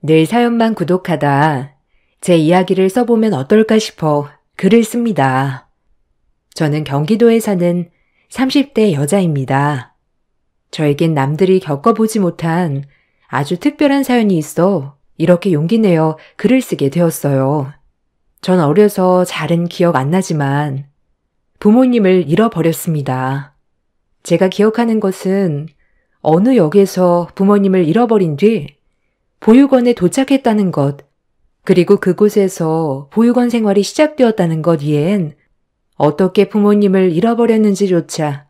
늘 사연만 구독하다 제 이야기를 써보면 어떨까 싶어 글을 씁니다. 저는 경기도에 사는 30대 여자입니다. 저에겐 남들이 겪어보지 못한 아주 특별한 사연이 있어 이렇게 용기 내어 글을 쓰게 되었어요. 전 어려서 잘은 기억 안 나지만 부모님을 잃어버렸습니다. 제가 기억하는 것은 어느 역에서 부모님을 잃어버린 뒤 보육원에 도착했다는 것, 그리고 그곳에서 보육원 생활이 시작되었다는 것 이엔 어떻게 부모님을 잃어버렸는지조차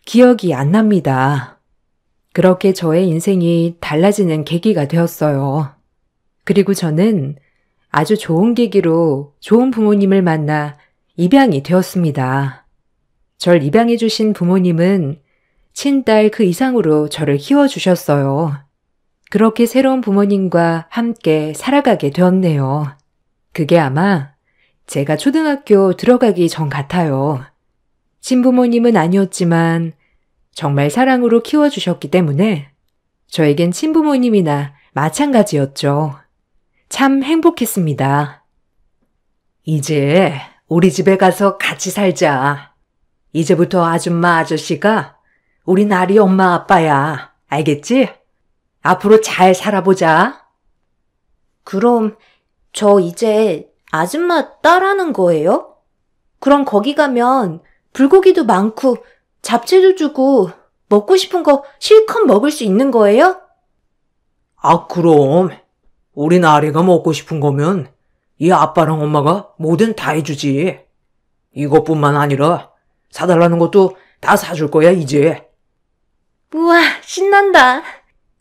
기억이 안 납니다. 그렇게 저의 인생이 달라지는 계기가 되었어요. 그리고 저는 아주 좋은 계기로 좋은 부모님을 만나 입양이 되었습니다. 절 입양해 주신 부모님은 친딸 그 이상으로 저를 키워주셨어요. 그렇게 새로운 부모님과 함께 살아가게 되었네요. 그게 아마 제가 초등학교 들어가기 전 같아요. 친부모님은 아니었지만 정말 사랑으로 키워주셨기 때문에 저에겐 친부모님이나 마찬가지였죠. 참 행복했습니다. 이제 우리 집에 가서 같이 살자. 이제부터 아줌마 아저씨가 우리 나리 엄마 아빠야. 알겠지? 앞으로 잘 살아보자. 그럼 저 이제 아줌마 딸하는 거예요? 그럼 거기 가면 불고기도 많고 잡채도 주고 먹고 싶은 거 실컷 먹을 수 있는 거예요? 아, 그럼. 우리 나리가 먹고 싶은 거면 이 아빠랑 엄마가 뭐든 다 해주지. 이것뿐만 아니라 사달라는 것도 다 사줄 거야, 이제. 우와, 신난다.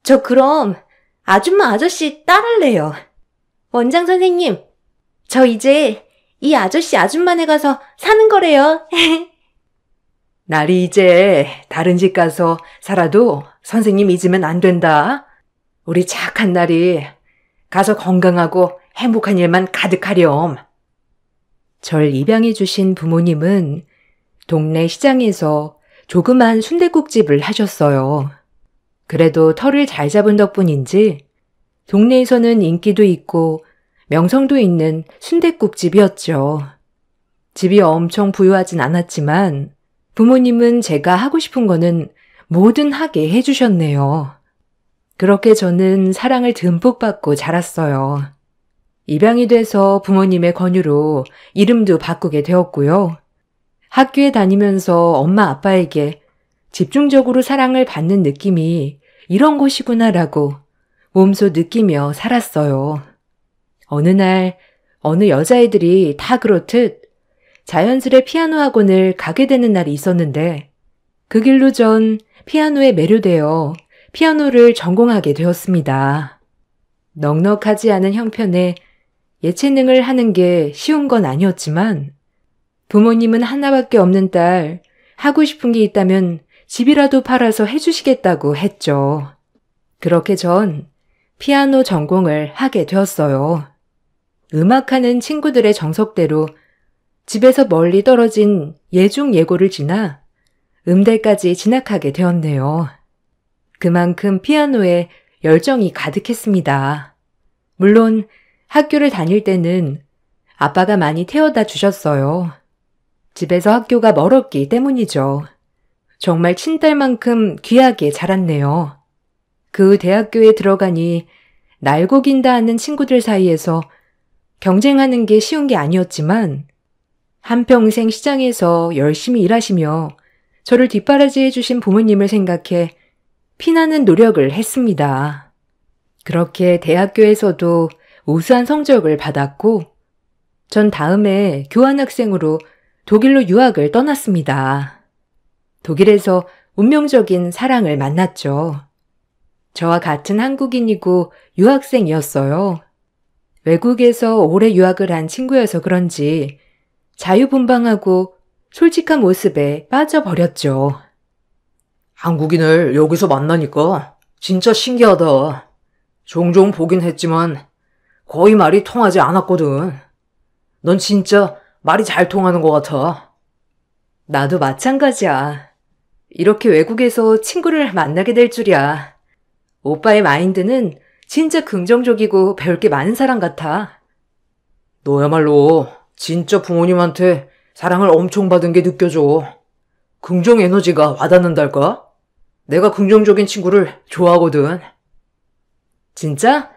저 그럼 아줌마 아저씨 따를래요. 원장 선생님, 저 이제 이 아저씨 아줌마네 가서 사는 거래요. 날이 이제 다른 집 가서 살아도 선생님 잊으면 안 된다. 우리 착한 날이 가서 건강하고 행복한 일만 가득하렴. 절 입양해 주신 부모님은 동네 시장에서 조그만 순댓국집을 하셨어요. 그래도 털을 잘 잡은 덕분인지 동네에서는 인기도 있고 명성도 있는 순댓국집이었죠. 집이 엄청 부유하진 않았지만 부모님은 제가 하고 싶은 거는 뭐든 하게 해주셨네요. 그렇게 저는 사랑을 듬뿍 받고 자랐어요. 입양이 돼서 부모님의 권유로 이름도 바꾸게 되었고요. 학교에 다니면서 엄마 아빠에게 집중적으로 사랑을 받는 느낌이 이런 것이구나라고 몸소 느끼며 살았어요. 어느 날 어느 여자애들이 다 그렇듯 자연스레 피아노 학원을 가게 되는 날이 있었는데 그 길로 전 피아노에 매료되어 피아노를 전공하게 되었습니다. 넉넉하지 않은 형편에 예체능을 하는 게 쉬운 건 아니었지만 부모님은 하나밖에 없는 딸, 하고 싶은 게 있다면 집이라도 팔아서 해주시겠다고 했죠. 그렇게 전 피아노 전공을 하게 되었어요. 음악하는 친구들의 정석대로 집에서 멀리 떨어진 예중 예고를 지나 음대까지 진학하게 되었네요. 그만큼 피아노에 열정이 가득했습니다. 물론 학교를 다닐 때는 아빠가 많이 태워다 주셨어요. 집에서 학교가 멀었기 때문이죠. 정말 친딸만큼 귀하게 자랐네요. 그 대학교에 들어가니 날고 긴다 하는 친구들 사이에서 경쟁하는 게 쉬운 게 아니었지만 한평생 시장에서 열심히 일하시며 저를 뒷바라지해 주신 부모님을 생각해 피나는 노력을 했습니다. 그렇게 대학교에서도 우수한 성적을 받았고 전 다음에 교환학생으로 독일로 유학을 떠났습니다. 독일에서 운명적인 사랑을 만났죠. 저와 같은 한국인이고 유학생이었어요. 외국에서 오래 유학을 한 친구여서 그런지 자유분방하고 솔직한 모습에 빠져버렸죠. 한국인을 여기서 만나니까 진짜 신기하다. 종종 보긴 했지만 거의 말이 통하지 않았거든. 넌 진짜 말이 잘 통하는 것 같아. 나도 마찬가지야. 이렇게 외국에서 친구를 만나게 될 줄이야. 오빠의 마인드는 진짜 긍정적이고 배울 게 많은 사람 같아. 너야말로 진짜 부모님한테 사랑을 엄청 받은 게 느껴져. 긍정 에너지가 와닿는달까? 내가 긍정적인 친구를 좋아하거든. 진짜?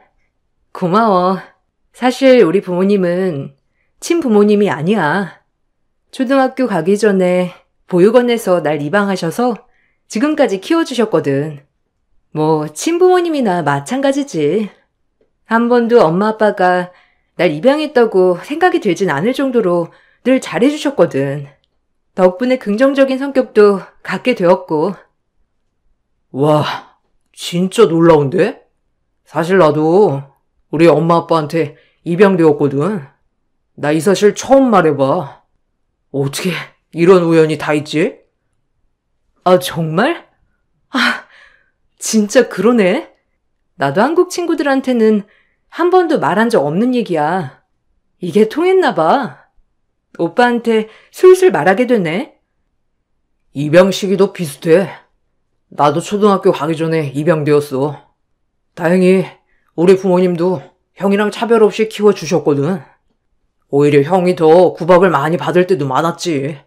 고마워. 사실 우리 부모님은 친부모님이 아니야. 초등학교 가기 전에 보육원에서 날 입양하셔서 지금까지 키워주셨거든. 뭐 친부모님이나 마찬가지지. 한 번도 엄마 아빠가 날 입양했다고 생각이 들진 않을 정도로 늘 잘해주셨거든. 덕분에 긍정적인 성격도 갖게 되었고. 와, 진짜 놀라운데? 사실 나도 우리 엄마 아빠한테 입양되었거든. 나 이 사실 처음 말해봐. 어떻게 이런 우연이 다 있지? 아, 정말? 아, 진짜 그러네. 나도 한국 친구들한테는 한 번도 말한 적 없는 얘기야. 이게 통했나 봐. 오빠한테 술술 말하게 되네. 입양 시기도 비슷해. 나도 초등학교 가기 전에 입양되었어. 다행히 우리 부모님도 형이랑 차별 없이 키워주셨거든. 오히려 형이 더 구박을 많이 받을 때도 많았지.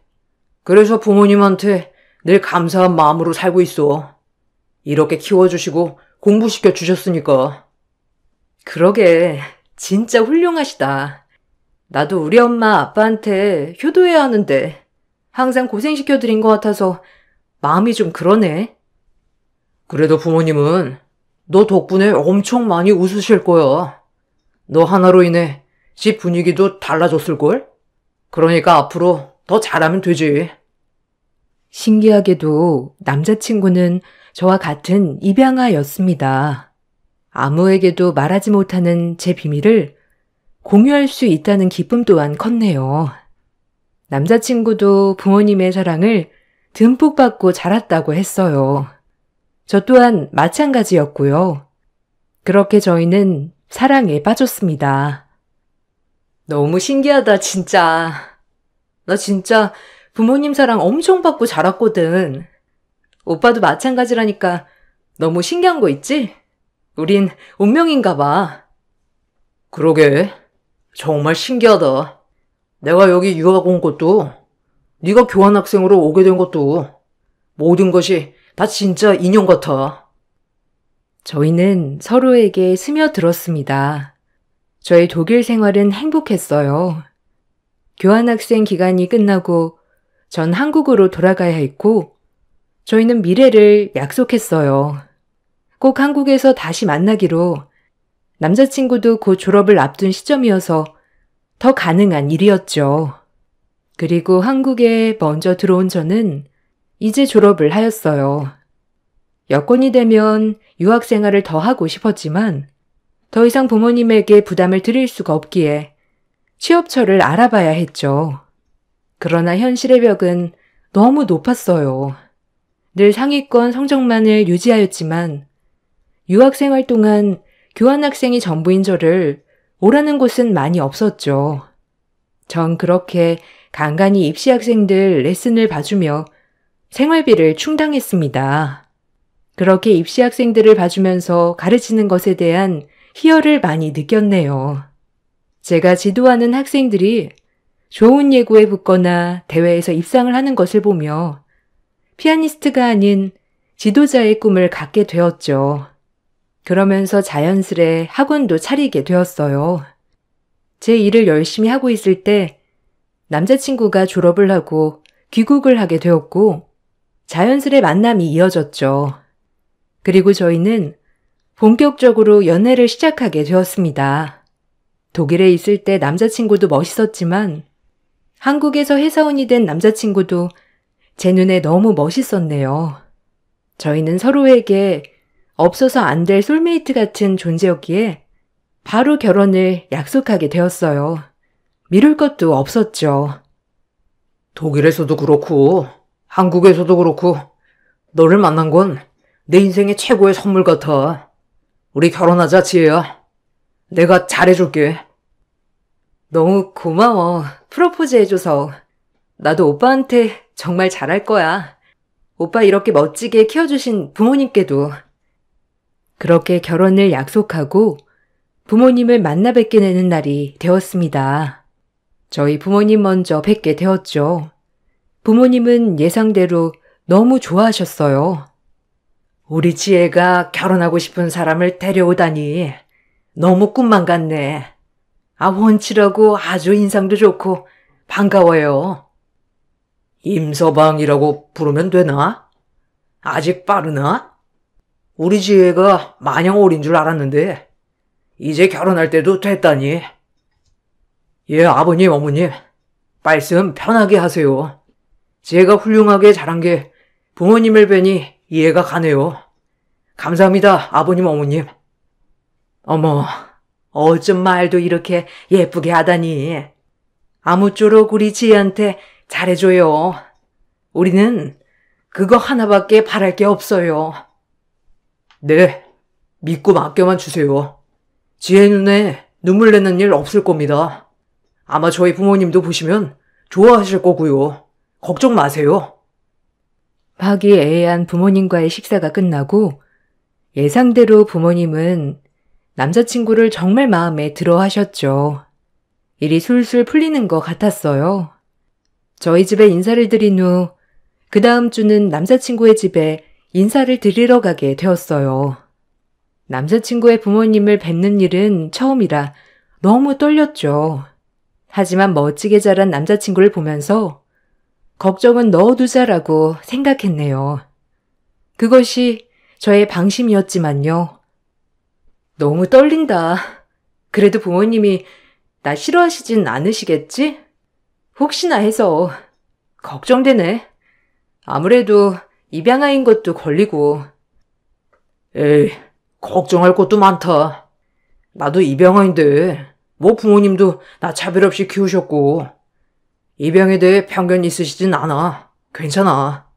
그래서 부모님한테 늘 감사한 마음으로 살고 있어. 이렇게 키워주시고 공부시켜 주셨으니까. 그러게, 진짜 훌륭하시다. 나도 우리 엄마 아빠한테 효도해야 하는데 항상 고생시켜드린 것 같아서 마음이 좀 그러네. 그래도 부모님은 너 덕분에 엄청 많이 웃으실 거야. 너 하나로 인해 집 분위기도 달라졌을걸? 그러니까 앞으로 더 잘하면 되지. 신기하게도 남자친구는 저와 같은 입양아였습니다. 아무에게도 말하지 못하는 제 비밀을 공유할 수 있다는 기쁨 또한 컸네요. 남자친구도 부모님의 사랑을 듬뿍 받고 자랐다고 했어요. 저 또한 마찬가지였고요. 그렇게 저희는 사랑에 빠졌습니다. 너무 신기하다, 진짜. 나 진짜 부모님 사랑 엄청 받고 자랐거든. 오빠도 마찬가지라니까 너무 신기한 거 있지? 우린 운명인가 봐. 그러게. 정말 신기하다. 내가 여기 유학 온 것도, 네가 교환학생으로 오게 된 것도, 모든 것이 다 진짜 인연 같아. 저희는 서로에게 스며들었습니다. 저의 독일 생활은 행복했어요. 교환학생 기간이 끝나고 전 한국으로 돌아가야 했고, 저희는 미래를 약속했어요. 꼭 한국에서 다시 만나기로. 남자친구도 곧 졸업을 앞둔 시점이어서 더 가능한 일이었죠. 그리고 한국에 먼저 들어온 저는 이제 졸업을 하였어요. 여건이 되면 유학 생활을 더 하고 싶었지만 더 이상 부모님에게 부담을 드릴 수가 없기에 취업처를 알아봐야 했죠. 그러나 현실의 벽은 너무 높았어요. 늘 상위권 성적만을 유지하였지만 유학 생활 동안 교환학생이 전부인 저를 오라는 곳은 많이 없었죠. 전 그렇게 간간히 입시학생들 레슨을 봐주며 생활비를 충당했습니다. 그렇게 입시학생들을 봐주면서 가르치는 것에 대한 희열을 많이 느꼈네요. 제가 지도하는 학생들이 좋은 예고에 붙거나 대회에서 입상을 하는 것을 보며 피아니스트가 아닌 지도자의 꿈을 갖게 되었죠. 그러면서 자연스레 학원도 차리게 되었어요. 제 일을 열심히 하고 있을 때 남자친구가 졸업을 하고 귀국을 하게 되었고 자연스레 만남이 이어졌죠. 그리고 저희는 본격적으로 연애를 시작하게 되었습니다. 독일에 있을 때 남자친구도 멋있었지만 한국에서 회사원이 된 남자친구도 제 눈에 너무 멋있었네요. 저희는 서로에게 없어서 안 될 솔메이트 같은 존재였기에 바로 결혼을 약속하게 되었어요. 미룰 것도 없었죠. 독일에서도 그렇고 한국에서도 그렇고 너를 만난 건 내 인생의 최고의 선물 같아. 우리 결혼하자, 지혜야. 내가 잘해줄게. 너무 고마워. 프로포즈 해줘서. 나도 오빠한테 정말 잘할 거야. 오빠 이렇게 멋지게 키워주신 부모님께도. 그렇게 결혼을 약속하고 부모님을 만나 뵙게 되는 날이 되었습니다. 저희 부모님 먼저 뵙게 되었죠. 부모님은 예상대로 너무 좋아하셨어요. 우리 지혜가 결혼하고 싶은 사람을 데려오다니 너무 꿈만 같네. 원칠하고 아주 인상도 좋고 반가워요. 임서방이라고 부르면 되나? 아직 빠르나? 우리 지혜가 마냥 어린 줄 알았는데 이제 결혼할 때도 됐다니. 예, 아버님, 어머님, 말씀 편하게 하세요. 지혜가 훌륭하게 자란 게 부모님을 뵈니 이해가 가네요. 감사합니다, 아버님, 어머님. 어머, 어쩜 말도 이렇게 예쁘게 하다니. 아무쪼록 우리 지혜한테 잘해줘요. 우리는 그거 하나밖에 바랄 게 없어요. 네, 믿고 맡겨만 주세요. 지혜 눈에 눈물 내는 일 없을 겁니다. 아마 저희 부모님도 보시면 좋아하실 거고요. 걱정 마세요. 화기애애한 부모님과의 식사가 끝나고 예상대로 부모님은 남자친구를 정말 마음에 들어 하셨죠. 일이 술술 풀리는 것 같았어요. 저희 집에 인사를 드린 후 그 다음 주는 남자친구의 집에 인사를 드리러 가게 되었어요. 남자친구의 부모님을 뵙는 일은 처음이라 너무 떨렸죠. 하지만 멋지게 자란 남자친구를 보면서 걱정은 넣어두자라고 생각했네요. 그것이 저의 방심이었지만요. 너무 떨린다. 그래도 부모님이 나 싫어하시진 않으시겠지? 혹시나 해서 걱정되네. 아무래도 입양아인 것도 걸리고. 에이, 걱정할 것도 많다. 나도 입양아인데 뭐 부모님도 나 차별 없이 키우셨고 입양에 대해 편견 있으시진 않아. 괜찮아.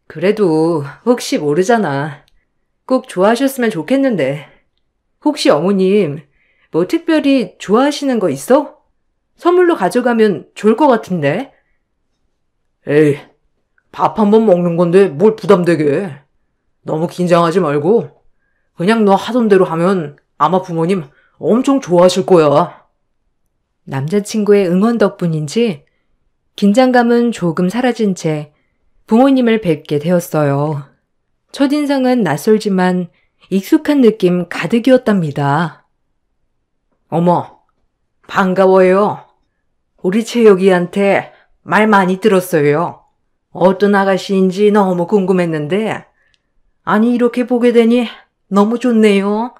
그래도 혹시 모르잖아. 꼭 좋아하셨으면 좋겠는데. 혹시 어머님 뭐 특별히 좋아하시는 거 있어? 선물로 가져가면 좋을 것 같은데. 에이, 밥 한 번 먹는 건데 뭘 부담되게. 너무 긴장하지 말고 그냥 너 하던 대로 하면 아마 부모님 엄청 좋아하실 거야. 남자친구의 응원 덕분인지 긴장감은 조금 사라진 채 부모님을 뵙게 되었어요. 첫인상은 낯설지만 익숙한 느낌 가득이었답니다. 어머, 반가워요. 우리 채혁이한테 말 많이 들었어요. 어떤 아가씨인지 너무 궁금했는데 아니 이렇게 보게 되니 너무 좋네요.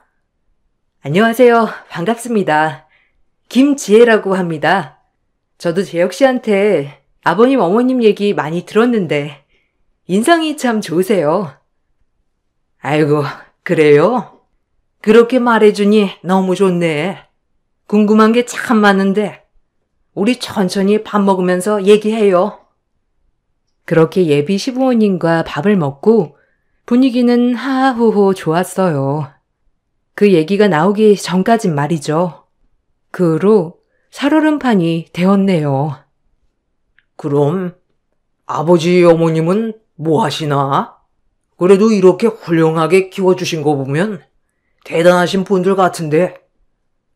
안녕하세요. 반갑습니다. 김지혜라고 합니다. 저도 재혁 씨한테 아버님 어머님 얘기 많이 들었는데 인상이 참 좋으세요. 아이고, 그래요? 그렇게 말해주니 너무 좋네. 궁금한 게 참 많은데 우리 천천히 밥 먹으면서 얘기해요. 그렇게 예비 시부모님과 밥을 먹고 분위기는 하하호호 좋았어요. 그 얘기가 나오기 전까진 말이죠. 그 후로 살얼음판이 되었네요. 그럼 아버지 어머님은 뭐 하시나? 그래도 이렇게 훌륭하게 키워주신 거 보면 대단하신 분들 같은데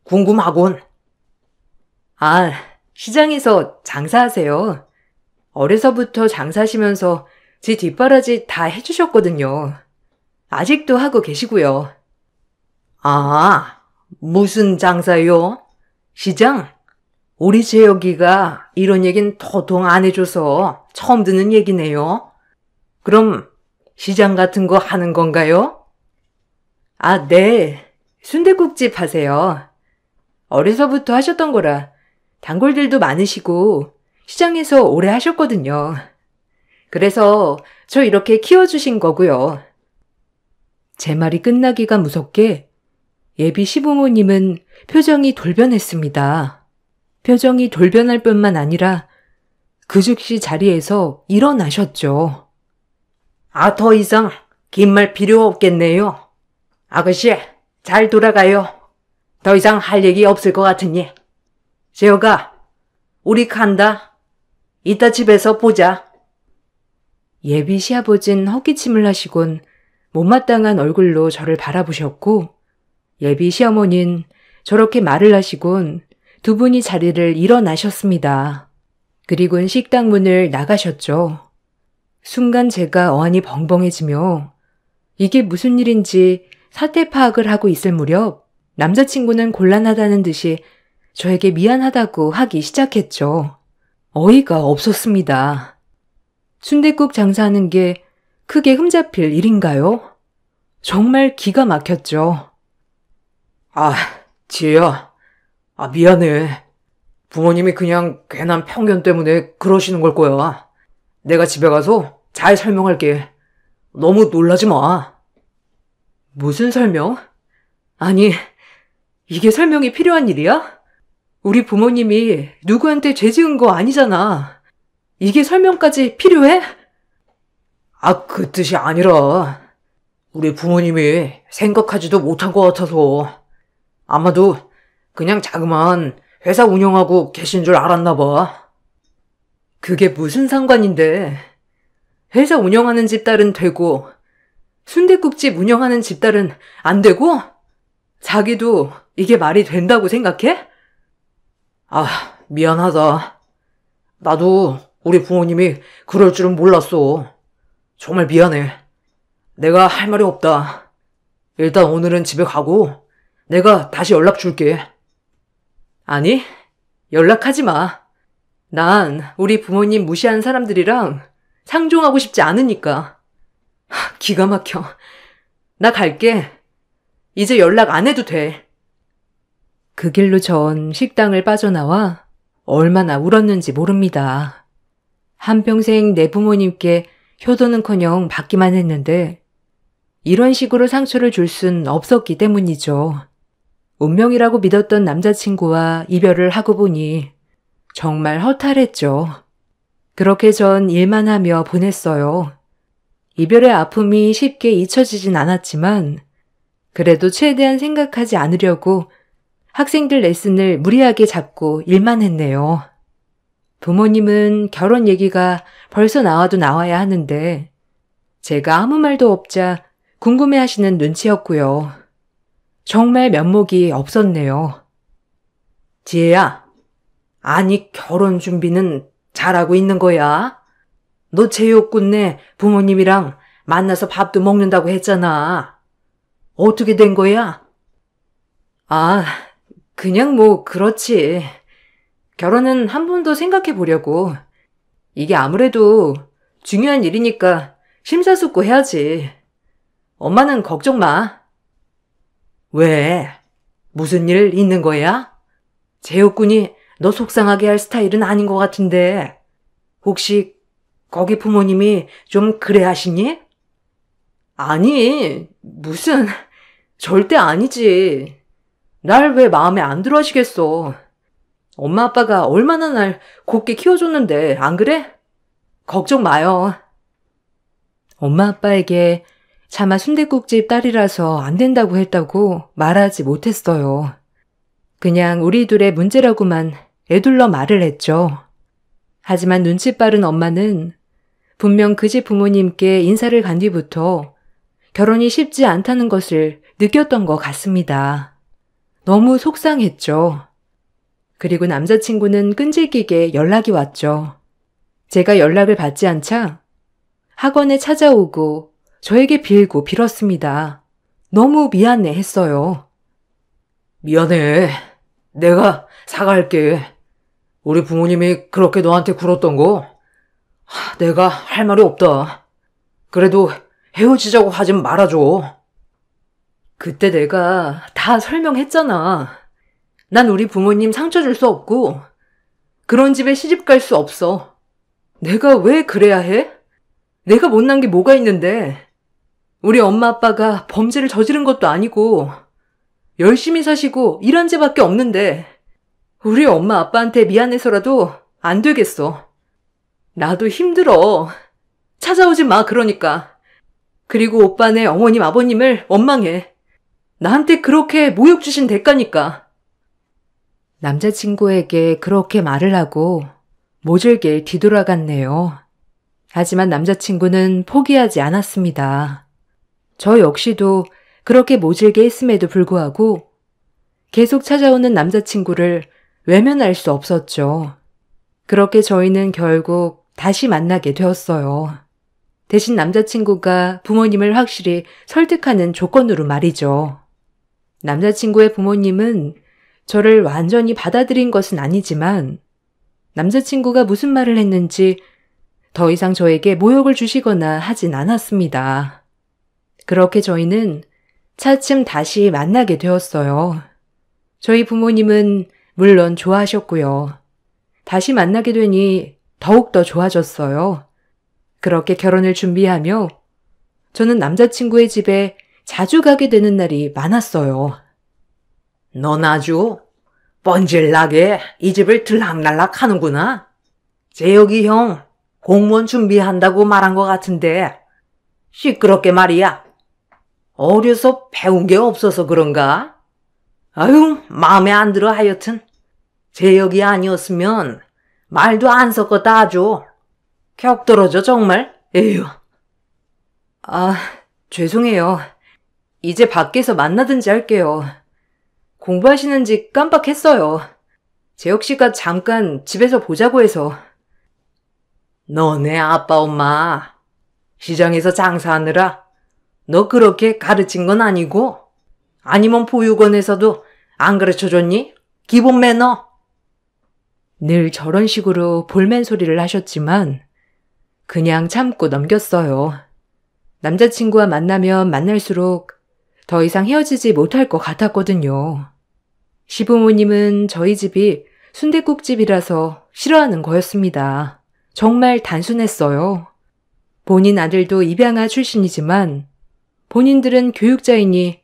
궁금하군. 아, 시장에서 장사하세요. 어려서부터 장사하시면서 제 뒷바라지 다 해주셨거든요. 아직도 하고 계시고요. 아, 무슨 장사요? 시장? 우리 재혁이가 이런 얘긴 도통 안 해줘서 처음 듣는 얘기네요. 그럼 시장 같은 거 하는 건가요? 아, 네. 순댓국집 하세요. 어려서부터 하셨던 거라 단골들도 많으시고 시장에서 오래 하셨거든요. 그래서 저 이렇게 키워주신 거고요. 제 말이 끝나기가 무섭게 예비 시부모님은 표정이 돌변했습니다. 표정이 돌변할 뿐만 아니라 그 즉시 자리에서 일어나셨죠. 더 이상 긴 말 필요 없겠네요. 아가씨, 잘 돌아가요. 더 이상 할 얘기 없을 것 같으니. 재혁아, 우리 간다. 이따 집에서 보자. 예비 시아버진 헛기침을 하시곤 못마땅한 얼굴로 저를 바라보셨고 예비 시어머니는 저렇게 말을 하시곤 두 분이 자리를 일어나셨습니다. 그리고는 식당 문을 나가셨죠. 순간 제가 어안이 벙벙해지며 이게 무슨 일인지 사태 파악을 하고 있을 무렵 남자친구는 곤란하다는 듯이 저에게 미안하다고 하기 시작했죠. 어이가 없었습니다. 순댓국 장사하는 게 크게 흠잡힐 일인가요? 정말 기가 막혔죠. 지혜야. 미안해. 부모님이 그냥 괜한 편견 때문에 그러시는 걸 거야. 내가 집에 가서 잘 설명할게. 너무 놀라지 마. 무슨 설명? 아니, 이게 설명이 필요한 일이야? 우리 부모님이 누구한테 죄 지은 거 아니잖아. 이게 설명까지 필요해? 그 뜻이 아니라 우리 부모님이 생각하지도 못한 것 같아서 아마도 그냥 자그마한 회사 운영하고 계신 줄 알았나 봐. 그게 무슨 상관인데. 회사 운영하는 집딸은 되고 순댓국집 운영하는 집딸은 안 되고? 자기도 이게 말이 된다고 생각해? 미안하다. 나도 우리 부모님이 그럴 줄은 몰랐어. 정말 미안해. 내가 할 말이 없다. 일단 오늘은 집에 가고 내가 다시 연락 줄게. 아니, 연락하지 마. 난 우리 부모님 무시한 사람들이랑 상종하고 싶지 않으니까. 기가 막혀. 나 갈게. 이제 연락 안 해도 돼. 그 길로 전 식당을 빠져나와 얼마나 울었는지 모릅니다. 한평생 내 부모님께 효도는커녕 받기만 했는데 이런 식으로 상처를 줄 순 없었기 때문이죠. 운명이라고 믿었던 남자친구와 이별을 하고 보니 정말 허탈했죠. 그렇게 전 일만 하며 보냈어요. 이별의 아픔이 쉽게 잊혀지진 않았지만 그래도 최대한 생각하지 않으려고 학생들 레슨을 무리하게 잡고 일만 했네요. 부모님은 결혼 얘기가 벌써 나와도 나와야 하는데 제가 아무 말도 없자 궁금해하시는 눈치였고요. 정말 면목이 없었네요. 지혜야, 아니 결혼 준비는 잘하고 있는 거야? 너 제육군네 부모님이랑 만나서 밥도 먹는다고 했잖아. 어떻게 된 거야? 그냥 뭐 그렇지. 결혼은 한 번 더 생각해 보려고. 이게 아무래도 중요한 일이니까 심사숙고해야지. 엄마는 걱정 마. 왜? 무슨 일 있는 거야? 제육군이 너 속상하게 할 스타일은 아닌 것 같은데 혹시 거기 부모님이 좀 그래 하시니? 아니, 무슨 절대 아니지. 날 왜 마음에 안 들어 하시겠어. 엄마 아빠가 얼마나 날 곱게 키워줬는데 안 그래? 걱정 마요. 엄마 아빠에게 차마 순댓국집 딸이라서 안 된다고 했다고 말하지 못했어요. 그냥 우리 둘의 문제라고만 애둘러 말을 했죠. 하지만 눈치 빠른 엄마는 분명 그 집 부모님께 인사를 간 뒤부터 결혼이 쉽지 않다는 것을 느꼈던 것 같습니다. 너무 속상했죠. 그리고 남자친구는 끈질기게 연락이 왔죠. 제가 연락을 받지 않자 학원에 찾아오고 저에게 빌고 빌었습니다. 너무 미안해 했어요. 미안해. 내가 사과할게. 우리 부모님이 그렇게 너한테 굴었던 거 내가 할 말이 없다. 그래도 헤어지자고 하지 말아줘. 그때 내가 다 설명했잖아. 난 우리 부모님 상처 줄 수 없고 그런 집에 시집 갈 수 없어. 내가 왜 그래야 해? 내가 못난 게 뭐가 있는데. 우리 엄마 아빠가 범죄를 저지른 것도 아니고 열심히 사시고 일한 죄밖에 없는데 우리 엄마 아빠한테 미안해서라도 안 되겠어. 나도 힘들어. 찾아오지 마 그러니까. 그리고 오빠네 어머님 아버님을 원망해. 나한테 그렇게 모욕 주신 대가니까. 남자친구에게 그렇게 말을 하고 모질게 뒤돌아갔네요. 하지만 남자친구는 포기하지 않았습니다. 저 역시도 그렇게 모질게 했음에도 불구하고 계속 찾아오는 남자친구를 외면할 수 없었죠. 그렇게 저희는 결국 다시 만나게 되었어요. 대신 남자친구가 부모님을 확실히 설득하는 조건으로 말이죠. 남자친구의 부모님은 저를 완전히 받아들인 것은 아니지만 남자친구가 무슨 말을 했는지 더 이상 저에게 모욕을 주시거나 하진 않았습니다. 그렇게 저희는 차츰 다시 만나게 되었어요. 저희 부모님은 물론 좋아하셨고요. 다시 만나게 되니 더욱더 좋아졌어요. 그렇게 결혼을 준비하며 저는 남자친구의 집에 자주 가게 되는 날이 많았어요. 넌 아주 뻔질나게 이 집을 들락날락 하는구나. 재혁이 형 공무원 준비한다고 말한 것 같은데 시끄럽게 말이야. 어려서 배운 게 없어서 그런가? 아유, 마음에 안 들어 하여튼. 재혁이 아니었으면 말도 안 섞었다 아주. 격떨어져 정말. 에휴. 아, 죄송해요. 이제 밖에서 만나든지 할게요. 공부하시는지 깜빡했어요. 재혁 씨가 잠깐 집에서 보자고 해서. 너네 아빠 엄마 시장에서 장사하느라 너 그렇게 가르친 건 아니고? 아니면 보육원에서도 안 가르쳐줬니? 기본 매너. 늘 저런 식으로 볼멘 소리를 하셨지만 그냥 참고 넘겼어요. 남자친구와 만나면 만날수록 더 이상 헤어지지 못할 것 같았거든요. 시부모님은 저희 집이 순댓국집이라서 싫어하는 거였습니다. 정말 단순했어요. 본인 아들도 입양아 출신이지만 본인들은 교육자이니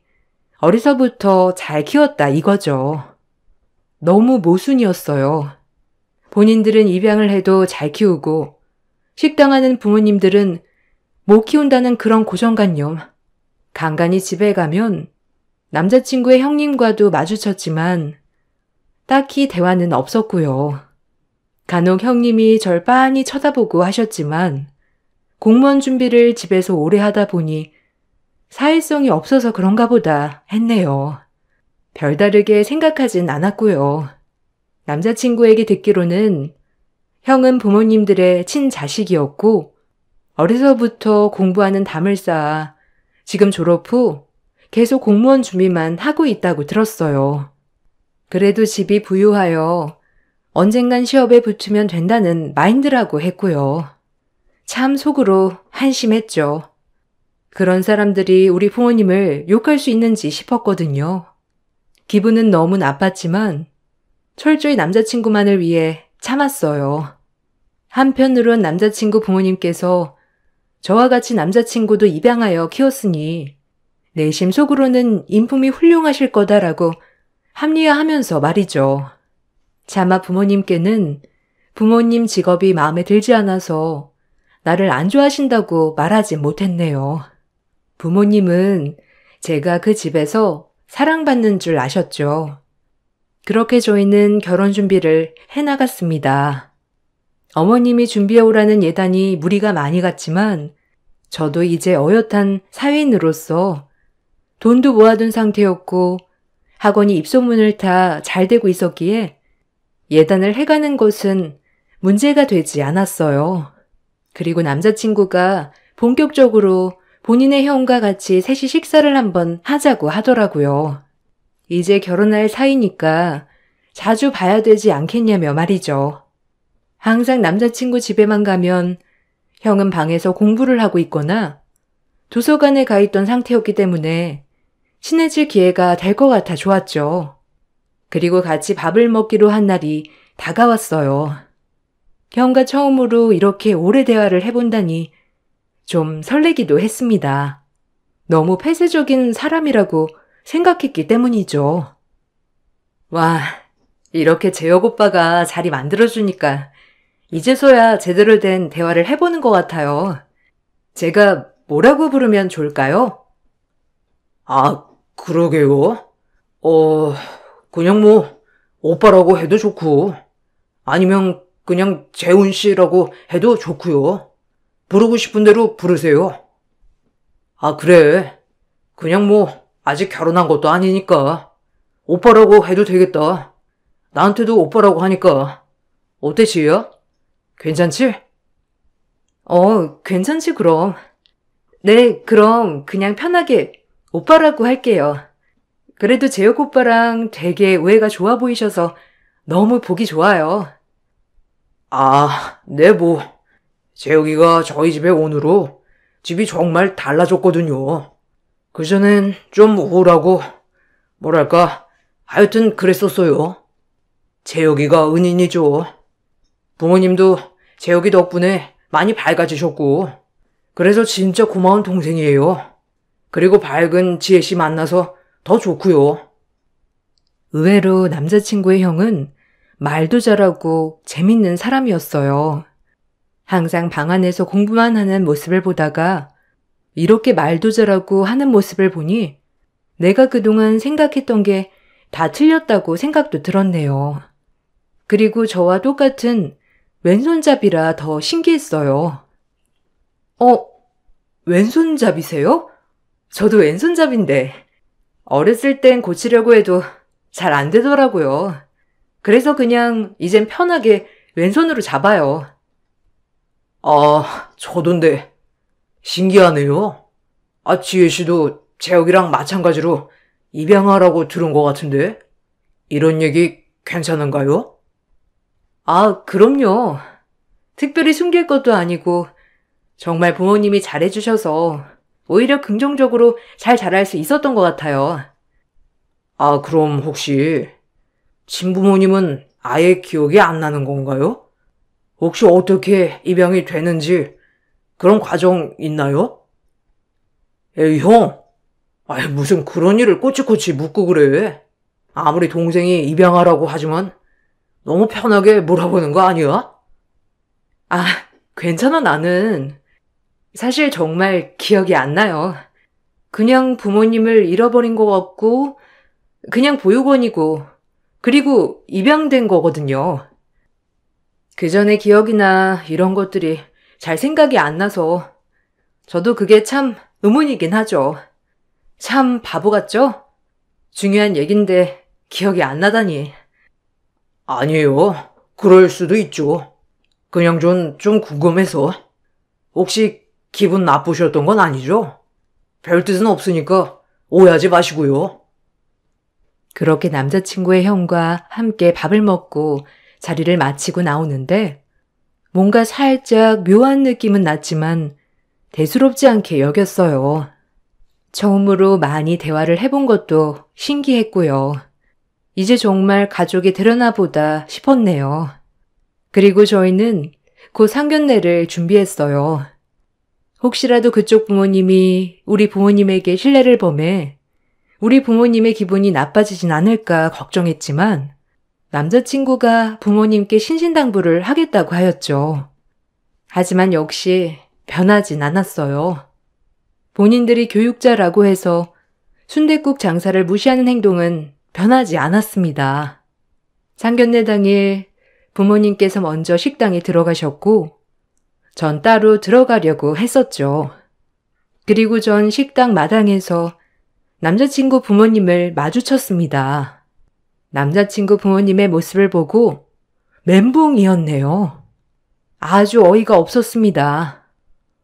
어려서부터 잘 키웠다 이거죠. 너무 모순이었어요. 본인들은 입양을 해도 잘 키우고 식당하는 부모님들은 못 키운다는 그런 고정관념. 간간히 집에 가면 남자친구의 형님과도 마주쳤지만 딱히 대화는 없었고요. 간혹 형님이 절 빤히 쳐다보고 하셨지만 공무원 준비를 집에서 오래 하다 보니 사회성이 없어서 그런가 보다 했네요. 별다르게 생각하진 않았고요. 남자친구에게 듣기로는 형은 부모님들의 친자식이었고 어려서부터 공부하는 담을 쌓아 지금 졸업 후 계속 공무원 준비만 하고 있다고 들었어요. 그래도 집이 부유하여 언젠간 시업에 붙으면 된다는 마인드라고 했고요. 참 속으로 한심했죠. 그런 사람들이 우리 부모님을 욕할 수 있는지 싶었거든요. 기분은 너무 나빴지만 철저히 남자친구만을 위해 참았어요. 한편으론 남자친구 부모님께서 저와 같이 남자친구도 입양하여 키웠으니 내심 속으로는 인품이 훌륭하실 거다라고 합리화하면서 말이죠. 차마 부모님께는 부모님 직업이 마음에 들지 않아서 나를 안 좋아하신다고 말하지 못했네요. 부모님은 제가 그 집에서 사랑받는 줄 아셨죠. 그렇게 저희는 결혼 준비를 해나갔습니다. 어머님이 준비해오라는 예단이 무리가 많이 갔지만 저도 이제 어엿한 사회인으로서 돈도 모아둔 상태였고 학원이 입소문을 타 잘 되고 있었기에 예단을 해가는 것은 문제가 되지 않았어요. 그리고 남자친구가 본격적으로 본인의 형과 같이 셋이 식사를 한번 하자고 하더라고요. 이제 결혼할 사이니까 자주 봐야 되지 않겠냐며 말이죠. 항상 남자친구 집에만 가면 형은 방에서 공부를 하고 있거나 도서관에 가 있던 상태였기 때문에 친해질 기회가 될 것 같아 좋았죠. 그리고 같이 밥을 먹기로 한 날이 다가왔어요. 형과 처음으로 이렇게 오래 대화를 해본다니 좀 설레기도 했습니다. 너무 폐쇄적인 사람이라고 생각했기 때문이죠. 와, 이렇게 재혁 오빠가 자리 만들어주니까 이제서야 제대로 된 대화를 해보는 것 같아요. 제가 뭐라고 부르면 좋을까요? 아, 그러게요. 그냥 뭐 오빠라고 해도 좋고 아니면 그냥 재훈 씨라고 해도 좋고요. 부르고 싶은 대로 부르세요. 아, 그래. 그냥 뭐 아직 결혼한 것도 아니니까 오빠라고 해도 되겠다. 나한테도 오빠라고 하니까. 어때, 지혜야? 괜찮지? 괜찮지, 그럼. 네, 그럼 그냥 편하게 오빠라고 할게요. 그래도 재혁 오빠랑 되게 우애가 좋아 보이셔서 너무 보기 좋아요. 아, 네, 뭐. 재혁이가 저희 집에 온 후로 집이 정말 달라졌거든요. 그전엔 좀 우울하고, 뭐랄까, 하여튼 그랬었어요. 재혁이가 은인이죠. 부모님도 재혁이 덕분에 많이 밝아지셨고, 그래서 진짜 고마운 동생이에요. 그리고 밝은 지혜씨 만나서 더 좋고요. 의외로 남자친구의 형은 말도 잘하고 재밌는 사람이었어요. 항상 방 안에서 공부만 하는 모습을 보다가 이렇게 말도 잘하고 하는 모습을 보니 내가 그동안 생각했던 게 다 틀렸다고 생각도 들었네요. 그리고 저와 똑같은 왼손잡이라 더 신기했어요. 왼손잡이세요? 저도 왼손잡인데 어렸을 땐 고치려고 해도 잘 안 되더라고요. 그래서 그냥 이젠 편하게 왼손으로 잡아요. 아, 저던데. 신기하네요. 아, 지혜씨도 재혁이랑 마찬가지로 입양하라고 들은 것 같은데. 이런 얘기 괜찮은가요? 아, 그럼요. 특별히 숨길 것도 아니고 정말 부모님이 잘해주셔서 오히려 긍정적으로 잘 자랄 수 있었던 것 같아요. 아, 그럼 혹시 친부모님은 아예 기억이 안 나는 건가요? 혹시 어떻게 입양이 되는지 그런 과정 있나요? 에이, 형. 아이, 무슨 그런 일을 꼬치꼬치 묻고 그래. 아무리 동생이 입양하라고 하지만 너무 편하게 물어보는 거 아니야? 아, 괜찮아, 나는. 사실 정말 기억이 안 나요. 그냥 부모님을 잃어버린 것 같고, 그냥 보육원이고, 그리고 입양된 거거든요. 그 전에 기억이나 이런 것들이 잘 생각이 안 나서 저도 그게 참 의문이긴 하죠. 참 바보 같죠? 중요한 얘긴데 기억이 안 나다니. 아니에요. 그럴 수도 있죠. 그냥 좀 궁금해서. 혹시 기분 나쁘셨던 건 아니죠? 별 뜻은 없으니까 오해하지 마시고요. 그렇게 남자친구의 형과 함께 밥을 먹고 자리를 마치고 나오는데 뭔가 살짝 묘한 느낌은 났지만 대수롭지 않게 여겼어요. 처음으로 많이 대화를 해본 것도 신기했고요. 이제 정말 가족이 되려나 보다 싶었네요. 그리고 저희는 곧 상견례를 준비했어요. 혹시라도 그쪽 부모님이 우리 부모님에게 신뢰를 범해 우리 부모님의 기분이 나빠지진 않을까 걱정했지만 남자친구가 부모님께 신신당부를 하겠다고 하였죠. 하지만 역시 변하진 않았어요. 본인들이 교육자라고 해서 순댓국 장사를 무시하는 행동은 변하지 않았습니다. 상견례 당일 부모님께서 먼저 식당에 들어가셨고 전 따로 들어가려고 했었죠. 그리고 전 식당 마당에서 남자친구 부모님을 마주쳤습니다. 남자친구 부모님의 모습을 보고 멘붕이었네요. 아주 어이가 없었습니다.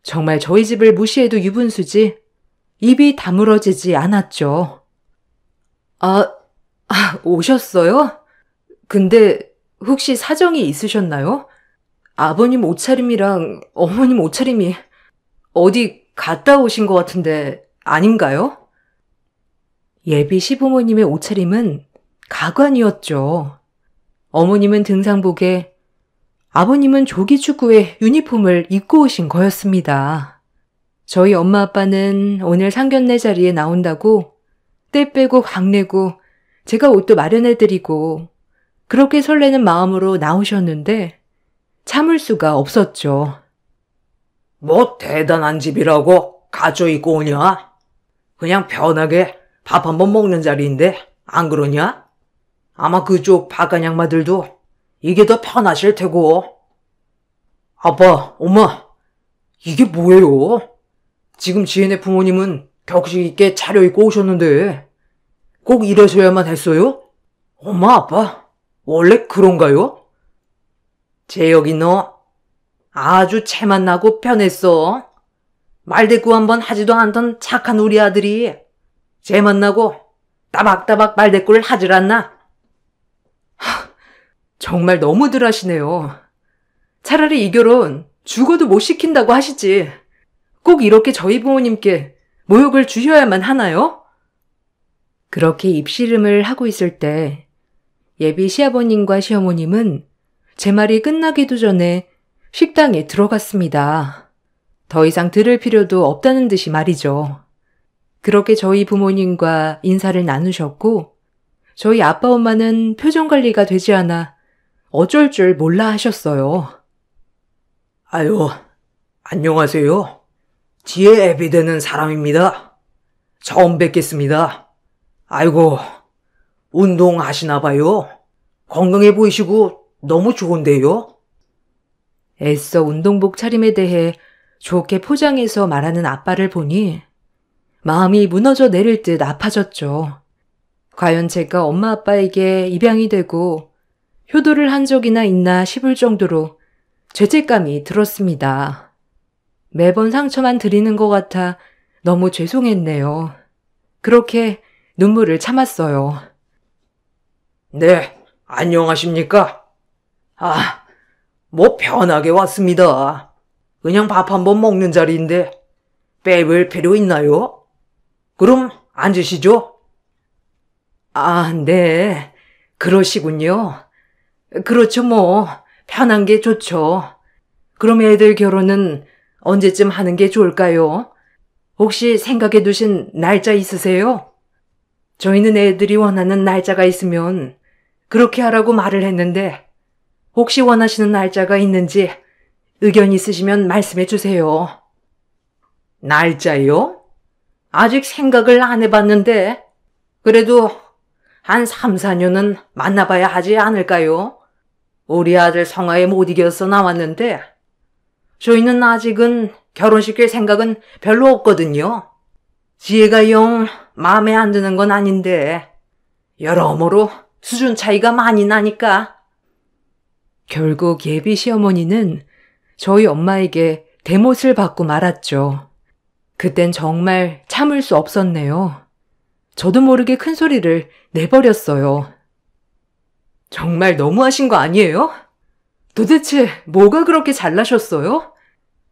정말 저희 집을 무시해도 유분수지 입이 다물어지지 않았죠. 오셨어요? 근데 혹시 사정이 있으셨나요? 아버님 옷차림이랑 어머님 옷차림이 어디 갔다 오신 것 같은데 아닌가요? 예비 시부모님의 옷차림은 가관이었죠. 어머님은 등산복에, 아버님은 조기축구의 유니폼을 입고 오신 거였습니다. 저희 엄마 아빠는 오늘 상견례 자리에 나온다고 때 빼고 광내고 제가 옷도 마련해드리고 그렇게 설레는 마음으로 나오셨는데 참을 수가 없었죠. 뭐 대단한 집이라고 가져 입고 오냐? 그냥 편하게 밥 한번 먹는 자리인데 안 그러냐? 아마 그쪽 바간 양마들도 이게 더 편하실 테고. 아빠, 엄마, 이게 뭐예요? 지금 지혜네 부모님은 격식 있게 차려입고 오셨는데 꼭 이러셔야만 했어요? 엄마, 아빠, 원래 그런가요? 재혁이 너 아주 체만 나고 편했어. 말대꾸 한번 하지도 않던 착한 우리 아들이 쟤 만나고 따박따박 말대꾸를 하질 않나? 정말 너무들 하시네요. 차라리 이 결혼 죽어도 못 시킨다고 하시지. 꼭 이렇게 저희 부모님께 모욕을 주셔야만 하나요? 그렇게 입씨름을 하고 있을 때 예비 시아버님과 시어머님은 제 말이 끝나기도 전에 식당에 들어갔습니다. 더 이상 들을 필요도 없다는 듯이 말이죠. 그렇게 저희 부모님과 인사를 나누셨고 저희 아빠 엄마는 표정 관리가 되지 않아 어쩔 줄 몰라 하셨어요. 아유, 안녕하세요. 지혜 애비 되는 사람입니다. 처음 뵙겠습니다. 아이고, 운동하시나 봐요. 건강해 보이시고 너무 좋은데요? 애써 운동복 차림에 대해 좋게 포장해서 말하는 아빠를 보니 마음이 무너져 내릴 듯 아파졌죠. 과연 제가 엄마 아빠에게 입양이 되고 효도를 한 적이나 있나 싶을 정도로 죄책감이 들었습니다. 매번 상처만 드리는 것 같아 너무 죄송했네요. 그렇게 눈물을 참았어요. 네, 안녕하십니까? 아, 뭐 편하게 왔습니다. 그냥 밥 한번 먹는 자리인데 빼볼 필요 있나요? 그럼 앉으시죠. 아, 네. 그러시군요. 그렇죠, 뭐. 편한 게 좋죠. 그럼 애들 결혼은 언제쯤 하는 게 좋을까요? 혹시 생각해 두신 날짜 있으세요? 저희는 애들이 원하는 날짜가 있으면 그렇게 하라고 말을 했는데 혹시 원하시는 날짜가 있는지 의견 있으시면 말씀해 주세요. 날짜요? 아직 생각을 안 해봤는데 그래도 한 3, 4년은 만나봐야 하지 않을까요? 우리 아들 성화에 못 이겨서 나왔는데 저희는 아직은 결혼시킬 생각은 별로 없거든요. 지혜가 영 마음에 안 드는 건 아닌데 여러모로 수준 차이가 많이 나니까. 결국 예비 시어머니는 저희 엄마에게 대못을 받고 말았죠. 그땐 정말 참을 수 없었네요. 저도 모르게 큰 소리를 내버렸어요. 정말 너무하신 거 아니에요? 도대체 뭐가 그렇게 잘나셨어요?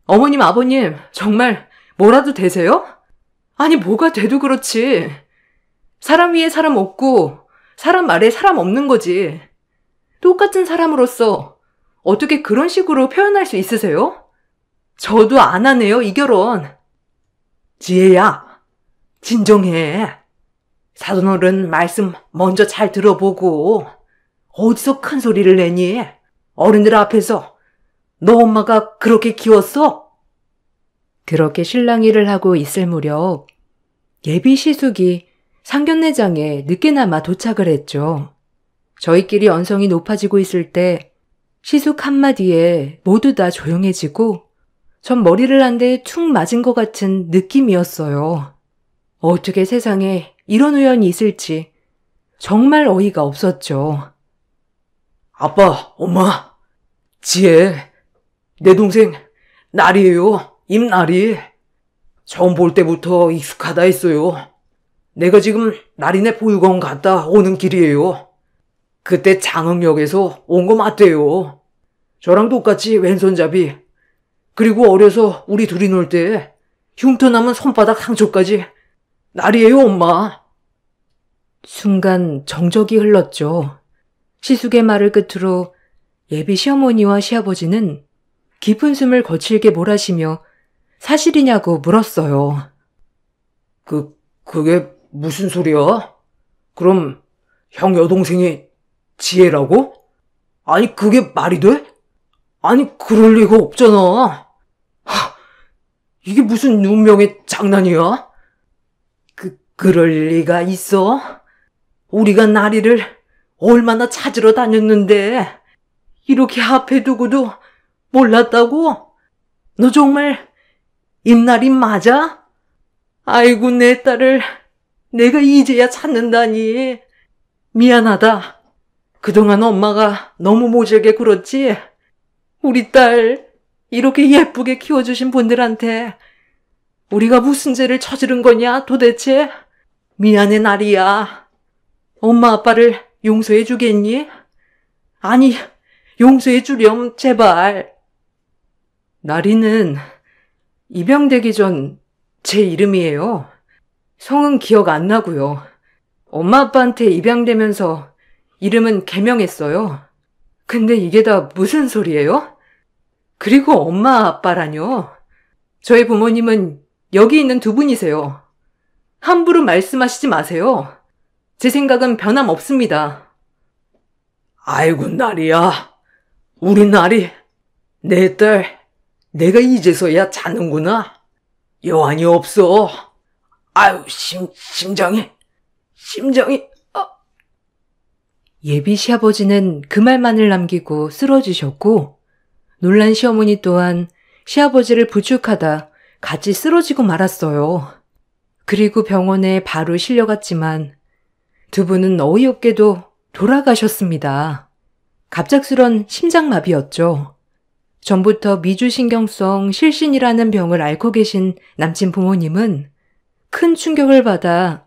어머님, 아버님, 정말 뭐라도 되세요? 아니, 뭐가 돼도 그렇지. 사람 위에 사람 없고 사람 말에 사람 없는 거지. 똑같은 사람으로서 어떻게 그런 식으로 표현할 수 있으세요? 저도 안 하네요, 이 결혼. 지혜야, 진정해. 사돈어른 말씀 먼저 잘 들어보고 어디서 큰 소리를 내니? 어른들 앞에서 너 엄마가 그렇게 키웠어? 그렇게 실랑이를 하고 있을 무렵 예비 시숙이 상견례장에 늦게나마 도착을 했죠. 저희끼리 언성이 높아지고 있을 때 시숙 한마디에 모두 다 조용해지고 전 머리를 한 대 툭 맞은 것 같은 느낌이었어요. 어떻게 세상에 이런 우연이 있을지 정말 어이가 없었죠. 아빠, 엄마, 지혜, 내 동생 날이에요. 임날이. 처음 볼 때부터 익숙하다 했어요. 내가 지금 날이네 보육원 갔다 오는 길이에요. 그때 장흥역에서 온 거 맞대요. 저랑 똑같이 왼손잡이. 그리고 어려서 우리 둘이 놀 때 흉터 남은 손바닥 상처까지 날이에요, 엄마. 순간 정적이 흘렀죠. 시숙의 말을 끝으로 예비 시어머니와 시아버지는 깊은 숨을 거칠게 몰아쉬며 사실이냐고 물었어요. 그게 무슨 소리야? 그럼 형 여동생이 지혜라고? 아니, 그게 말이 돼? 아니, 그럴 리가 없잖아. 이게 무슨 운명의 장난이야? 그럴 리가 있어? 우리가 나리를 얼마나 찾으러 다녔는데 이렇게 앞에 두고도 몰랐다고? 너 정말 임나리 맞아? 아이고, 내 딸을 내가 이제야 찾는다니. 미안하다. 그동안 엄마가 너무 모질게 굴었지. 우리 딸 이렇게 예쁘게 키워주신 분들한테 우리가 무슨 죄를 저지른 거냐 도대체. 미안해, 나리야. 엄마 아빠를 용서해 주겠니? 아니, 용서해 주렴, 제발. 나리는 입양되기 전 제 이름이에요. 성은 기억 안 나고요. 엄마 아빠한테 입양되면서 이름은 개명했어요. 근데 이게 다 무슨 소리예요? 그리고 엄마 아빠라뇨. 저희 부모님은 여기 있는 두 분이세요. 함부로 말씀하시지 마세요. 제 생각은 변함없습니다. 아이고, 나리야. 우리 나리, 내 딸, 내가 이제서야 자는구나. 여한이 없어. 아유, 심장이. 예비 시아버지는 그 말만을 남기고 쓰러지셨고, 놀란 시어머니 또한 시아버지를 부축하다 같이 쓰러지고 말았어요. 그리고 병원에 바로 실려갔지만 두 분은 어이없게도 돌아가셨습니다. 갑작스런 심장마비였죠. 전부터 미주신경성 실신이라는 병을 앓고 계신 남친 부모님은 큰 충격을 받아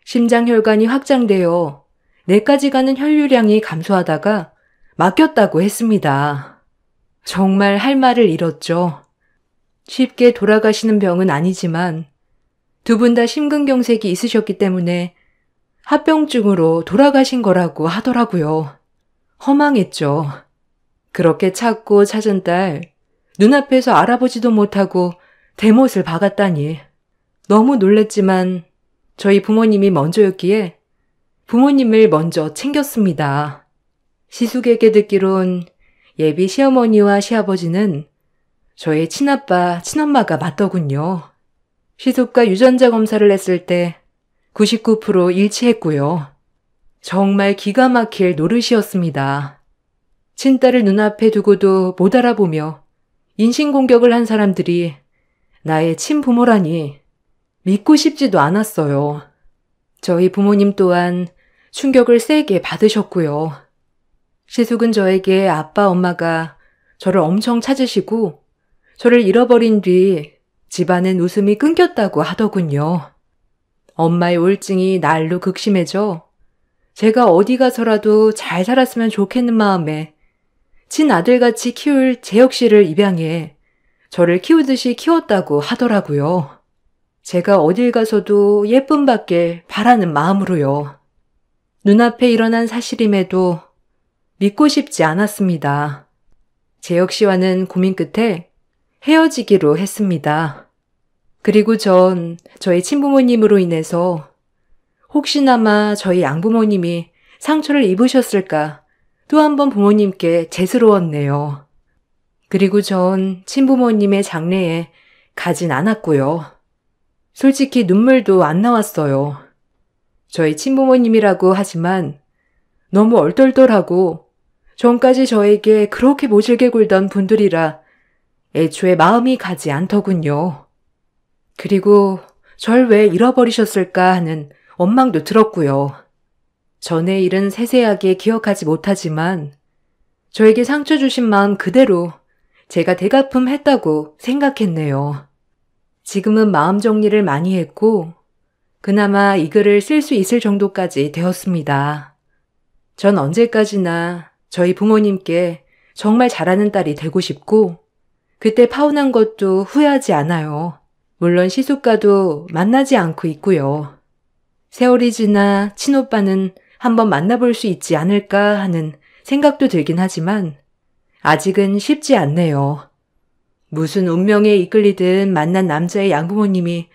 심장혈관이 확장되어 뇌까지 가는 혈류량이 감소하다가 막혔다고 했습니다. 정말 할 말을 잃었죠. 쉽게 돌아가시는 병은 아니지만 두 분 다 심근경색이 있으셨기 때문에 합병증으로 돌아가신 거라고 하더라고요. 허망했죠. 그렇게 찾고 찾은 딸, 눈앞에서 알아보지도 못하고 대못을 박았다니. 너무 놀랬지만 저희 부모님이 먼저였기에 부모님을 먼저 챙겼습니다. 시숙에게 듣기론 예비 시어머니와 시아버지는 저의 친아빠, 친엄마가 맞더군요. 시숙과 유전자 검사를 했을 때 99% 일치했고요. 정말 기가 막힐 노릇이었습니다. 친딸을 눈앞에 두고도 못 알아보며 인신공격을 한 사람들이 나의 친부모라니 믿고 싶지도 않았어요. 저희 부모님 또한 충격을 세게 받으셨고요. 시숙은 저에게 아빠, 엄마가 저를 엄청 찾으시고 저를 잃어버린 뒤 집안은 웃음이 끊겼다고 하더군요. 엄마의 우울증이 날로 극심해져 제가 어디 가서라도 잘 살았으면 좋겠는 마음에 친아들같이 키울 재혁 씨를 입양해 저를 키우듯이 키웠다고 하더라고요. 제가 어딜 가서도 예쁨 받길 바라는 마음으로요. 눈앞에 일어난 사실임에도 믿고 싶지 않았습니다. 재혁 씨와는 고민 끝에 헤어지기로 했습니다. 그리고 전 저희 친부모님으로 인해서 혹시나마 저희 양부모님이 상처를 입으셨을까 또 한 번 부모님께 죄스러웠네요. 그리고 전 친부모님의 장례에 가진 않았고요. 솔직히 눈물도 안 나왔어요. 저희 친부모님이라고 하지만 너무 얼떨떨하고 전까지 저에게 그렇게 모질게 굴던 분들이라 애초에 마음이 가지 않더군요. 그리고 절 왜 잃어버리셨을까 하는 원망도 들었고요. 전의 일은 세세하게 기억하지 못하지만 저에게 상처 주신 마음 그대로 제가 대가품했다고 생각했네요. 지금은 마음 정리를 많이 했고 그나마 이 글을 쓸 수 있을 정도까지 되었습니다. 전 언제까지나 저희 부모님께 정말 잘하는 딸이 되고 싶고 그때 파혼한 것도 후회하지 않아요. 물론 시숙과도 만나지 않고 있고요. 세월이 지나 친오빠는 한번 만나볼 수 있지 않을까 하는 생각도 들긴 하지만 아직은 쉽지 않네요. 무슨 운명에 이끌리든 만난 남자의 양부모님이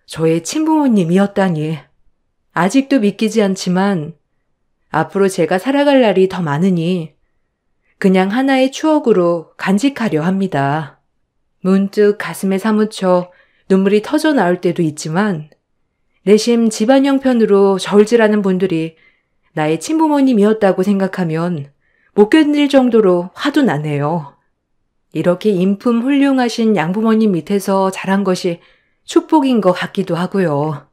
저의 친부모님이었다니. 아직도 믿기지 않지만 앞으로 제가 살아갈 날이 더 많으니 그냥 하나의 추억으로 간직하려 합니다. 문득 가슴에 사무쳐 눈물이 터져 나올 때도 있지만 내심 집안 형편으로 저울질하는 분들이 나의 친부모님이었다고 생각하면 못 견딜 정도로 화도 나네요. 이렇게 인품 훌륭하신 양부모님 밑에서 자란 것이 축복인 것 같기도 하고요.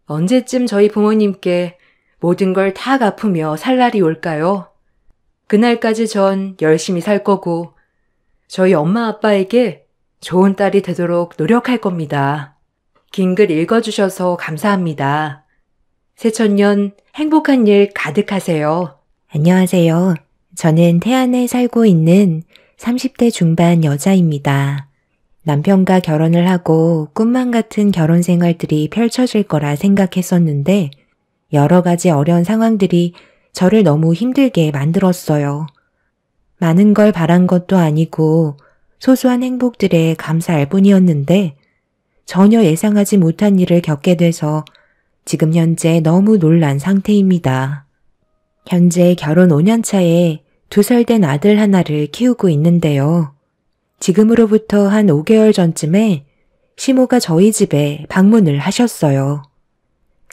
언제쯤 저희 부모님께 모든 걸 다 갚으며 살 날이 올까요? 그날까지 전 열심히 살 거고 저희 엄마 아빠에게 좋은 딸이 되도록 노력할 겁니다. 긴 글 읽어주셔서 감사합니다. 새천년 행복한 일 가득하세요. 안녕하세요. 저는 태안에 살고 있는 30대 중반 여자입니다. 남편과 결혼을 하고 꿈만 같은 결혼 생활들이 펼쳐질 거라 생각했었는데 여러 가지 어려운 상황들이 저를 너무 힘들게 만들었어요. 많은 걸 바란 것도 아니고 소소한 행복들에 감사할 뿐이었는데 전혀 예상하지 못한 일을 겪게 돼서 지금 현재 너무 놀란 상태입니다. 현재 결혼 5년 차에 2살 된 아들 하나를 키우고 있는데요. 지금으로부터 한 5개월 전쯤에 시모가 저희 집에 방문을 하셨어요.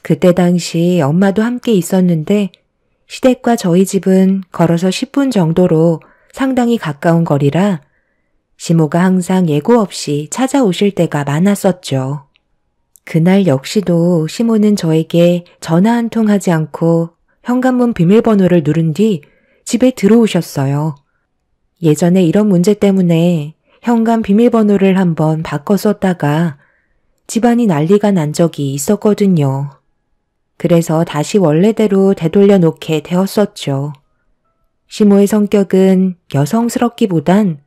그때 당시 엄마도 함께 있었는데 시댁과 저희 집은 걸어서 10분 정도로 상당히 가까운 거리라 시모가 항상 예고 없이 찾아오실 때가 많았었죠. 그날 역시도 시모는 저에게 전화 한 통 하지 않고 현관문 비밀번호를 누른 뒤 집에 들어오셨어요. 예전에 이런 문제 때문에 현관 비밀번호를 한번 바꿔 썼다가 집안이 난리가 난 적이 있었거든요. 그래서 다시 원래대로 되돌려 놓게 되었었죠. 시모의 성격은 여성스럽기보단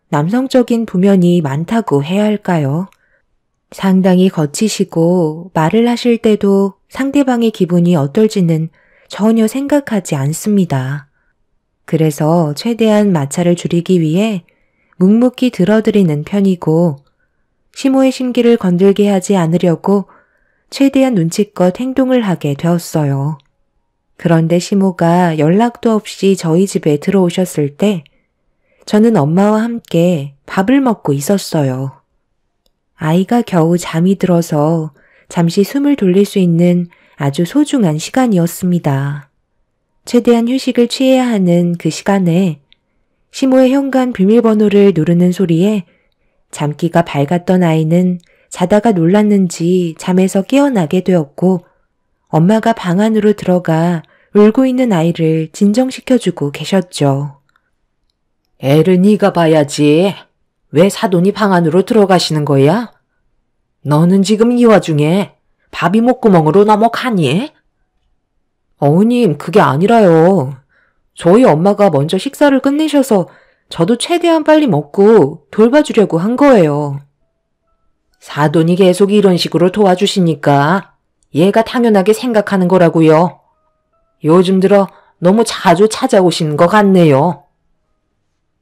남성적인 부면이 많다고 해야 할까요? 상당히 거치시고 말을 하실 때도 상대방의 기분이 어떨지는 전혀 생각하지 않습니다. 그래서 최대한 마찰을 줄이기 위해 묵묵히 들어드리는 편이고 시모의 심기를 건들게 하지 않으려고 최대한 눈치껏 행동을 하게 되었어요. 그런데 시모가 연락도 없이 저희 집에 들어오셨을 때 저는 엄마와 함께 밥을 먹고 있었어요. 아이가 겨우 잠이 들어서 잠시 숨을 돌릴 수 있는 아주 소중한 시간이었습니다. 최대한 휴식을 취해야 하는 그 시간에 시모의 현관 비밀번호를 누르는 소리에 잠기가 밝았던 아이는 자다가 놀랐는지 잠에서 깨어나게 되었고 엄마가 방 안으로 들어가 울고 있는 아이를 진정시켜주고 계셨죠. 애를 네가 봐야지. 왜 사돈이 방 안으로 들어가시는 거야? 너는 지금 이 와중에 밥이 목구멍으로 넘어가니? 어머님, 그게 아니라요. 저희 엄마가 먼저 식사를 끝내셔서 저도 최대한 빨리 먹고 돌봐주려고 한 거예요. 사돈이 계속 이런 식으로 도와주시니까 얘가 당연하게 생각하는 거라고요. 요즘 들어 너무 자주 찾아오시는 것 같네요.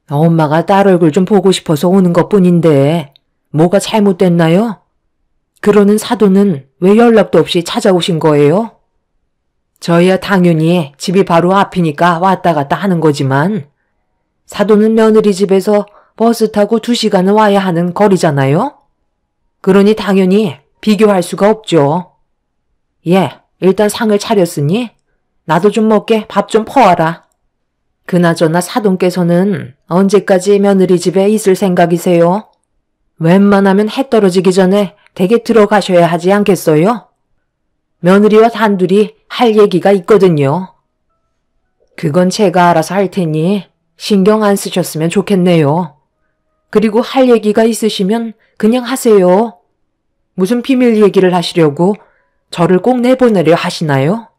엄마가 딸 얼굴 좀 보고 싶어서 오는 것뿐인데 뭐가 잘못됐나요? 그러는 사돈은 왜 연락도 없이 찾아오신 거예요? 저야 당연히 집이 바로 앞이니까 왔다 갔다 하는 거지만 사돈은 며느리 집에서 버스 타고 2시간은 와야 하는 거리잖아요? 그러니 당연히 비교할 수가 없죠. 예, 일단 상을 차렸으니 나도 좀 먹게 밥 좀 퍼와라. 그나저나 사돈께서는 언제까지 며느리 집에 있을 생각이세요? 웬만하면 해 떨어지기 전에 댁에 들어가셔야 하지 않겠어요? 며느리와 단둘이 할 얘기가 있거든요. 그건 제가 알아서 할 테니 신경 안 쓰셨으면 좋겠네요. 그리고 할 얘기가 있으시면 그냥 하세요. 무슨 비밀 얘기를 하시려고 저를 꼭 내보내려 하시나요?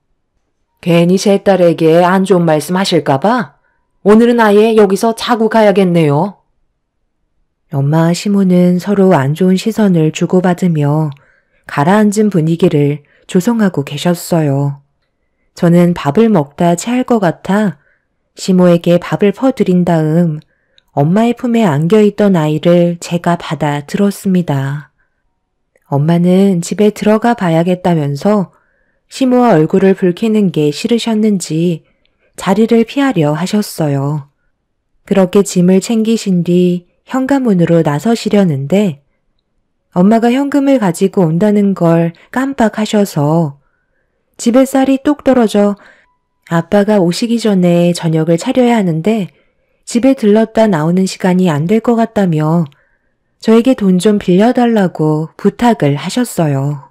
괜히 제 딸에게 안 좋은 말씀 하실까봐 오늘은 아예 여기서 자고 가야겠네요. 엄마와 시모는 서로 안 좋은 시선을 주고받으며 가라앉은 분위기를 조성하고 계셨어요. 저는 밥을 먹다 체할 것 같아 시모에게 밥을 퍼드린 다음 엄마의 품에 안겨있던 아이를 제가 받아 들었습니다. 엄마는 집에 들어가 봐야겠다면서 시모와 얼굴을 붉히는 게 싫으셨는지 자리를 피하려 하셨어요. 그렇게 짐을 챙기신 뒤 현관문으로 나서시려는데 엄마가 현금을 가지고 온다는 걸 깜빡하셔서 집에 쌀이 뚝 떨어져 아빠가 오시기 전에 저녁을 차려야 하는데 집에 들렀다 나오는 시간이 안 될 것 같다며 저에게 돈 좀 빌려달라고 부탁을 하셨어요.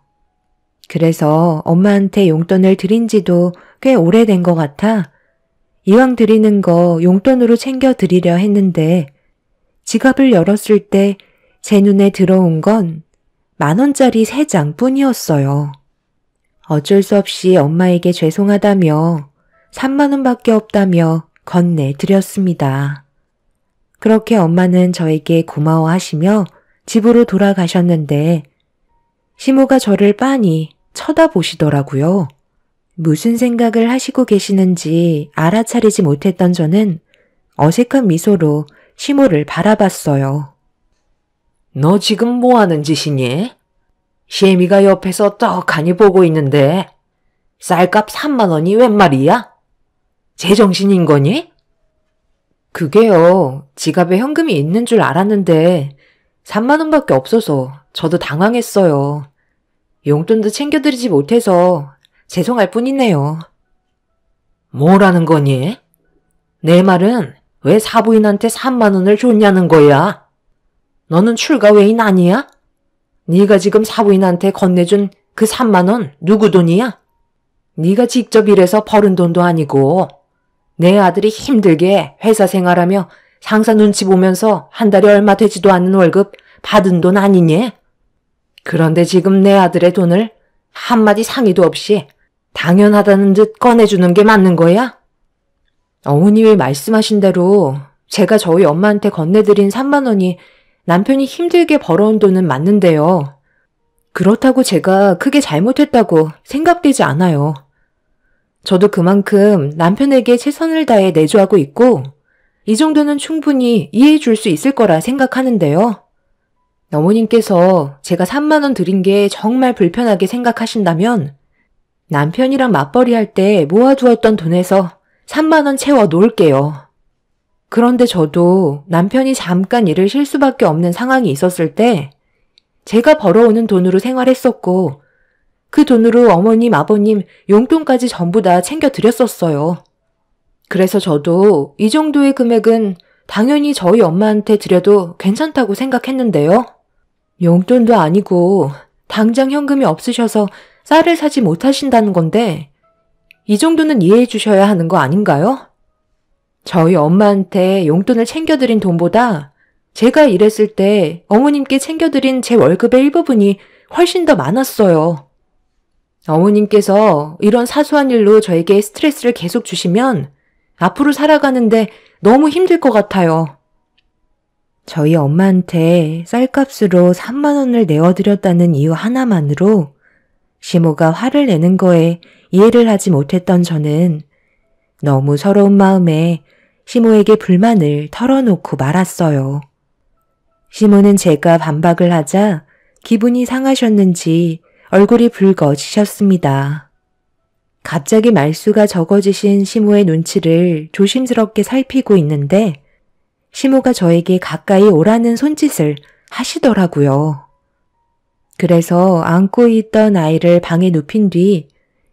그래서 엄마한테 용돈을 드린 지도 꽤 오래된 것 같아 이왕 드리는 거 용돈으로 챙겨 드리려 했는데 지갑을 열었을 때 제 눈에 들어온 건 10,000원짜리 3장 뿐이었어요. 어쩔 수 없이 엄마에게 죄송하다며 30,000원밖에 없다며 건네드렸습니다. 그렇게 엄마는 저에게 고마워하시며 집으로 돌아가셨는데 시모가 저를 빤히 쳐다보시더라고요. 무슨 생각을 하시고 계시는지 알아차리지 못했던 저는 어색한 미소로 시모를 바라봤어요. 너 지금 뭐 하는 짓이니? 시애미가 옆에서 떡하니 보고 있는데 쌀값 3만원이 웬 말이야? 제정신인 거니? 그게요. 지갑에 현금이 있는 줄 알았는데 3만원밖에 없어서 저도 당황했어요. 용돈도 챙겨드리지 못해서 죄송할 뿐이네요. 뭐라는 거니? 내 말은 왜 사부인한테 3만원을 줬냐는 거야? 너는 출가 외인 아니야? 네가 지금 사부인한테 건네준 그 3만원 누구 돈이야? 네가 직접 일해서 벌은 돈도 아니고 내 아들이 힘들게 회사 생활하며 상사 눈치 보면서 한 달에 얼마 되지도 않는 월급 받은 돈 아니니? 그런데 지금 내 아들의 돈을 한마디 상의도 없이 당연하다는 듯 꺼내주는 게 맞는 거야? 어머님이 말씀하신 대로 제가 저희 엄마한테 건네드린 3만원이 남편이 힘들게 벌어온 돈은 맞는데요. 그렇다고 제가 크게 잘못했다고 생각되지 않아요. 저도 그만큼 남편에게 최선을 다해 내조하고 있고 이 정도는 충분히 이해해 줄 수 있을 거라 생각하는데요. 어머님께서 제가 3만원 드린 게 정말 불편하게 생각하신다면 남편이랑 맞벌이 할 때 모아두었던 돈에서 3만원 채워 놓을게요. 그런데 저도 남편이 잠깐 일을 쉴 수밖에 없는 상황이 있었을 때 제가 벌어오는 돈으로 생활했었고 그 돈으로 어머님, 아버님 용돈까지 전부 다 챙겨드렸었어요. 그래서 저도 이 정도의 금액은 당연히 저희 엄마한테 드려도 괜찮다고 생각했는데요. 용돈도 아니고 당장 현금이 없으셔서 쌀을 사지 못하신다는 건데 이 정도는 이해해 주셔야 하는 거 아닌가요? 저희 엄마한테 용돈을 챙겨드린 돈보다 제가 일했을 때 어머님께 챙겨드린 제 월급의 일부분이 훨씬 더 많았어요. 어머님께서 이런 사소한 일로 저에게 스트레스를 계속 주시면 앞으로 살아가는데 너무 힘들 것 같아요. 저희 엄마한테 쌀값으로 3만원을 내어드렸다는 이유 하나만으로 시모가 화를 내는 거에 이해를 하지 못했던 저는 너무 서러운 마음에 시모에게 불만을 털어놓고 말았어요. 시모는 제가 반박을 하자 기분이 상하셨는지 얼굴이 붉어지셨습니다. 갑자기 말수가 적어지신 시모의 눈치를 조심스럽게 살피고 있는데 시모가 저에게 가까이 오라는 손짓을 하시더라고요. 그래서 안고 있던 아이를 방에 눕힌 뒤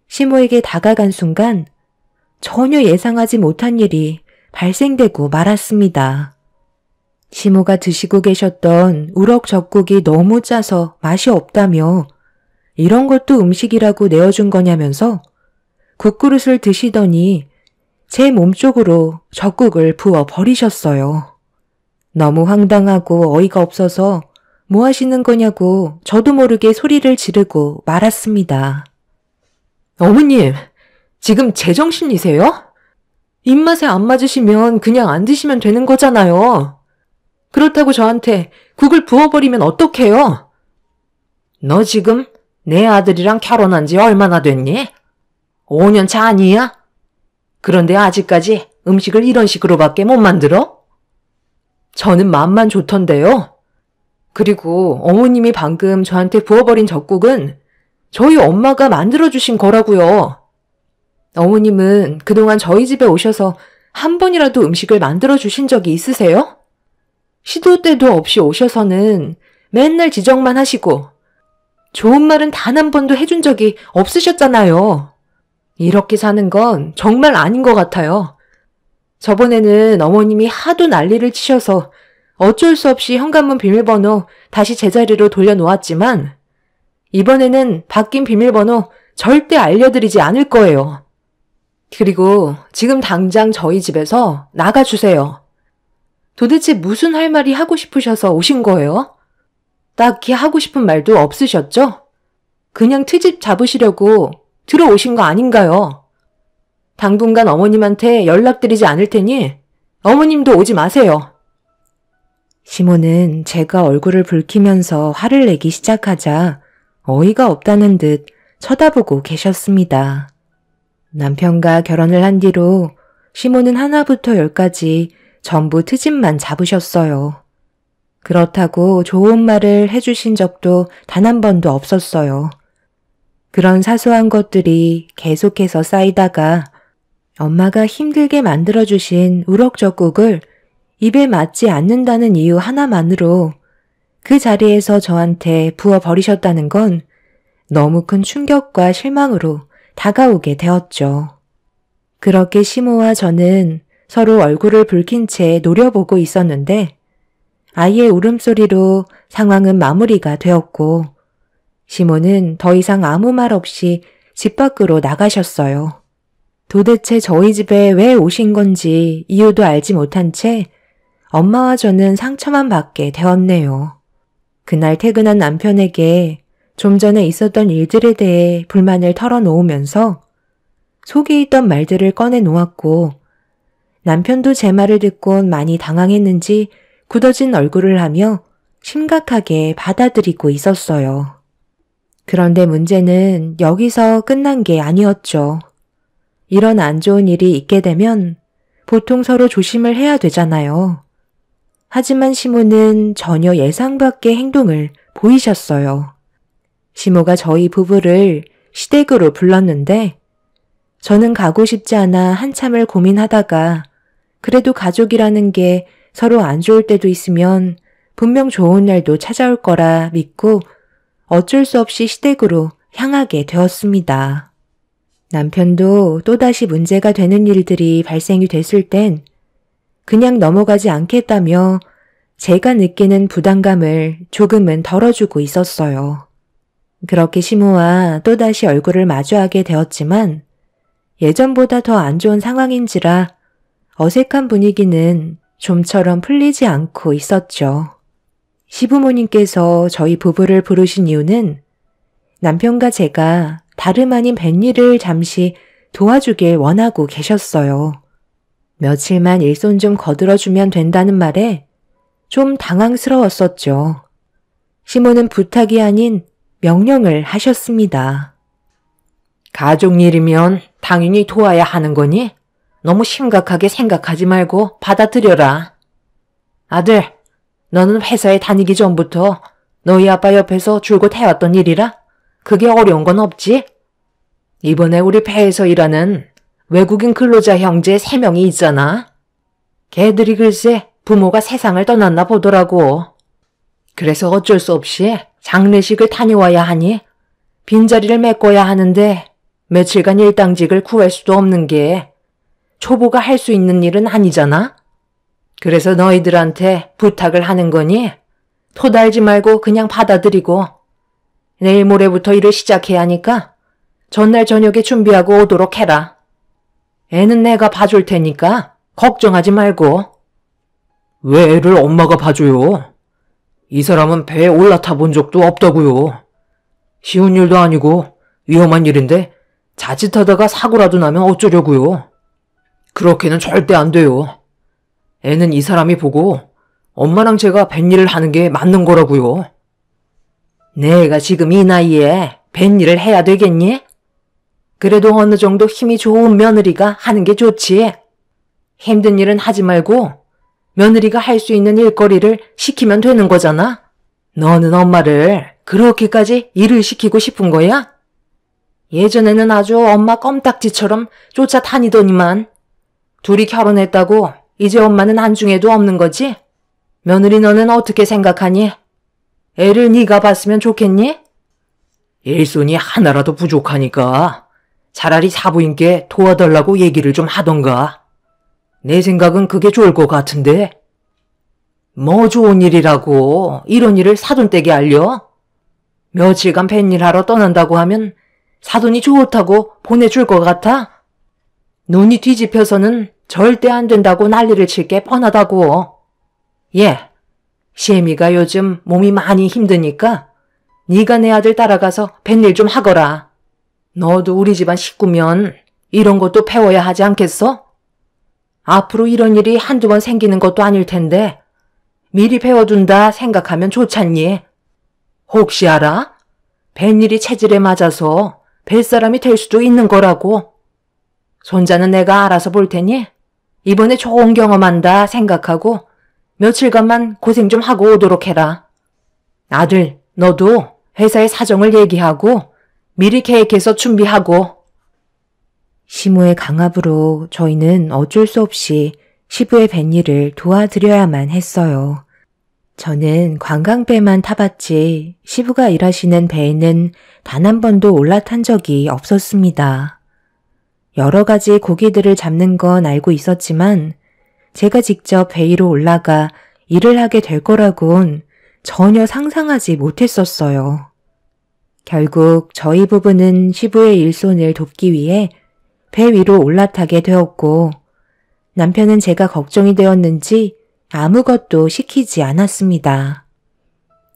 시모에게 다가간 순간 전혀 예상하지 못한 일이 발생되고 말았습니다. 시모가 드시고 계셨던 우럭젓국이 너무 짜서 맛이 없다며 이런 것도 음식이라고 내어준 거냐면서 국그릇을 드시더니 제 몸쪽으로 젓국을 부어 버리셨어요. 너무 황당하고 어이가 없어서 뭐 하시는 거냐고 저도 모르게 소리를 지르고 말았습니다. 어머님, 지금 제정신이세요? 입맛에 안 맞으시면 그냥 안 드시면 되는 거잖아요. 그렇다고 저한테 국을 부어버리면 어떡해요? 너 지금 내 아들이랑 결혼한 지 얼마나 됐니? 5년 차 아니야? 그런데 아직까지 음식을 이런 식으로밖에 못 만들어? 저는 마음만 좋던데요. 그리고 어머님이 방금 저한테 부어버린 젓국은 저희 엄마가 만들어주신 거라고요. 어머님은 그동안 저희 집에 오셔서 한 번이라도 음식을 만들어주신 적이 있으세요? 시도 때도 없이 오셔서는 맨날 지적만 하시고 좋은 말은 단 한 번도 해준 적이 없으셨잖아요. 이렇게 사는 건 정말 아닌 것 같아요. 저번에는 어머님이 하도 난리를 치셔서 어쩔 수 없이 현관문 비밀번호 다시 제자리로 돌려놓았지만 이번에는 바뀐 비밀번호 절대 알려드리지 않을 거예요. 그리고 지금 당장 저희 집에서 나가주세요. 도대체 무슨 할 말이 하고 싶으셔서 오신 거예요? 딱히 하고 싶은 말도 없으셨죠? 그냥 트집 잡으시려고 들어오신 거 아닌가요? 당분간 어머님한테 연락드리지 않을 테니 어머님도 오지 마세요. 시모는 제가 얼굴을 붉히면서 화를 내기 시작하자 어이가 없다는 듯 쳐다보고 계셨습니다. 남편과 결혼을 한 뒤로 시모는 하나부터 열까지 전부 트집만 잡으셨어요. 그렇다고 좋은 말을 해주신 적도 단 한 번도 없었어요. 그런 사소한 것들이 계속해서 쌓이다가 엄마가 힘들게 만들어주신 우럭젓국을 입에 맞지 않는다는 이유 하나만으로 그 자리에서 저한테 부어버리셨다는 건 너무 큰 충격과 실망으로 다가오게 되었죠. 그렇게 시모와 저는 서로 얼굴을 붉힌 채 노려보고 있었는데 아이의 울음소리로 상황은 마무리가 되었고 시모는 더 이상 아무 말 없이 집 밖으로 나가셨어요. 도대체 저희 집에 왜 오신 건지 이유도 알지 못한 채 엄마와 저는 상처만 받게 되었네요. 그날 퇴근한 남편에게 좀 전에 있었던 일들에 대해 불만을 털어놓으면서 속에 있던 말들을 꺼내놓았고 남편도 제 말을 듣곤 많이 당황했는지 굳어진 얼굴을 하며 심각하게 받아들이고 있었어요. 그런데 문제는 여기서 끝난 게 아니었죠. 이런 안 좋은 일이 있게 되면 보통 서로 조심을 해야 되잖아요. 하지만 시모는 전혀 예상 밖의 행동을 보이셨어요. 시모가 저희 부부를 시댁으로 불렀는데 저는 가고 싶지 않아 한참을 고민하다가 그래도 가족이라는 게 서로 안 좋을 때도 있으면 분명 좋은 날도 찾아올 거라 믿고 어쩔 수 없이 시댁으로 향하게 되었습니다. 남편도 또다시 문제가 되는 일들이 발생이 됐을 땐 그냥 넘어가지 않겠다며 제가 느끼는 부담감을 조금은 덜어주고 있었어요. 그렇게 시모와 또다시 얼굴을 마주하게 되었지만 예전보다 더 안 좋은 상황인지라 어색한 분위기는 좀처럼 풀리지 않고 있었죠. 시부모님께서 저희 부부를 부르신 이유는 남편과 제가 다름 아닌 뱃일을 잠시 도와주길 원하고 계셨어요. 며칠만 일손 좀 거들어주면 된다는 말에 좀 당황스러웠었죠. 시모는 부탁이 아닌 명령을 하셨습니다. 가족 일이면 당연히 도와야 하는 거니 너무 심각하게 생각하지 말고 받아들여라. 아들, 너는 회사에 다니기 전부터 너희 아빠 옆에서 줄곧 해왔던 일이라 그게 어려운 건 없지? 이번에 우리 배에서 일하는 외국인 근로자 형제 3명이 있잖아. 걔들이 글쎄 부모가 세상을 떠났나 보더라고. 그래서 어쩔 수 없이 장례식을 다녀와야 하니 빈자리를 메꿔야 하는데 며칠간 일당직을 구할 수도 없는 게 초보가 할 수 있는 일은 아니잖아. 그래서 너희들한테 부탁을 하는 거니 토달지 말고 그냥 받아들이고 내일 모레부터 일을 시작해야 하니까 전날 저녁에 준비하고 오도록 해라. 애는 내가 봐줄 테니까 걱정하지 말고. 왜 애를 엄마가 봐줘요? 이 사람은 배에 올라타 본 적도 없다고요. 쉬운 일도 아니고 위험한 일인데 자칫하다가 사고라도 나면 어쩌려고요. 그렇게는 절대 안 돼요. 애는 이 사람이 보고 엄마랑 제가 뱃일을 하는 게 맞는 거라고요. 내가 지금 이 나이에 뱃일을 해야 되겠니? 그래도 어느 정도 힘이 좋은 며느리가 하는 게 좋지. 힘든 일은 하지 말고 며느리가 할 수 있는 일거리를 시키면 되는 거잖아. 너는 엄마를 그렇게까지 일을 시키고 싶은 거야? 예전에는 아주 엄마 껌딱지처럼 쫓아다니더니만 둘이 결혼했다고 이제 엄마는 안중에도 없는 거지? 며느리 너는 어떻게 생각하니? 애를 네가 봤으면 좋겠니? 일손이 하나라도 부족하니까 차라리 사부인께 도와달라고 얘기를 좀 하던가. 내 생각은 그게 좋을 것 같은데. 뭐 좋은 일이라고 이런 일을 사돈댁에 알려? 며칠간 뱃일 하러 떠난다고 하면 사돈이 좋다고 보내줄 것 같아? 눈이 뒤집혀서는 절대 안 된다고 난리를 칠 게 뻔하다고. 시애미가 요즘 몸이 많이 힘드니까 네가 내 아들 따라가서 뱃일 좀 하거라. 너도 우리 집안 식구면 이런 것도 배워야 하지 않겠어? 앞으로 이런 일이 한두 번 생기는 것도 아닐 텐데 미리 배워둔다 생각하면 좋잖니. 혹시 알아? 뱃일이 체질에 맞아서 뱃사람이 될 수도 있는 거라고. 손자는 내가 알아서 볼 테니 이번에 좋은 경험한다 생각하고 며칠간만 고생 좀 하고 오도록 해라. 아들, 너도 회사의 사정을 얘기하고 미리 계획해서 준비하고. 시모의 강압으로 저희는 어쩔 수 없이 시부의 뱃일을 도와드려야만 했어요. 저는 관광배만 타봤지 시부가 일하시는 배에는 단 한 번도 올라탄 적이 없었습니다. 여러 가지 고기들을 잡는 건 알고 있었지만 제가 직접 배 위로 올라가 일을 하게 될 거라곤 전혀 상상하지 못했었어요. 결국 저희 부부는 시부의 일손을 돕기 위해 배 위로 올라타게 되었고 남편은 제가 걱정이 되었는지 아무것도 시키지 않았습니다.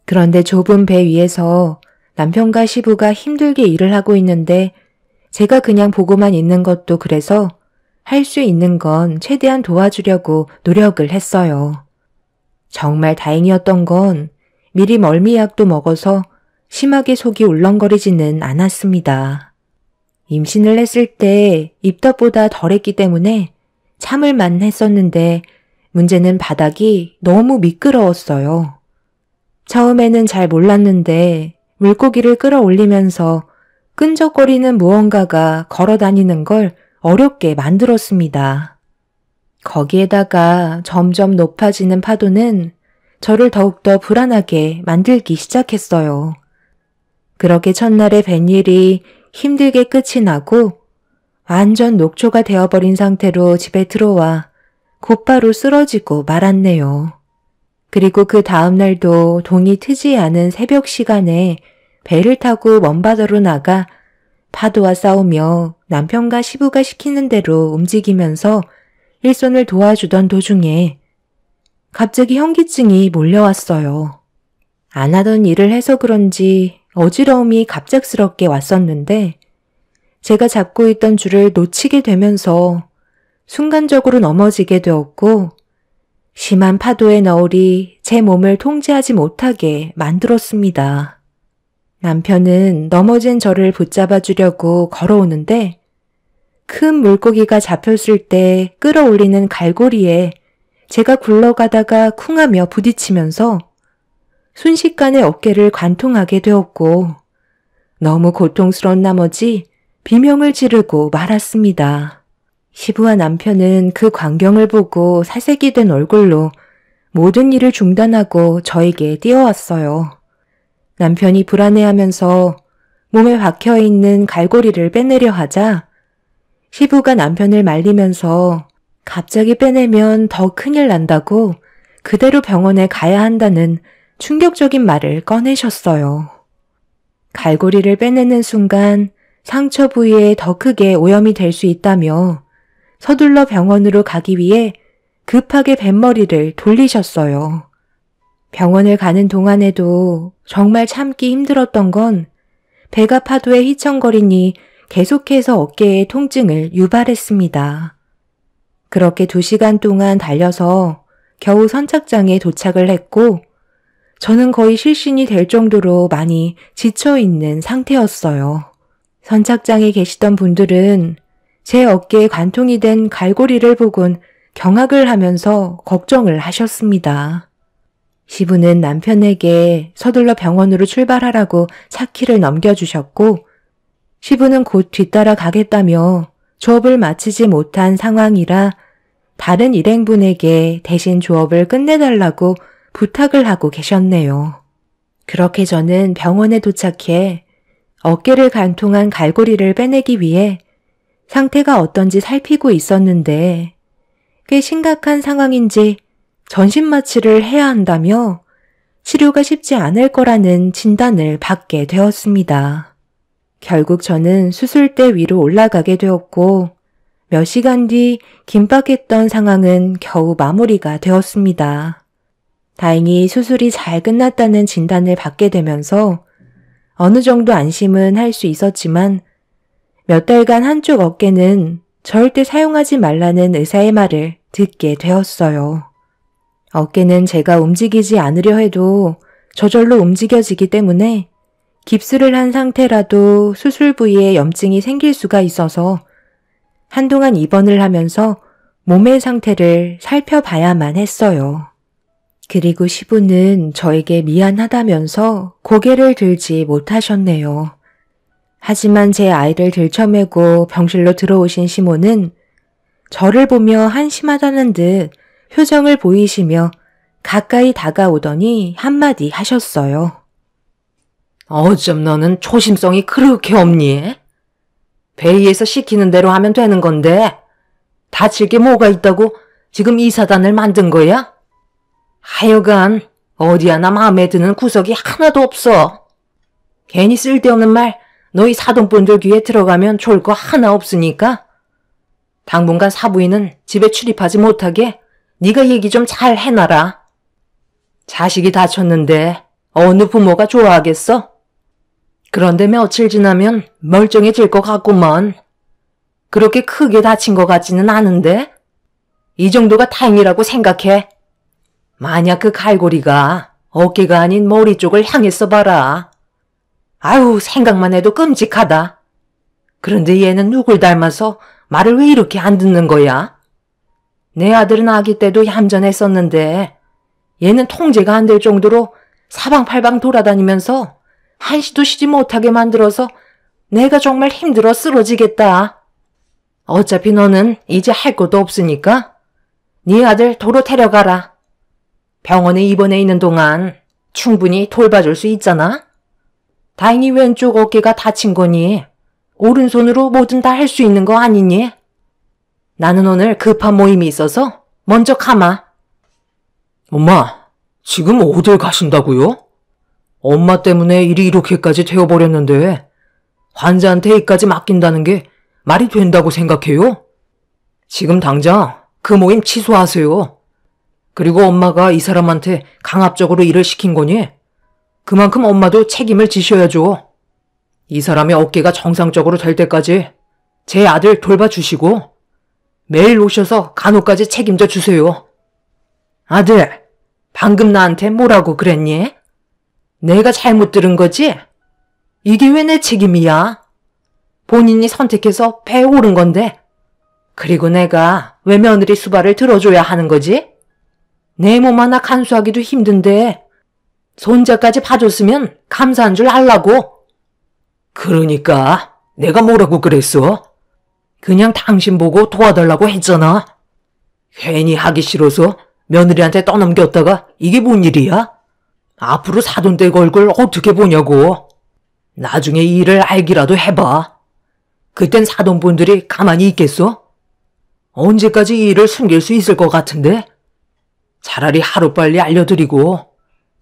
그런데 좁은 배 위에서 남편과 시부가 힘들게 일을 하고 있는데 제가 그냥 보고만 있는 것도 그래서 할 수 있는 건 최대한 도와주려고 노력을 했어요. 정말 다행이었던 건 미리 멀미약도 먹어서 심하게 속이 울렁거리지는 않았습니다. 임신을 했을 때 입덧보다 덜했기 때문에 참을만 했었는데 문제는 바닥이 너무 미끄러웠어요. 처음에는 잘 몰랐는데 물고기를 끌어올리면서 끈적거리는 무언가가 걸어다니는 걸 어렵게 만들었습니다. 거기에다가 점점 높아지는 파도는 저를 더욱더 불안하게 만들기 시작했어요. 그렇게 첫날의 뱃일이 힘들게 끝이 나고 완전 녹초가 되어버린 상태로 집에 들어와 곧바로 쓰러지고 말았네요. 그리고 그 다음날도 동이 트지 않은 새벽 시간에 배를 타고 먼 바다로 나가 파도와 싸우며 남편과 시부가 시키는 대로 움직이면서 일손을 도와주던 도중에 갑자기 현기증이 몰려왔어요. 안 하던 일을 해서 그런지 어지러움이 갑작스럽게 왔었는데 제가 잡고 있던 줄을 놓치게 되면서 순간적으로 넘어지게 되었고 심한 파도의 너울이 제 몸을 통제하지 못하게 만들었습니다. 남편은 넘어진 저를 붙잡아 주려고 걸어오는데 큰 물고기가 잡혔을 때 끌어올리는 갈고리에 제가 굴러가다가 쿵하며 부딪히면서 순식간에 어깨를 관통하게 되었고 너무 고통스러운 나머지 비명을 지르고 말았습니다. 시부와 남편은 그 광경을 보고 사색이 된 얼굴로 모든 일을 중단하고 저에게 뛰어왔어요. 남편이 불안해하면서 몸에 박혀있는 갈고리를 빼내려 하자 시부가 남편을 말리면서 갑자기 빼내면 더 큰일 난다고 그대로 병원에 가야 한다는 충격적인 말을 꺼내셨어요. 갈고리를 빼내는 순간 상처 부위에 더 크게 오염이 될 수 있다며 서둘러 병원으로 가기 위해 급하게 뱃머리를 돌리셨어요. 병원을 가는 동안에도 정말 참기 힘들었던 건 배가 파도에 휘청거리니 계속해서 어깨에 통증을 유발했습니다. 그렇게 2시간 동안 달려서 겨우 선착장에 도착을 했고 저는 거의 실신이 될 정도로 많이 지쳐있는 상태였어요. 선착장에 계시던 분들은 제 어깨에 관통이 된 갈고리를 보곤 경악을 하면서 걱정을 하셨습니다. 시부는 남편에게 서둘러 병원으로 출발하라고 차키를 넘겨주셨고 시부는 곧 뒤따라 가겠다며 조업을 마치지 못한 상황이라 다른 일행분에게 대신 조업을 끝내달라고 부탁을 하고 계셨네요. 그렇게 저는 병원에 도착해 어깨를 관통한 갈고리를 빼내기 위해 상태가 어떤지 살피고 있었는데 꽤 심각한 상황인지 전신마취를 해야 한다며 치료가 쉽지 않을 거라는 진단을 받게 되었습니다. 결국 저는 수술대 위로 올라가게 되었고 몇 시간 뒤 긴박했던 상황은 겨우 마무리가 되었습니다. 다행히 수술이 잘 끝났다는 진단을 받게 되면서 어느 정도 안심은 할 수 있었지만 몇 달간 한쪽 어깨는 절대 사용하지 말라는 의사의 말을 듣게 되었어요. 어깨는 제가 움직이지 않으려 해도 저절로 움직여지기 때문에 깁스를 한 상태라도 수술 부위에 염증이 생길 수가 있어서 한동안 입원을 하면서 몸의 상태를 살펴봐야만 했어요. 그리고 시부는 저에게 미안하다면서 고개를 들지 못하셨네요. 하지만 제 아이를 들쳐매고 병실로 들어오신 시모는 저를 보며 한심하다는 듯 표정을 보이시며 가까이 다가오더니 한마디 하셨어요. 어쩜 너는 초심성이 그렇게 없니? 베이에서 시키는 대로 하면 되는 건데 다칠 게 뭐가 있다고 지금 이 사단을 만든 거야? 하여간 어디 하나 마음에 드는 구석이 하나도 없어. 괜히 쓸데없는 말 너희 사돈분들 귀에 들어가면 좋을 거 하나 없으니까 당분간 사부인은 집에 출입하지 못하게 네가 얘기 좀 잘 해놔라. 자식이 다쳤는데 어느 부모가 좋아하겠어? 그런데 며칠 지나면 멀쩡해질 것 같구먼. 그렇게 크게 다친 것 같지는 않은데 이 정도가 다행이라고 생각해. 만약 그 갈고리가 어깨가 아닌 머리 쪽을 향했어 봐라. 아유, 생각만 해도 끔찍하다. 그런데 얘는 누굴 닮아서 말을 왜 이렇게 안 듣는 거야? 내 아들은 아기 때도 얌전했었는데 얘는 통제가 안 될 정도로 사방팔방 돌아다니면서 한시도 쉬지 못하게 만들어서 내가 정말 힘들어 쓰러지겠다. 어차피 너는 이제 할 것도 없으니까 네 아들 도로 데려가라. 병원에 입원해 있는 동안 충분히 돌봐줄 수 있잖아. 다행히 왼쪽 어깨가 다친 거니 오른손으로 뭐든 다 할 수 있는 거 아니니? 나는 오늘 급한 모임이 있어서 먼저 가마. 엄마, 지금 어딜 가신다고요? 엄마 때문에 일이 이렇게까지 되어버렸는데 환자한테 이까지 맡긴다는 게 말이 된다고 생각해요? 지금 당장 그 모임 취소하세요. 그리고 엄마가 이 사람한테 강압적으로 일을 시킨 거니 그만큼 엄마도 책임을 지셔야죠. 이 사람의 어깨가 정상적으로 될 때까지 제 아들 돌봐주시고 매일 오셔서 간호까지 책임져 주세요. 아들, 방금 나한테 뭐라고 그랬니? 내가 잘못 들은 거지? 이게 왜 내 책임이야? 본인이 선택해서 배에 오른 건데 그리고 내가 왜 며느리 수발을 들어줘야 하는 거지? 내 몸 하나 간수하기도 힘든데 손자까지 봐줬으면 감사한 줄 알라고. 그러니까 내가 뭐라고 그랬어? 그냥 당신 보고 도와달라고 했잖아. 괜히 하기 싫어서 며느리한테 떠넘겼다가 이게 뭔 일이야? 앞으로 사돈댁 얼굴 어떻게 보냐고. 나중에 이 일을 알기라도 해봐. 그땐 사돈분들이 가만히 있겠어? 언제까지 이 일을 숨길 수 있을 것 같은데? 차라리 하루빨리 알려드리고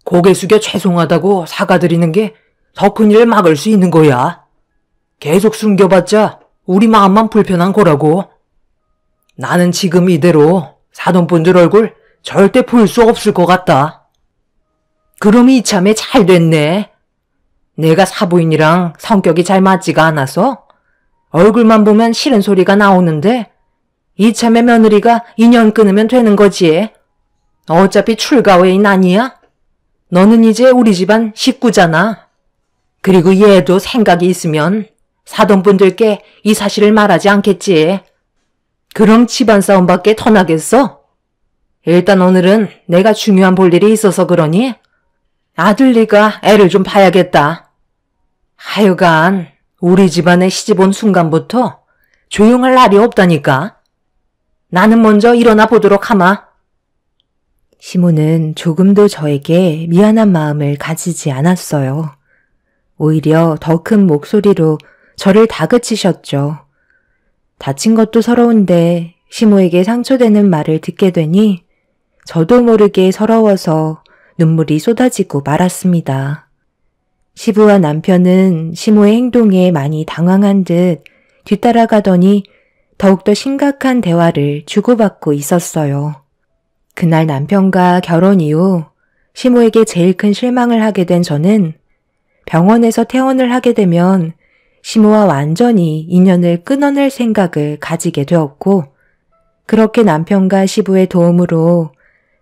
고개 숙여 죄송하다고 사과드리는 게 더 큰 일을 막을 수 있는 거야. 계속 숨겨봤자 우리 마음만 불편한 거라고. 나는 지금 이대로 사돈분들 얼굴 절대 볼 수 없을 것 같다. 그럼 이참에 잘 됐네. 내가 사부인이랑 성격이 잘 맞지가 않아서 얼굴만 보면 싫은 소리가 나오는데 이참에 며느리가 인연 끊으면 되는 거지. 어차피 출가외인 아니야? 너는 이제 우리 집안 식구잖아. 그리고 얘도 생각이 있으면 사돈분들께 이 사실을 말하지 않겠지. 그럼 집안 싸움밖에 더 나겠어? 일단 오늘은 내가 중요한 볼 일이 있어서 그러니 아들 네가 애를 좀 봐야겠다. 하여간 우리 집안에 시집 온 순간부터 조용할 날이 없다니까. 나는 먼저 일어나 보도록 하마. 시모는 조금도 저에게 미안한 마음을 가지지 않았어요. 오히려 더 큰 목소리로 저를 다그치셨죠. 다친 것도 서러운데 시모에게 상처되는 말을 듣게 되니 저도 모르게 서러워서 눈물이 쏟아지고 말았습니다. 시부와 남편은 시모의 행동에 많이 당황한 듯 뒤따라가더니 더욱더 심각한 대화를 주고받고 있었어요. 그날 남편과 결혼 이후 시모에게 제일 큰 실망을 하게 된 저는 병원에서 퇴원을 하게 되면 시모와 완전히 인연을 끊어낼 생각을 가지게 되었고, 그렇게 남편과 시부의 도움으로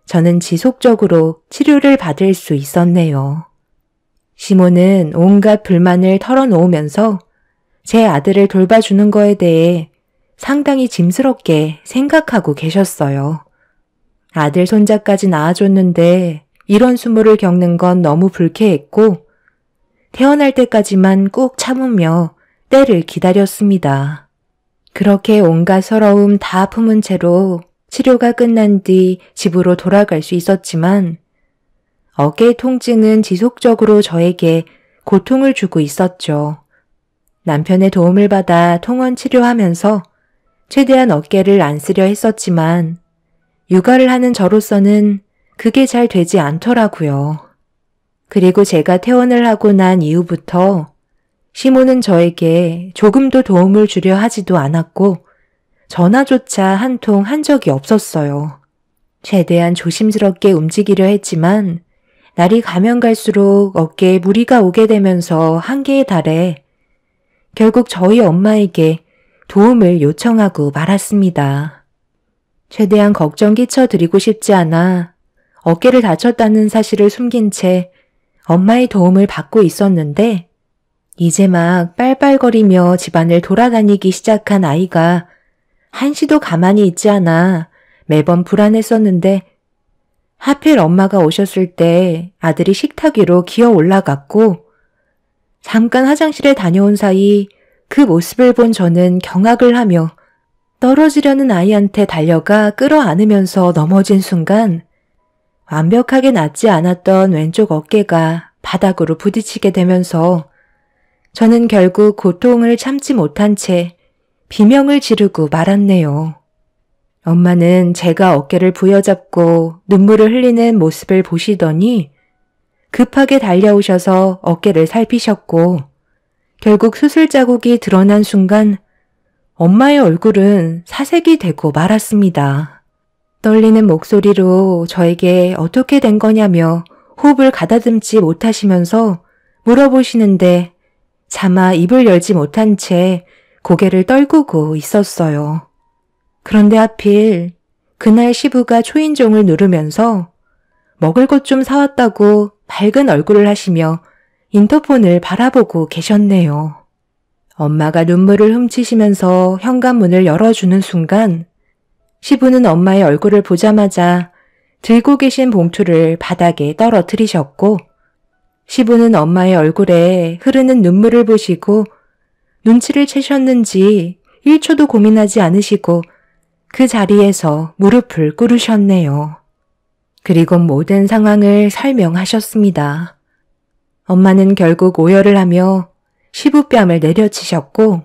저는 지속적으로 치료를 받을 수 있었네요. 시모는 온갖 불만을 털어놓으면서 제 아들을 돌봐주는 거에 대해 상당히 짐스럽게 생각하고 계셨어요. 아들 손자까지 낳아줬는데 이런 수모를 겪는 건 너무 불쾌했고 태어날 때까지만 꾹 참으며 때를 기다렸습니다. 그렇게 온갖 서러움 다 품은 채로 치료가 끝난 뒤 집으로 돌아갈 수 있었지만 어깨 통증은 지속적으로 저에게 고통을 주고 있었죠. 남편의 도움을 받아 통원 치료하면서 최대한 어깨를 안 쓰려 했었지만 육아를 하는 저로서는 그게 잘 되지 않더라고요. 그리고 제가 퇴원을 하고 난 이후부터 시모는 저에게 조금도 도움을 주려 하지도 않았고 전화조차 한 통 한 적이 없었어요. 최대한 조심스럽게 움직이려 했지만 날이 가면 갈수록 어깨에 무리가 오게 되면서 한계에 달해 결국 저희 엄마에게 도움을 요청하고 말았습니다. 최대한 걱정 끼쳐드리고 싶지 않아 어깨를 다쳤다는 사실을 숨긴 채 엄마의 도움을 받고 있었는데 이제 막 빨빨거리며 집안을 돌아다니기 시작한 아이가 한시도 가만히 있지 않아 매번 불안했었는데 하필 엄마가 오셨을 때 아들이 식탁 위로 기어 올라갔고 잠깐 화장실에 다녀온 사이 그 모습을 본 저는 경악을 하며 떨어지려는 아이한테 달려가 끌어안으면서 넘어진 순간 완벽하게 낫지 않았던 왼쪽 어깨가 바닥으로 부딪히게 되면서 저는 결국 고통을 참지 못한 채 비명을 지르고 말았네요. 엄마는 제가 어깨를 부여잡고 눈물을 흘리는 모습을 보시더니 급하게 달려오셔서 어깨를 살피셨고 결국 수술 자국이 드러난 순간 엄마의 얼굴은 사색이 되고 말았습니다. 떨리는 목소리로 저에게 어떻게 된 거냐며 호흡을 가다듬지 못하시면서 물어보시는데 차마 입을 열지 못한 채 고개를 떨구고 있었어요. 그런데 하필 그날 시부가 초인종을 누르면서 먹을 것 좀 사왔다고 밝은 얼굴을 하시며 인터폰을 바라보고 계셨네요. 엄마가 눈물을 훔치시면서 현관문을 열어주는 순간 시부는 엄마의 얼굴을 보자마자 들고 계신 봉투를 바닥에 떨어뜨리셨고 시부는 엄마의 얼굴에 흐르는 눈물을 보시고 눈치를 채셨는지 1초도 고민하지 않으시고 그 자리에서 무릎을 꿇으셨네요. 그리고 모든 상황을 설명하셨습니다. 엄마는 결국 오열을 하며 시부뺨을 내려치셨고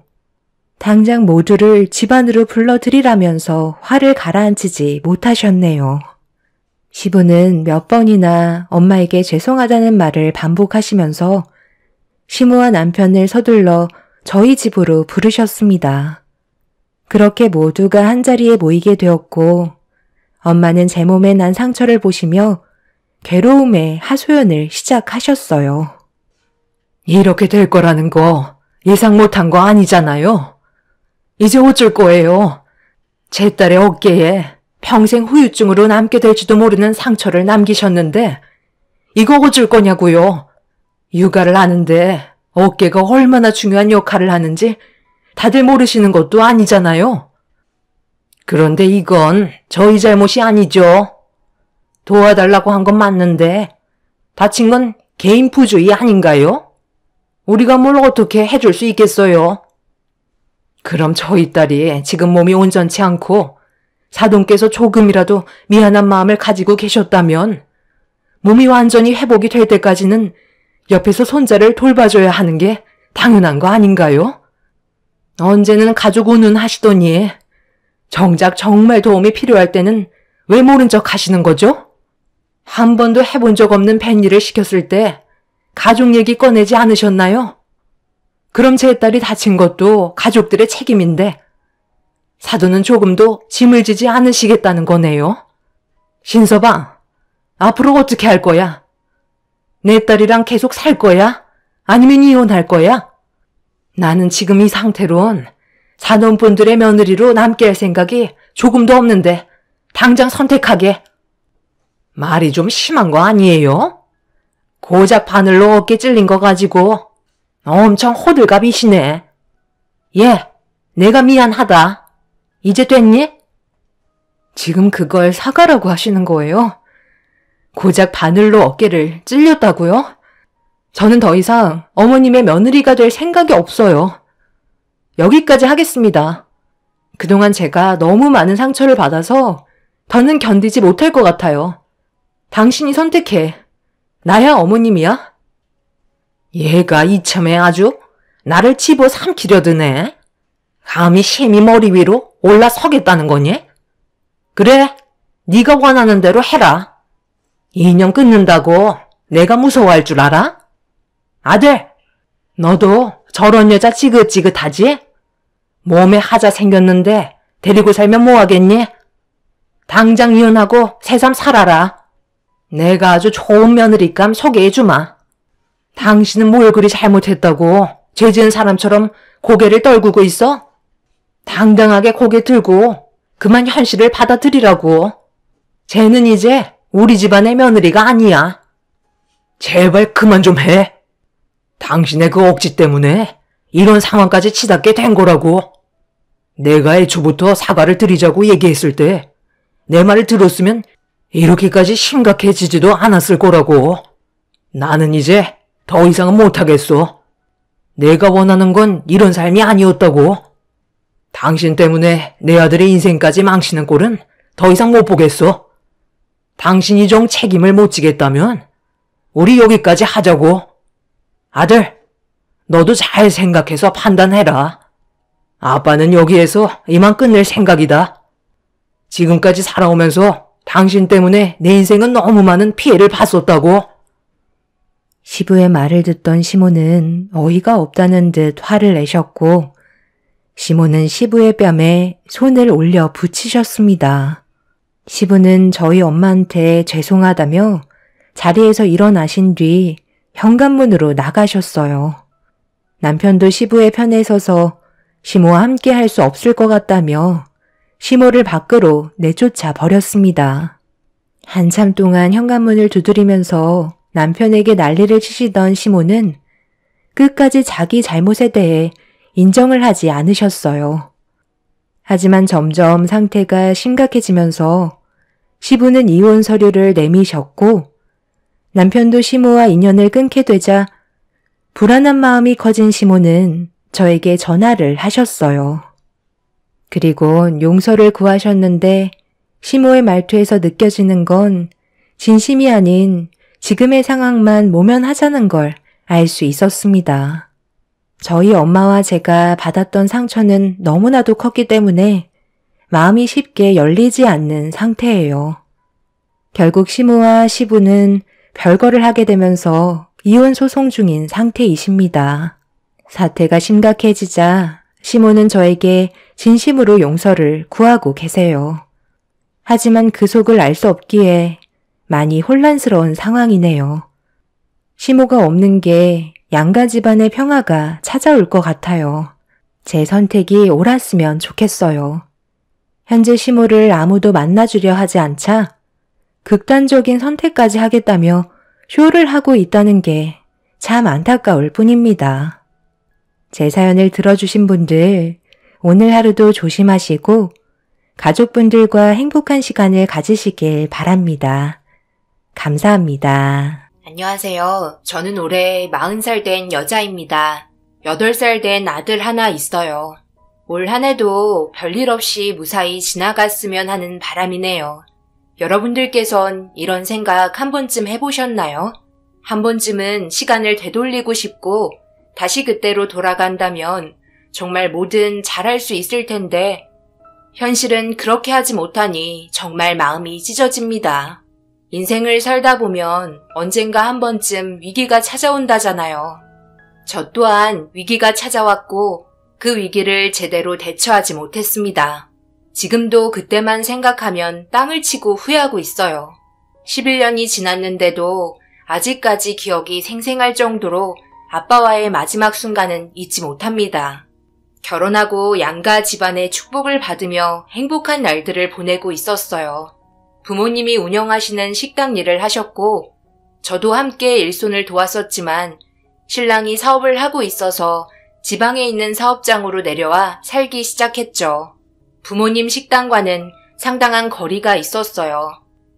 당장 모두를 집 안으로 불러들이라면서 화를 가라앉히지 못하셨네요. 시부는 몇 번이나 엄마에게 죄송하다는 말을 반복하시면서 시모와 남편을 서둘러 저희 집으로 부르셨습니다. 그렇게 모두가 한자리에 모이게 되었고 엄마는 제 몸에 난 상처를 보시며 괴로움의 하소연을 시작하셨어요. 이렇게 될 거라는 거 예상 못한 거 아니잖아요. 이제 어쩔 거예요. 제 딸의 어깨에 평생 후유증으로 남게 될지도 모르는 상처를 남기셨는데 이거 어쩔 거냐고요. 육아를 하는데 어깨가 얼마나 중요한 역할을 하는지 다들 모르시는 것도 아니잖아요. 그런데 이건 저희 잘못이 아니죠. 도와달라고 한 건 맞는데 다친 건 개인 부주의 아닌가요? 우리가 뭘 어떻게 해줄 수 있겠어요? 그럼 저희 딸이 지금 몸이 온전치 않고 사돈께서 조금이라도 미안한 마음을 가지고 계셨다면 몸이 완전히 회복이 될 때까지는 옆에서 손자를 돌봐줘야 하는 게 당연한 거 아닌가요? 언제는 가족 운운하시더니 정작 정말 도움이 필요할 때는 왜 모른 척 하시는 거죠? 한 번도 해본 적 없는 뱃일을 시켰을 때 가족 얘기 꺼내지 않으셨나요? 그럼 제 딸이 다친 것도 가족들의 책임인데 사돈은 조금도 짐을 지지 않으시겠다는 거네요. 신서방, 앞으로 어떻게 할 거야? 내 딸이랑 계속 살 거야? 아니면 이혼할 거야? 나는 지금 이 상태론 사돈분들의 며느리로 남게 할 생각이 조금도 없는데 당장 선택하게. 말이 좀 심한 거 아니에요? 고작 바늘로 어깨 찔린 거 가지고 엄청 호들갑이시네. 예, 내가 미안하다. 이제 됐니? 지금 그걸 사과라고 하시는 거예요? 고작 바늘로 어깨를 찔렸다고요? 저는 더 이상 어머님의 며느리가 될 생각이 없어요. 여기까지 하겠습니다. 그동안 제가 너무 많은 상처를 받아서 더는 견디지 못할 것 같아요. 당신이 선택해. 나야 어머님이야? 얘가 이참에 아주 나를 집어삼키려 드네. 감히 셈이 머리 위로 올라서겠다는 거니? 그래, 네가 원하는 대로 해라. 인연 끊는다고 내가 무서워할 줄 알아? 아들, 너도 저런 여자 지긋지긋하지? 몸에 하자 생겼는데 데리고 살면 뭐하겠니? 당장 이혼하고 새삼 살아라. 내가 아주 좋은 며느리감 소개해주마. 당신은 뭘 그리 잘못했다고 죄 지은 사람처럼 고개를 떨구고 있어? 당당하게 고개 들고 그만 현실을 받아들이라고. 쟤는 이제 우리 집안의 며느리가 아니야. 제발 그만 좀 해. 당신의 그 억지 때문에 이런 상황까지 치닫게 된 거라고. 내가 애초부터 사과를 드리자고 얘기했을 때 내 말을 들었으면 이렇게까지 심각해지지도 않았을 거라고. 나는 이제 더 이상은 못하겠어. 내가 원하는 건 이런 삶이 아니었다고. 당신 때문에 내 아들의 인생까지 망치는 꼴은 더 이상 못 보겠어. 당신이 좀 책임을 못 지겠다면 우리 여기까지 하자고. 아들, 너도 잘 생각해서 판단해라. 아빠는 여기에서 이만 끝낼 생각이다. 지금까지 살아오면서 당신 때문에 내 인생은 너무 많은 피해를 봤었다고. 시부의 말을 듣던 시모는 어이가 없다는 듯 화를 내셨고 시모는 시부의 뺨에 손을 올려 붙이셨습니다. 시부는 저희 엄마한테 죄송하다며 자리에서 일어나신 뒤 현관문으로 나가셨어요. 남편도 시부의 편에 서서 시모와 함께 할 수 없을 것 같다며 시모를 밖으로 내쫓아 버렸습니다. 한참 동안 현관문을 두드리면서 남편에게 난리를 치시던 시모는 끝까지 자기 잘못에 대해 인정을 하지 않으셨어요. 하지만 점점 상태가 심각해지면서 시부는 이혼 서류를 내미셨고 남편도 시모와 인연을 끊게 되자 불안한 마음이 커진 시모는 저에게 전화를 하셨어요. 그리고 용서를 구하셨는데 시모의 말투에서 느껴지는 건 진심이 아닌 지금의 상황만 모면하자는 걸 알 수 있었습니다. 저희 엄마와 제가 받았던 상처는 너무나도 컸기 때문에 마음이 쉽게 열리지 않는 상태예요. 결국 시모와 시부는 별거를 하게 되면서 이혼 소송 중인 상태이십니다. 사태가 심각해지자 시모는 저에게 진심으로 용서를 구하고 계세요. 하지만 그 속을 알 수 없기에 많이 혼란스러운 상황이네요. 시모가 없는 게 양가 집안의 평화가 찾아올 것 같아요. 제 선택이 옳았으면 좋겠어요. 현재 시모를 아무도 만나주려 하지 않자 극단적인 선택까지 하겠다며 쇼를 하고 있다는 게 참 안타까울 뿐입니다. 제 사연을 들어주신 분들, 오늘 하루도 조심하시고 가족분들과 행복한 시간을 가지시길 바랍니다. 감사합니다. 안녕하세요. 저는 올해 40살 된 여자입니다. 8살 된 아들 하나 있어요. 올 한 해도 별일 없이 무사히 지나갔으면 하는 바람이네요. 여러분들께선 이런 생각 한 번쯤 해보셨나요? 한 번쯤은 시간을 되돌리고 싶고 다시 그때로 돌아간다면 정말 뭐든 잘할 수 있을 텐데 현실은 그렇게 하지 못하니 정말 마음이 찢어집니다. 인생을 살다 보면 언젠가 한 번쯤 위기가 찾아온다잖아요. 저 또한 위기가 찾아왔고 그 위기를 제대로 대처하지 못했습니다. 지금도 그때만 생각하면 땅을 치고 후회하고 있어요. 11년이 지났는데도 아직까지 기억이 생생할 정도로 아빠와의 마지막 순간은 잊지 못합니다. 결혼하고 양가 집안의 축복을 받으며 행복한 날들을 보내고 있었어요. 부모님이 운영하시는 식당 일을 하셨고 저도 함께 일손을 도왔었지만 신랑이 사업을 하고 있어서 지방에 있는 사업장으로 내려와 살기 시작했죠. 부모님 식당과는 상당한 거리가 있었어요.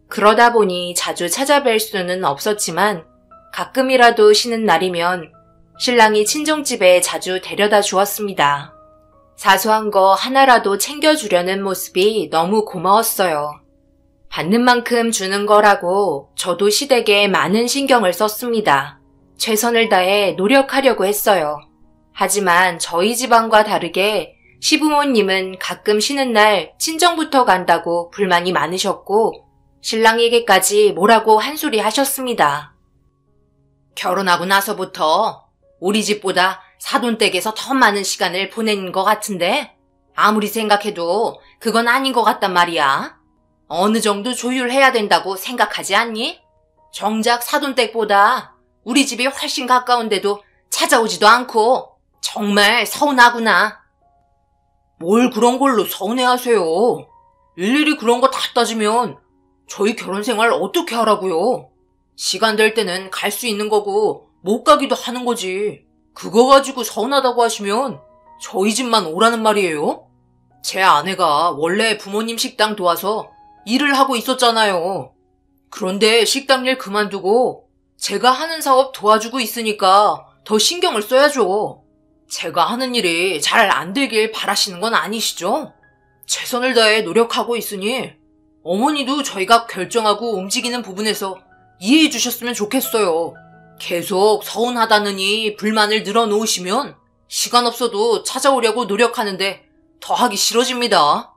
그러다 보니 자주 찾아뵐 수는 없었지만 가끔이라도 쉬는 날이면 신랑이 친정집에 자주 데려다 주었습니다. 사소한 거 하나라도 챙겨주려는 모습이 너무 고마웠어요. 받는 만큼 주는 거라고 저도 시댁에 많은 신경을 썼습니다. 최선을 다해 노력하려고 했어요. 하지만 저희 집안과 다르게 시부모님은 가끔 쉬는 날 친정부터 간다고 불만이 많으셨고 신랑에게까지 뭐라고 한 소리 하셨습니다. 결혼하고 나서부터 우리 집보다 사돈댁에서 더 많은 시간을 보낸 것 같은데 아무리 생각해도 그건 아닌 것 같단 말이야. 어느 정도 조율해야 된다고 생각하지 않니? 정작 사돈댁보다 우리 집이 훨씬 가까운데도 찾아오지도 않고 정말 서운하구나. 뭘 그런 걸로 서운해하세요. 일일이 그런 거 다 따지면 저희 결혼 생활 어떻게 하라고요? 시간 될 때는 갈 수 있는 거고 못 가기도 하는 거지. 그거 가지고 서운하다고 하시면 저희 집만 오라는 말이에요? 제 아내가 원래 부모님 식당 도와서 일을 하고 있었잖아요. 그런데 식당 일 그만두고 제가 하는 사업 도와주고 있으니까 더 신경을 써야죠. 제가 하는 일이 잘 안 되길 바라시는 건 아니시죠? 최선을 다해 노력하고 있으니 어머니도 저희가 결정하고 움직이는 부분에서 이해해 주셨으면 좋겠어요. 계속 서운하다느니 불만을 늘어놓으시면 시간 없어도 찾아오려고 노력하는데 더 하기 싫어집니다.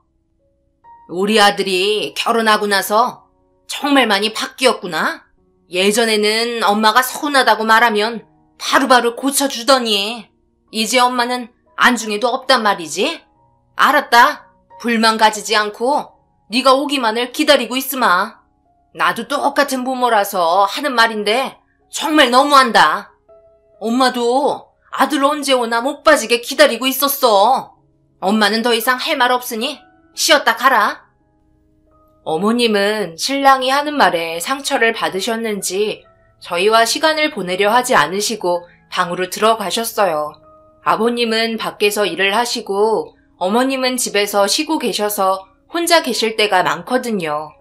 우리 아들이 결혼하고 나서 정말 많이 바뀌었구나. 예전에는 엄마가 서운하다고 말하면 바로바로 고쳐주더니 이제 엄마는 안중에도 없단 말이지. 알았다. 불만 가지지 않고 네가 오기만을 기다리고 있으마. 나도 똑같은 부모라서 하는 말인데 정말 너무한다. 엄마도 아들 언제 오나 못 빠지게 기다리고 있었어. 엄마는 더 이상 할 말 없으니 쉬었다 가라. 어머님은 신랑이 하는 말에 상처를 받으셨는지 저희와 시간을 보내려 하지 않으시고 방으로 들어가셨어요. 아버님은 밖에서 일을 하시고 어머님은 집에서 쉬고 계셔서 혼자 계실 때가 많거든요.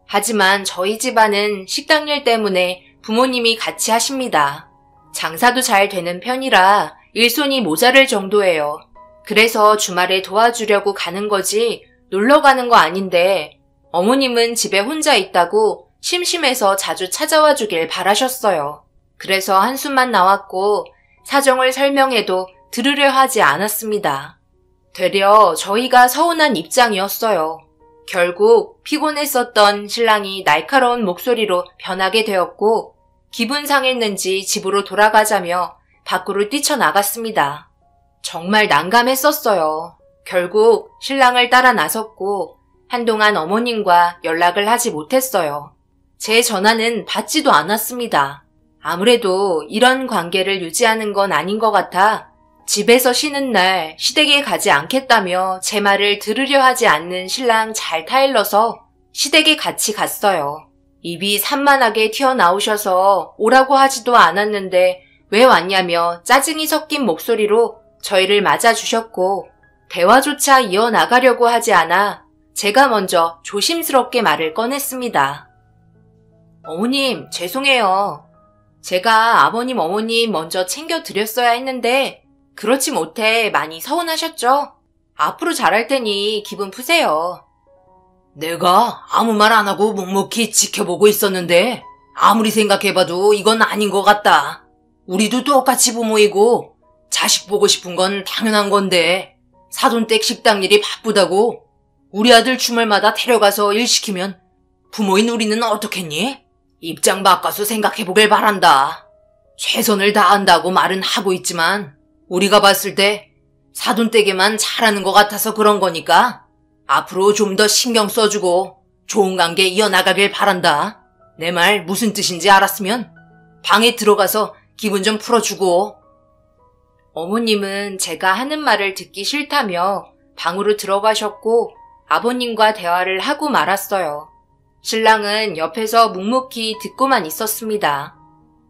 하지만 저희 집안은 식당 일 때문에 부모님이 같이 하십니다. 장사도 잘 되는 편이라 일손이 모자랄 정도예요. 그래서 주말에 도와주려고 가는 거지 놀러 가는 거 아닌데 어머님은 집에 혼자 있다고 심심해서 자주 찾아와 주길 바라셨어요. 그래서 한숨만 나왔고 사정을 설명해도 들으려 하지 않았습니다. 되려 저희가 서운한 입장이었어요. 결국 피곤했었던 신랑이 날카로운 목소리로 변하게 되었고 기분 상했는지 집으로 돌아가자며 밖으로 뛰쳐나갔습니다. 정말 난감했었어요. 결국 신랑을 따라 나섰고 한동안 어머님과 연락을 하지 못했어요. 제 전화는 받지도 않았습니다. 아무래도 이런 관계를 유지하는 건 아닌 것 같아 집에서 쉬는 날 시댁에 가지 않겠다며 제 말을 들으려 하지 않는 신랑 잘 타일러서 시댁에 같이 갔어요. 입이 산만하게 튀어나오셔서 오라고 하지도 않았는데 왜 왔냐며 짜증이 섞인 목소리로 저희를 맞아주셨고 대화조차 이어나가려고 하지 않아 제가 먼저 조심스럽게 말을 꺼냈습니다. 어머님, 죄송해요. 제가 아버님, 어머님 먼저 챙겨드렸어야 했는데 그렇지 못해 많이 서운하셨죠? 앞으로 잘할 테니 기분 푸세요. 내가 아무 말 안 하고 묵묵히 지켜보고 있었는데 아무리 생각해봐도 이건 아닌 것 같다. 우리도 똑같이 부모이고 자식 보고 싶은 건 당연한 건데 사돈댁 식당 일이 바쁘다고 우리 아들 주말마다 데려가서 일 시키면 부모인 우리는 어떻겠니? 입장 바꿔서 생각해보길 바란다. 최선을 다한다고 말은 하고 있지만 우리가 봤을 때 사돈댁에만 잘하는 것 같아서 그런 거니까 앞으로 좀 더 신경 써주고 좋은 관계 이어나가길 바란다. 내 말 무슨 뜻인지 알았으면 방에 들어가서 기분 좀 풀어주고. 어머님은 제가 하는 말을 듣기 싫다며 방으로 들어가셨고 아버님과 대화를 하고 말았어요. 신랑은 옆에서 묵묵히 듣고만 있었습니다.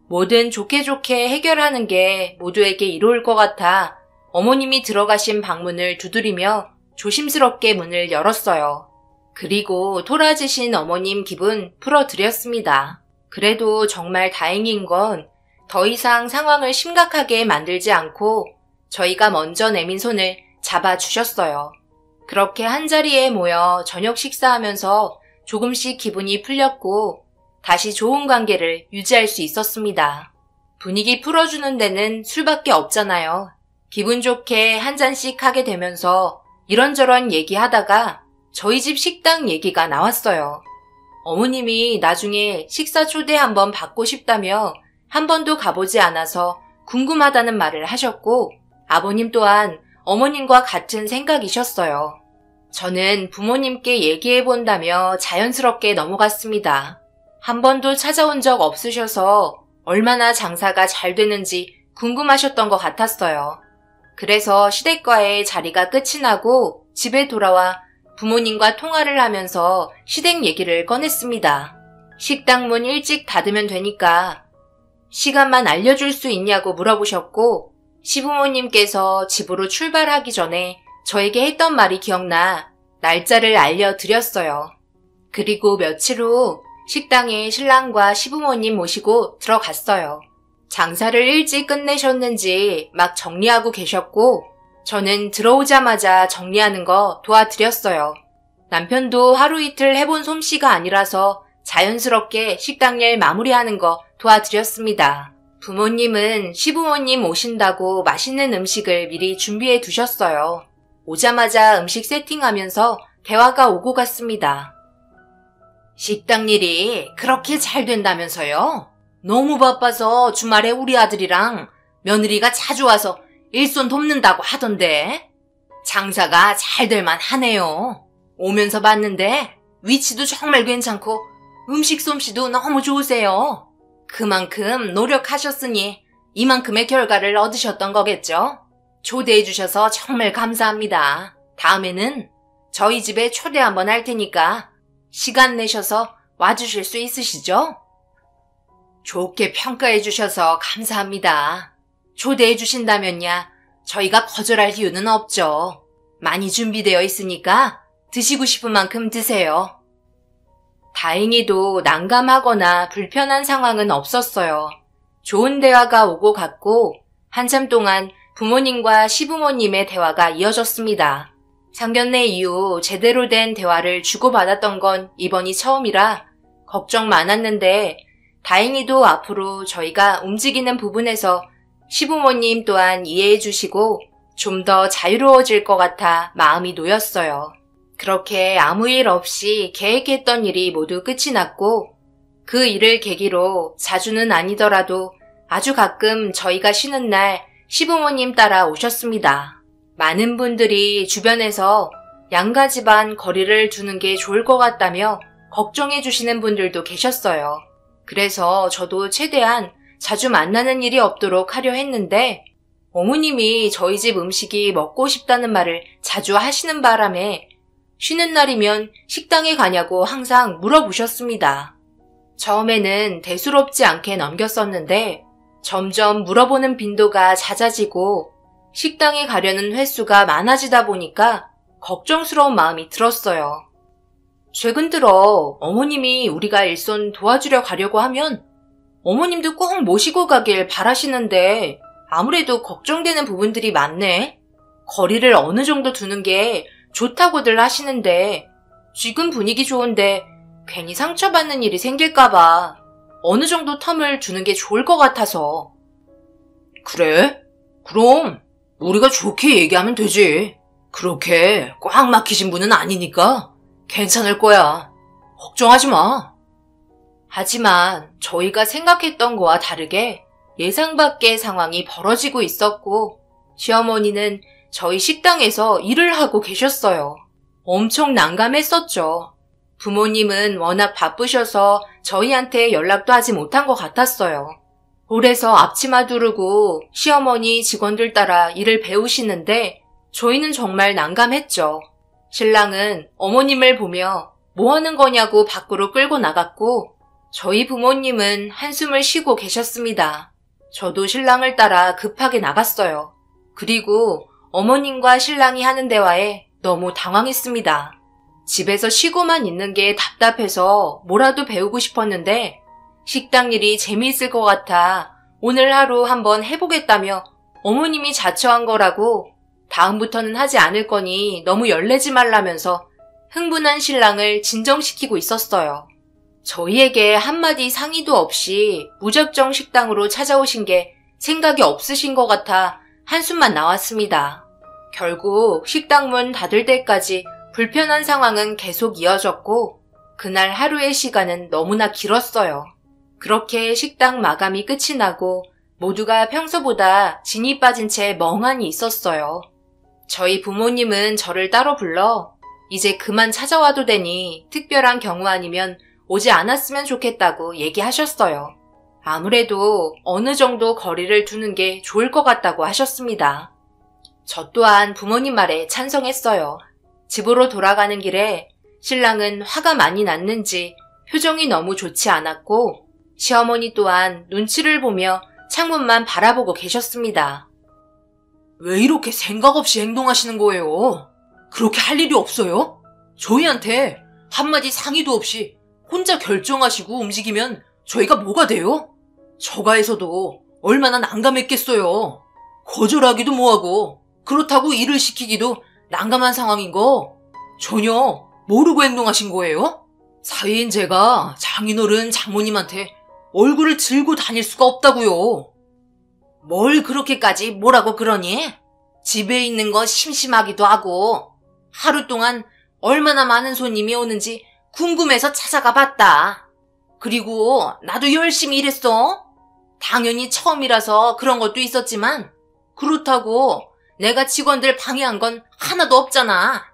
뭐든 좋게 좋게 해결하는 게 모두에게 이로울 것 같아 어머님이 들어가신 방문을 두드리며 조심스럽게 문을 열었어요. 그리고 토라지신 어머님 기분 풀어드렸습니다. 그래도 정말 다행인 건 더 이상 상황을 심각하게 만들지 않고 저희가 먼저 내민 손을 잡아주셨어요. 그렇게 한자리에 모여 저녁 식사하면서 조금씩 기분이 풀렸고 다시 좋은 관계를 유지할 수 있었습니다. 분위기 풀어주는 데는 술밖에 없잖아요. 기분 좋게 한 잔씩 하게 되면서 이런저런 얘기하다가 저희 집 식당 얘기가 나왔어요. 어머님이 나중에 식사 초대 한번 받고 싶다며 한 번도 가보지 않아서 궁금하다는 말을 하셨고 아버님 또한 어머님과 같은 생각이셨어요. 저는 부모님께 얘기해본다며 자연스럽게 넘어갔습니다. 한 번도 찾아온 적 없으셔서 얼마나 장사가 잘 되는지 궁금하셨던 것 같았어요. 그래서 시댁과의 자리가 끝이 나고 집에 돌아와 부모님과 통화를 하면서 시댁 얘기를 꺼냈습니다. 식당 문 일찍 닫으면 되니까 시간만 알려줄 수 있냐고 물어보셨고 시부모님께서 집으로 출발하기 전에 저에게 했던 말이 기억나 날짜를 알려드렸어요. 그리고 며칠 후 식당에 신랑과 시부모님 모시고 들어갔어요. 장사를 일찍 끝내셨는지 막 정리하고 계셨고 저는 들어오자마자 정리하는 거 도와드렸어요. 남편도 하루 이틀 해본 솜씨가 아니라서 자연스럽게 식당 일 마무리하는 거 도와드렸습니다. 부모님은 시부모님 오신다고 맛있는 음식을 미리 준비해 두셨어요. 오자마자 음식 세팅하면서 대화가 오고 갔습니다. 식당 일이 그렇게 잘 된다면서요? 너무 바빠서 주말에 우리 아들이랑 며느리가 자주 와서 일손 돕는다고 하던데 장사가 잘 될만 하네요. 오면서 봤는데 위치도 정말 괜찮고 음식 솜씨도 너무 좋으세요. 그만큼 노력하셨으니 이만큼의 결과를 얻으셨던 거겠죠? 초대해 주셔서 정말 감사합니다. 다음에는 저희 집에 초대 한번 할 테니까 시간 내셔서 와주실 수 있으시죠? 좋게 평가해 주셔서 감사합니다. 초대해 주신다면야 저희가 거절할 이유는 없죠. 많이 준비되어 있으니까 드시고 싶은 만큼 드세요. 다행히도 난감하거나 불편한 상황은 없었어요. 좋은 대화가 오고 갔고 한참 동안 부모님과 시부모님의 대화가 이어졌습니다. 상견례 이후 제대로 된 대화를 주고받았던 건 이번이 처음이라 걱정 많았는데 다행히도 앞으로 저희가 움직이는 부분에서 시부모님 또한 이해해 주시고 좀 더 자유로워질 것 같아 마음이 놓였어요. 그렇게 아무 일 없이 계획했던 일이 모두 끝이 났고 그 일을 계기로 자주는 아니더라도 아주 가끔 저희가 쉬는 날 시부모님 따라 오셨습니다. 많은 분들이 주변에서 양가 집안 거리를 두는 게 좋을 것 같다며 걱정해 주시는 분들도 계셨어요. 그래서 저도 최대한 자주 만나는 일이 없도록 하려 했는데 어머님이 저희 집 음식이 먹고 싶다는 말을 자주 하시는 바람에 쉬는 날이면 식당에 가냐고 항상 물어보셨습니다. 처음에는 대수롭지 않게 넘겼었는데 점점 물어보는 빈도가 잦아지고 식당에 가려는 횟수가 많아지다 보니까 걱정스러운 마음이 들었어요. 최근 들어 어머님이 우리가 일손 도와주려 가려고 하면 어머님도 꼭 모시고 가길 바라시는데 아무래도 걱정되는 부분들이 많네. 거리를 어느 정도 두는 게 좋다고들 하시는데 지금 분위기 좋은데 괜히 상처받는 일이 생길까봐 어느 정도 텀을 두는 게 좋을 것 같아서. 그래? 그럼 우리가 좋게 얘기하면 되지. 그렇게 꽉 막히신 분은 아니니까 괜찮을 거야. 걱정하지 마. 하지만 저희가 생각했던 거와 다르게 예상 밖의 상황이 벌어지고 있었고 시어머니는 저희 식당에서 일을 하고 계셨어요. 엄청 난감했었죠. 부모님은 워낙 바쁘셔서 저희한테 연락도 하지 못한 것 같았어요. 홀에서 앞치마 두르고 시어머니 직원들 따라 일을 배우시는데 저희는 정말 난감했죠. 신랑은 어머님을 보며 뭐 하는 거냐고 밖으로 끌고 나갔고 저희 부모님은 한숨을 쉬고 계셨습니다. 저도 신랑을 따라 급하게 나갔어요. 그리고 어머님과 신랑이 하는 대화에 너무 당황했습니다. 집에서 쉬고만 있는 게 답답해서 뭐라도 배우고 싶었는데 식당 일이 재미있을 것 같아 오늘 하루 한번 해보겠다며 어머님이 자처한 거라고 다음부터는 하지 않을 거니 너무 열내지 말라면서 흥분한 신랑을 진정시키고 있었어요. 저희에게 한마디 상의도 없이 무작정 식당으로 찾아오신 게 생각이 없으신 것 같아 한숨만 나왔습니다. 결국 식당 문 닫을 때까지 불편한 상황은 계속 이어졌고 그날 하루의 시간은 너무나 길었어요. 그렇게 식당 마감이 끝이 나고 모두가 평소보다 진이 빠진 채 멍하니 있었어요. 저희 부모님은 저를 따로 불러 이제 그만 찾아와도 되니 특별한 경우 아니면 오지 않았으면 좋겠다고 얘기하셨어요. 아무래도 어느 정도 거리를 두는 게 좋을 것 같다고 하셨습니다. 저 또한 부모님 말에 찬성했어요. 집으로 돌아가는 길에 신랑은 화가 많이 났는지 표정이 너무 좋지 않았고 시어머니 또한 눈치를 보며 창문만 바라보고 계셨습니다. 왜 이렇게 생각 없이 행동하시는 거예요? 그렇게 할 일이 없어요? 저희한테 한마디 상의도 없이 혼자 결정하시고 움직이면 저희가 뭐가 돼요? 저가에서도 얼마나 난감했겠어요. 거절하기도 뭐하고 그렇다고 일을 시키기도 난감한 상황인 거 전혀 모르고 행동하신 거예요? 사위인 제가 장인어른 장모님한테 얼굴을 들고 다닐 수가 없다고요. 뭘 그렇게까지 뭐라고 그러니? 집에 있는 거 심심하기도 하고 하루 동안 얼마나 많은 손님이 오는지 궁금해서 찾아가 봤다. 그리고 나도 열심히 일했어. 당연히 처음이라서 그런 것도 있었지만 그렇다고 내가 직원들 방해한 건 하나도 없잖아.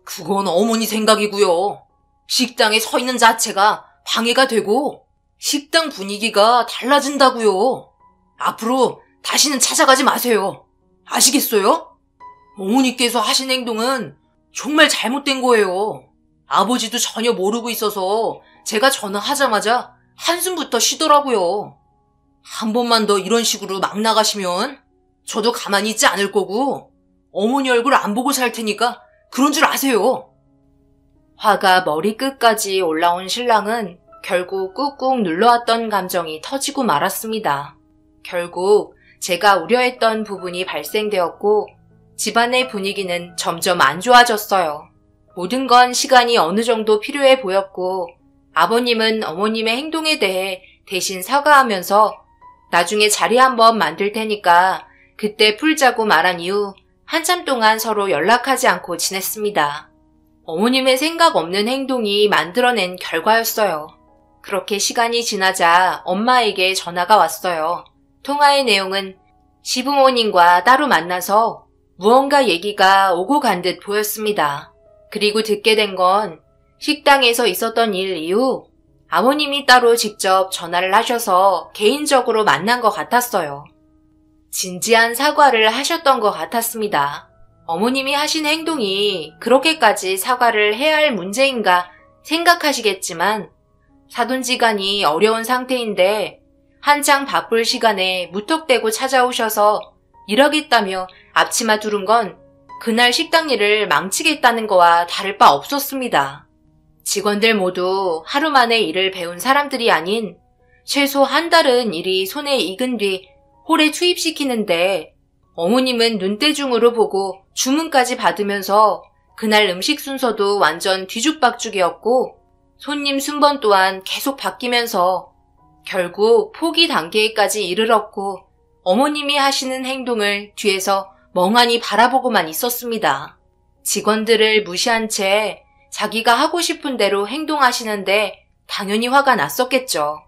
그건 어머니 생각이고요. 식당에 서 있는 자체가 방해가 되고 식당 분위기가 달라진다고요. 앞으로 다시는 찾아가지 마세요. 아시겠어요? 어머니께서 하신 행동은 정말 잘못된 거예요. 아버지도 전혀 모르고 있어서 제가 전화하자마자 한숨부터 쉬더라고요. 한 번만 더 이런 식으로 막 나가시면 저도 가만히 있지 않을 거고 어머니 얼굴 안 보고 살 테니까 그런 줄 아세요. 화가 머리끝까지 올라온 신랑은 결국 꾹꾹 눌러왔던 감정이 터지고 말았습니다. 결국 제가 우려했던 부분이 발생되었고 집안의 분위기는 점점 안 좋아졌어요. 모든 건 시간이 어느 정도 필요해 보였고 아버님은 어머님의 행동에 대해 대신 사과하면서 나중에 자리 한번 만들 테니까 그때 풀자고 말한 이후 한참 동안 서로 연락하지 않고 지냈습니다. 어머님의 생각 없는 행동이 만들어낸 결과였어요. 그렇게 시간이 지나자 엄마에게 전화가 왔어요. 통화의 내용은 시부모님과 따로 만나서 무언가 얘기가 오고 간 듯 보였습니다. 그리고 듣게 된 건 식당에서 있었던 일 이후 아버님이 따로 직접 전화를 하셔서 개인적으로 만난 것 같았어요. 진지한 사과를 하셨던 것 같았습니다. 어머님이 하신 행동이 그렇게까지 사과를 해야 할 문제인가 생각하시겠지만 사돈지간이 어려운 상태인데 한창 바쁠 시간에 무턱대고 찾아오셔서 일하겠다며 앞치마 두른 건 그날 식당 일을 망치겠다는 거와 다를 바 없었습니다. 직원들 모두 하루 만에 일을 배운 사람들이 아닌 최소 한 달은 일이 손에 익은 뒤 홀에 투입시키는데 어머님은 눈대중으로 보고 주문까지 받으면서 그날 음식 순서도 완전 뒤죽박죽이었고 손님 순번 또한 계속 바뀌면서 결국 포기 단계까지 이르렀고 어머님이 하시는 행동을 뒤에서 멍하니 바라보고만 있었습니다. 직원들을 무시한 채 자기가 하고 싶은 대로 행동하시는데 당연히 화가 났었겠죠.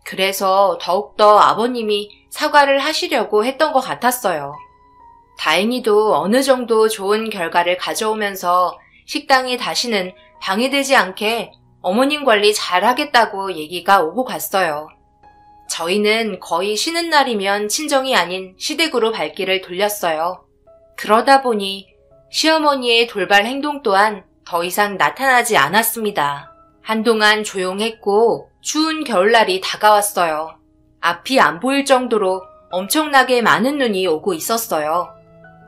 그래서 더욱더 아버님이 사과를 하시려고 했던 것 같았어요. 다행히도 어느 정도 좋은 결과를 가져오면서 식당이 다시는 방해되지 않게 어머님 관리 잘 하겠다고 얘기가 오고 갔어요. 저희는 거의 쉬는 날이면 친정이 아닌 시댁으로 발길을 돌렸어요. 그러다 보니 시어머니의 돌발 행동 또한 더 이상 나타나지 않았습니다. 한동안 조용했고 추운 겨울날이 다가왔어요. 앞이 안 보일 정도로 엄청나게 많은 눈이 오고 있었어요.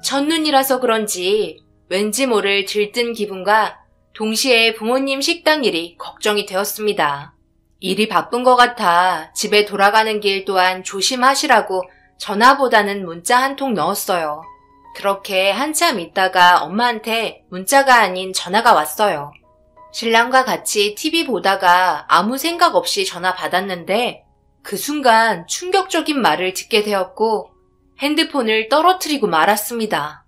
첫눈이라서 그런지 왠지 모를 들뜬 기분과 동시에 부모님 식당 일이 걱정이 되었습니다. 일이 바쁜 것 같아 집에 돌아가는 길 또한 조심하시라고 전화보다는 문자 한 통 넣었어요. 그렇게 한참 있다가 엄마한테 문자가 아닌 전화가 왔어요. 신랑과 같이 TV 보다가 아무 생각 없이 전화 받았는데 그 순간 충격적인 말을 듣게 되었고 핸드폰을 떨어뜨리고 말았습니다.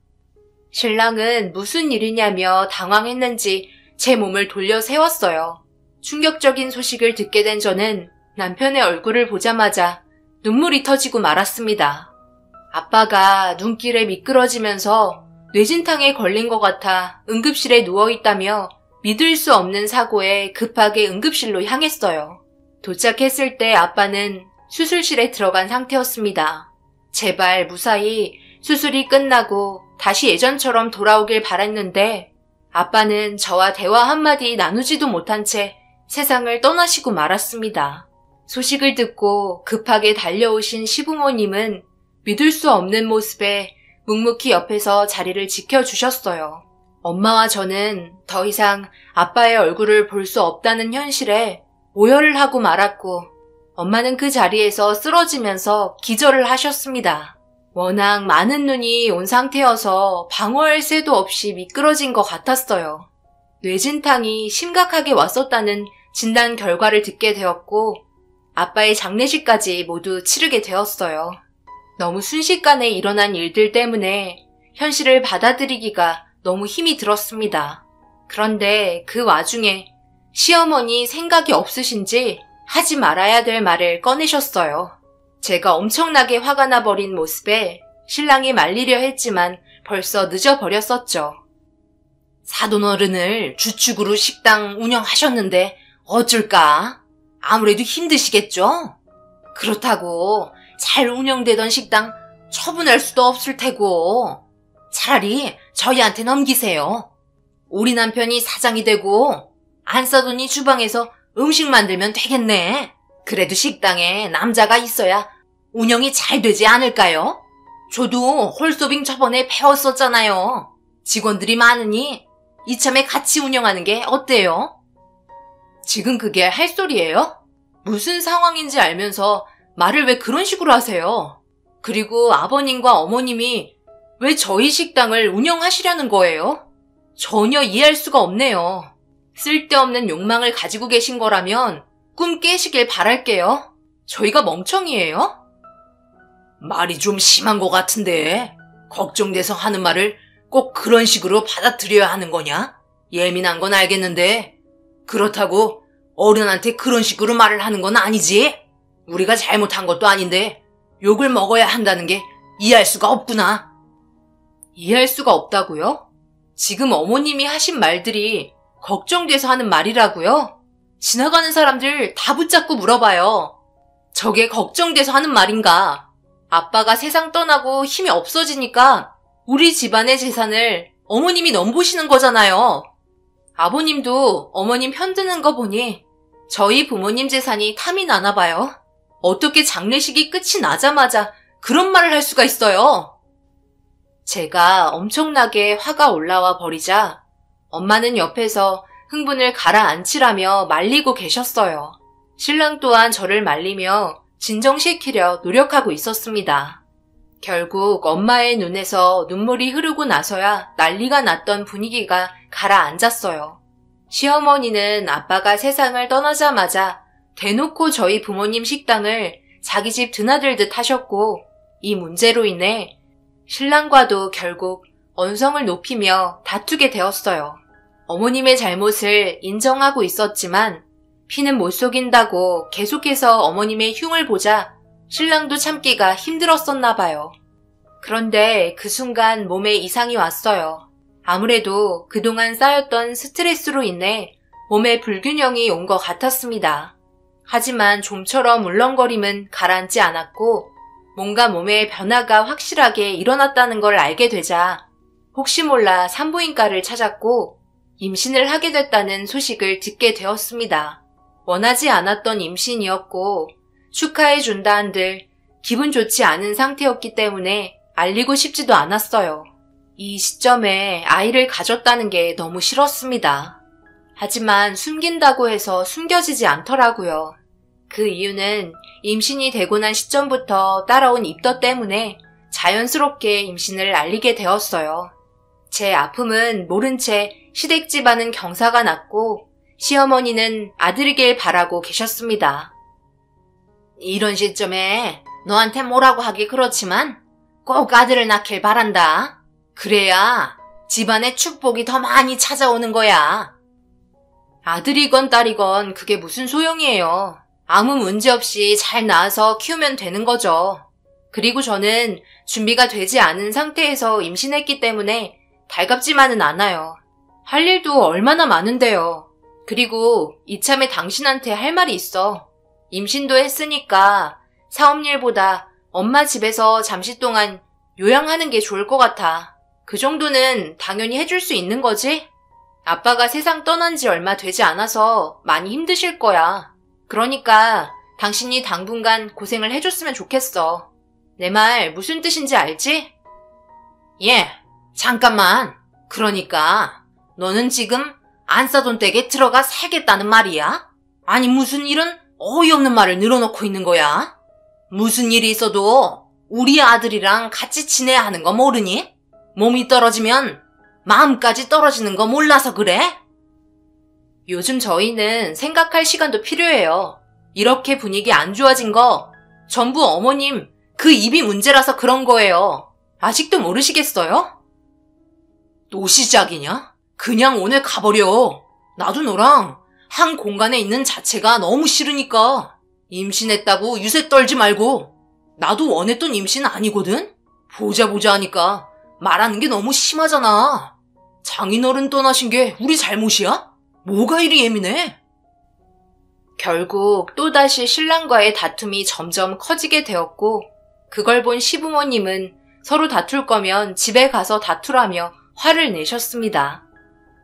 신랑은 무슨 일이냐며 당황했는지 제 몸을 돌려 세웠어요. 충격적인 소식을 듣게 된 저는 남편의 얼굴을 보자마자 눈물이 터지고 말았습니다. 아빠가 눈길에 미끄러지면서 뇌진탕에 걸린 것 같아 응급실에 누워있다며 믿을 수 없는 사고에 급하게 응급실로 향했어요. 도착했을 때 아빠는 수술실에 들어간 상태였습니다. 제발 무사히 수술이 끝나고 다시 예전처럼 돌아오길 바랬는데 아빠는 저와 대화 한마디 나누지도 못한 채 세상을 떠나시고 말았습니다. 소식을 듣고 급하게 달려오신 시부모님은 믿을 수 없는 모습에 묵묵히 옆에서 자리를 지켜주셨어요. 엄마와 저는 더 이상 아빠의 얼굴을 볼 수 없다는 현실에 오열을 하고 말았고 엄마는 그 자리에서 쓰러지면서 기절을 하셨습니다. 워낙 많은 눈이 온 상태여서 방어할 새도 없이 미끄러진 것 같았어요. 뇌진탕이 심각하게 왔었다는 진단 결과를 듣게 되었고 아빠의 장례식까지 모두 치르게 되었어요. 너무 순식간에 일어난 일들 때문에 현실을 받아들이기가 너무 힘이 들었습니다. 그런데 그 와중에 시어머니 생각이 없으신지 하지 말아야 될 말을 꺼내셨어요. 제가 엄청나게 화가 나버린 모습에 신랑이 말리려 했지만 벌써 늦어버렸었죠. 사돈어른을 주축으로 식당 운영하셨는데 어쩔까? 아무래도 힘드시겠죠? 그렇다고 잘 운영되던 식당 처분할 수도 없을 테고 차라리 저희한테 넘기세요. 우리 남편이 사장이 되고 안 싸돈이 주방에서 음식 만들면 되겠네. 그래도 식당에 남자가 있어야 운영이 잘 되지 않을까요? 저도 홀서빙 저번에 배웠었잖아요. 직원들이 많으니 이참에 같이 운영하는 게 어때요? 지금 그게 할 소리예요? 무슨 상황인지 알면서 말을 왜 그런 식으로 하세요? 그리고 아버님과 어머님이 왜 저희 식당을 운영하시려는 거예요? 전혀 이해할 수가 없네요. 쓸데없는 욕망을 가지고 계신 거라면 꿈 깨시길 바랄게요. 저희가 멍청이에요? 말이 좀 심한 것 같은데 걱정돼서 하는 말을 꼭 그런 식으로 받아들여야 하는 거냐? 예민한 건 알겠는데 그렇다고 어른한테 그런 식으로 말을 하는 건 아니지? 우리가 잘못한 것도 아닌데 욕을 먹어야 한다는 게 이해할 수가 없구나. 이해할 수가 없다고요? 지금 어머님이 하신 말들이 걱정돼서 하는 말이라고요? 지나가는 사람들 다 붙잡고 물어봐요. 저게 걱정돼서 하는 말인가? 아빠가 세상 떠나고 힘이 없어지니까 우리 집안의 재산을 어머님이 넘보시는 거잖아요. 아버님도 어머님 편드는 거 보니 저희 부모님 재산이 탐이 나나 봐요. 어떻게 장례식이 끝이 나자마자 그런 말을 할 수가 있어요? 제가 엄청나게 화가 올라와 버리자 엄마는 옆에서 흥분을 가라앉히라며 말리고 계셨어요. 신랑 또한 저를 말리며 진정시키려 노력하고 있었습니다. 결국 엄마의 눈에서 눈물이 흐르고 나서야 난리가 났던 분위기가 가라앉았어요. 시어머니는 아빠가 세상을 떠나자마자 대놓고 저희 부모님 식당을 자기 집 드나들듯 하셨고 이 문제로 인해 신랑과도 결국 언성을 높이며 다투게 되었어요. 어머님의 잘못을 인정하고 있었지만 피는 못 속인다고 계속해서 어머님의 흉을 보자 신랑도 참기가 힘들었었나 봐요. 그런데 그 순간 몸에 이상이 왔어요. 아무래도 그동안 쌓였던 스트레스로 인해 몸에 불균형이 온 것 같았습니다. 하지만 좀처럼 울렁거림은 가라앉지 않았고 뭔가 몸에 변화가 확실하게 일어났다는 걸 알게 되자 혹시 몰라 산부인과를 찾았고 임신을 하게 됐다는 소식을 듣게 되었습니다. 원하지 않았던 임신이었고 축하해준다 한들 기분 좋지 않은 상태였기 때문에 알리고 싶지도 않았어요. 이 시점에 아이를 가졌다는 게 너무 싫었습니다. 하지만 숨긴다고 해서 숨겨지지 않더라고요. 그 이유는 임신이 되고 난 시점부터 따라온 입덧 때문에 자연스럽게 임신을 알리게 되었어요. 제 아픔은 모른 채 시댁 집안은 경사가 났고 시어머니는 아들이길 바라고 계셨습니다. 이런 시점에 너한테 뭐라고 하기 그렇지만 꼭 아들을 낳길 바란다. 그래야 집안에 축복이 더 많이 찾아오는 거야. 아들이건 딸이건 그게 무슨 소용이에요. 아무 문제 없이 잘 낳아서 키우면 되는 거죠. 그리고 저는 준비가 되지 않은 상태에서 임신했기 때문에 달갑지만은 않아요. 할 일도 얼마나 많은데요. 그리고 이참에 당신한테 할 말이 있어. 임신도 했으니까 사업일보다 엄마 집에서 잠시 동안 요양하는 게 좋을 것 같아. 그 정도는 당연히 해줄 수 있는 거지? 아빠가 세상 떠난 지 얼마 되지 않아서 많이 힘드실 거야. 그러니까 당신이 당분간 고생을 해줬으면 좋겠어. 내 말 무슨 뜻인지 알지? 예, 잠깐만. 그러니까 너는 지금 안 싸돈 댁에 들어가 살겠다는 말이야? 아니 무슨 일은 어이없는 말을 늘어놓고 있는 거야? 무슨 일이 있어도 우리 아들이랑 같이 지내야 하는 거 모르니? 몸이 떨어지면 마음까지 떨어지는 거 몰라서 그래? 요즘 저희는 생각할 시간도 필요해요. 이렇게 분위기 안 좋아진 거 전부 어머님 그 입이 문제라서 그런 거예요. 아직도 모르시겠어요? 또 시작이냐? 그냥 오늘 가버려. 나도 너랑 한 공간에 있는 자체가 너무 싫으니까 임신했다고 유세 떨지 말고. 나도 원했던 임신 아니거든? 보자 하니까 말하는 게 너무 심하잖아. 장인어른 떠나신 게 우리 잘못이야? 뭐가 이리 예민해? 결국 또다시 신랑과의 다툼이 점점 커지게 되었고 그걸 본 시부모님은 서로 다툴 거면 집에 가서 다투라며 화를 내셨습니다.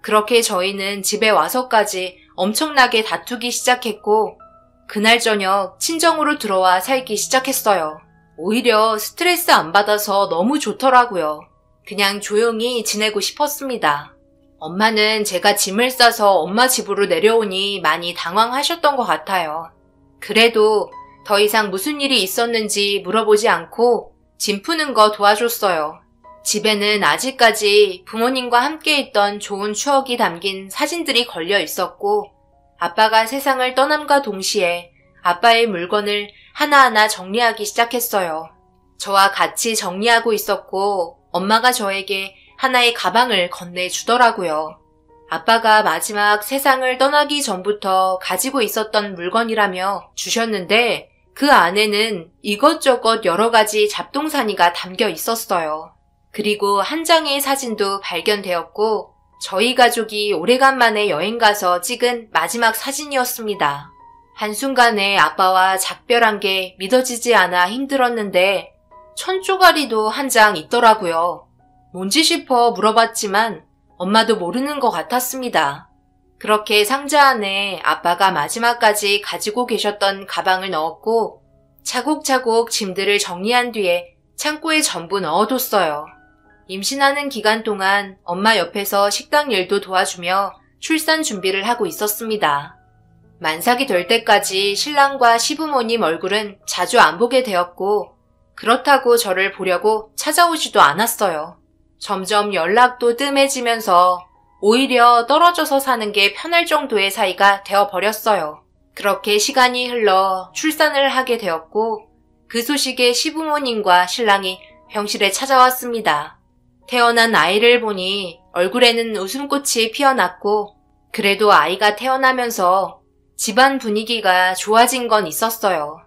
그렇게 저희는 집에 와서까지 엄청나게 다투기 시작했고 그날 저녁 친정으로 들어와 살기 시작했어요. 오히려 스트레스 안 받아서 너무 좋더라고요. 그냥 조용히 지내고 싶었습니다. 엄마는 제가 짐을 싸서 엄마 집으로 내려오니 많이 당황하셨던 것 같아요. 그래도 더 이상 무슨 일이 있었는지 물어보지 않고 짐 푸는 거 도와줬어요. 집에는 아직까지 부모님과 함께 있던 좋은 추억이 담긴 사진들이 걸려 있었고 아빠가 세상을 떠남과 동시에 아빠의 물건을 하나하나 정리하기 시작했어요. 저와 같이 정리하고 있었고 엄마가 저에게 하나의 가방을 건네주더라고요. 아빠가 마지막 세상을 떠나기 전부터 가지고 있었던 물건이라며 주셨는데 그 안에는 이것저것 여러 가지 잡동사니가 담겨 있었어요. 그리고 한 장의 사진도 발견되었고 저희 가족이 오래간만에 여행 가서 찍은 마지막 사진이었습니다. 한순간에 아빠와 작별한 게 믿어지지 않아 힘들었는데 천조가리도 한 장 있더라고요. 뭔지 싶어 물어봤지만 엄마도 모르는 것 같았습니다. 그렇게 상자 안에 아빠가 마지막까지 가지고 계셨던 가방을 넣었고 차곡차곡 짐들을 정리한 뒤에 창고에 전부 넣어뒀어요. 임신하는 기간 동안 엄마 옆에서 식당 일도 도와주며 출산 준비를 하고 있었습니다. 만삭이 될 때까지 신랑과 시부모님 얼굴은 자주 안 보게 되었고 그렇다고 저를 보려고 찾아오지도 않았어요. 점점 연락도 뜸해지면서 오히려 떨어져서 사는 게 편할 정도의 사이가 되어버렸어요. 그렇게 시간이 흘러 출산을 하게 되었고 그 소식에 시부모님과 신랑이 병실에 찾아왔습니다. 태어난 아이를 보니 얼굴에는 웃음꽃이 피어났고 그래도 아이가 태어나면서 집안 분위기가 좋아진 건 있었어요.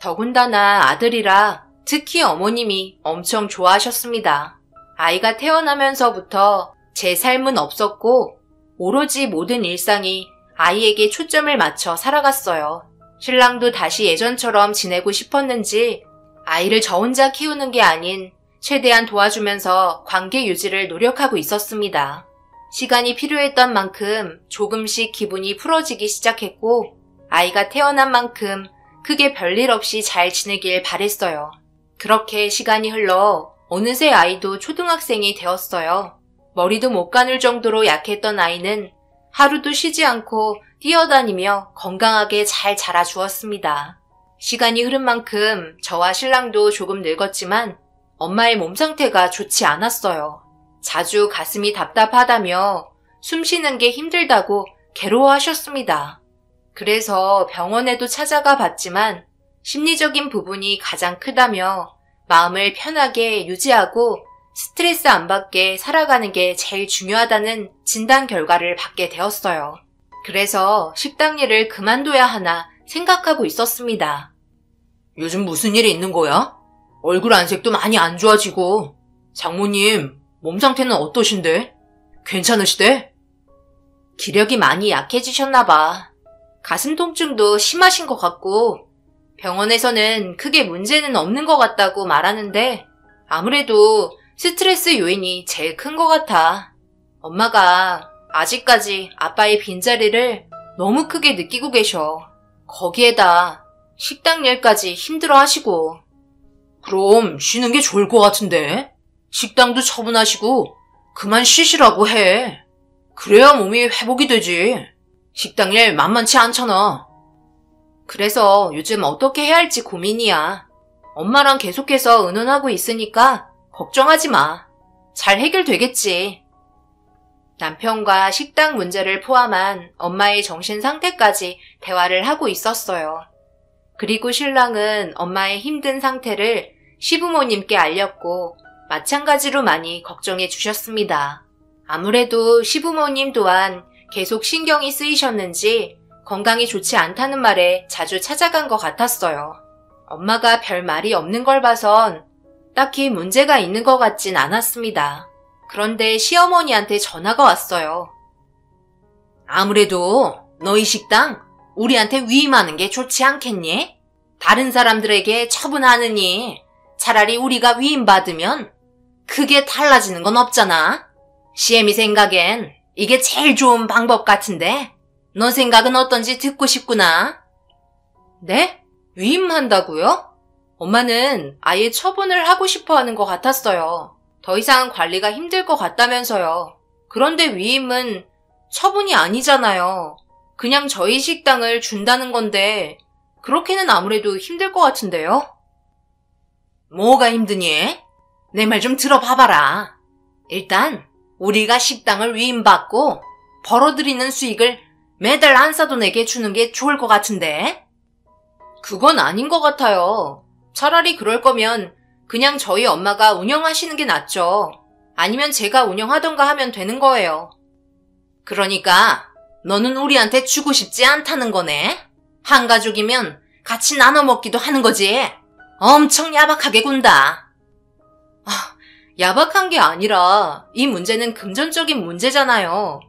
더군다나 아들이라 특히 어머님이 엄청 좋아하셨습니다. 아이가 태어나면서부터 제 삶은 없었고 오로지 모든 일상이 아이에게 초점을 맞춰 살아갔어요. 신랑도 다시 예전처럼 지내고 싶었는지 아이를 저 혼자 키우는 게 아닌 최대한 도와주면서 관계 유지를 노력하고 있었습니다. 시간이 필요했던 만큼 조금씩 기분이 풀어지기 시작했고 아이가 태어난 만큼 크게 별일 없이 잘 지내길 바랬어요. 그렇게 시간이 흘러 어느새 아이도 초등학생이 되었어요. 머리도 못 가눌 정도로 약했던 아이는 하루도 쉬지 않고 뛰어다니며 건강하게 잘 자라주었습니다. 시간이 흐른 만큼 저와 신랑도 조금 늙었지만 엄마의 몸 상태가 좋지 않았어요. 자주 가슴이 답답하다며 숨 쉬는 게 힘들다고 괴로워하셨습니다. 그래서 병원에도 찾아가 봤지만 심리적인 부분이 가장 크다며 마음을 편하게 유지하고 스트레스 안 받게 살아가는 게 제일 중요하다는 진단 결과를 받게 되었어요. 그래서 식당 일을 그만둬야 하나 생각하고 있었습니다. 요즘 무슨 일이 있는 거야? 얼굴 안색도 많이 안 좋아지고. 장모님, 몸 상태는 어떠신데? 괜찮으시대? 기력이 많이 약해지셨나 봐. 가슴 통증도 심하신 것 같고 병원에서는 크게 문제는 없는 것 같다고 말하는데 아무래도 스트레스 요인이 제일 큰 것 같아. 엄마가 아직까지 아빠의 빈자리를 너무 크게 느끼고 계셔. 거기에다 식당 일까지 힘들어 하시고. 그럼 쉬는 게 좋을 것 같은데? 식당도 처분하시고 그만 쉬시라고 해. 그래야 몸이 회복이 되지. 식당 일 만만치 않잖아. 그래서 요즘 어떻게 해야 할지 고민이야. 엄마랑 계속해서 의논하고 있으니까 걱정하지 마. 잘 해결되겠지. 남편과 식당 문제를 포함한 엄마의 정신 상태까지 대화를 하고 있었어요. 그리고 신랑은 엄마의 힘든 상태를 시부모님께 알렸고 마찬가지로 많이 걱정해 주셨습니다. 아무래도 시부모님 또한 계속 신경이 쓰이셨는지 건강이 좋지 않다는 말에 자주 찾아간 것 같았어요. 엄마가 별 말이 없는 걸 봐선 딱히 문제가 있는 것 같진 않았습니다. 그런데 시어머니한테 전화가 왔어요. 아무래도 너희 식당 우리한테 위임하는 게 좋지 않겠니? 다른 사람들에게 처분하느니 차라리 우리가 위임받으면 크게 달라지는 건 없잖아. 시애미 생각엔 이게 제일 좋은 방법 같은데 너 생각은 어떤지 듣고 싶구나. 네? 위임한다고요? 엄마는 아예 처분을 하고 싶어 하는 것 같았어요. 더 이상 관리가 힘들 것 같다면서요. 그런데 위임은 처분이 아니잖아요. 그냥 저희 식당을 준다는 건데 그렇게는 아무래도 힘들 것 같은데요? 뭐가 힘드니? 내 말 좀 들어봐봐라. 일단 우리가 식당을 위임받고 벌어들이는 수익을 매달 안사돈에게 주는 게 좋을 것 같은데? 그건 아닌 것 같아요. 차라리 그럴 거면 그냥 저희 엄마가 운영하시는 게 낫죠. 아니면 제가 운영하던가 하면 되는 거예요. 그러니까 너는 우리한테 주고 싶지 않다는 거네? 한 가족이면 같이 나눠 먹기도 하는 거지. 엄청 야박하게 군다. 야박한 게 아니라 이 문제는 금전적인 문제잖아요.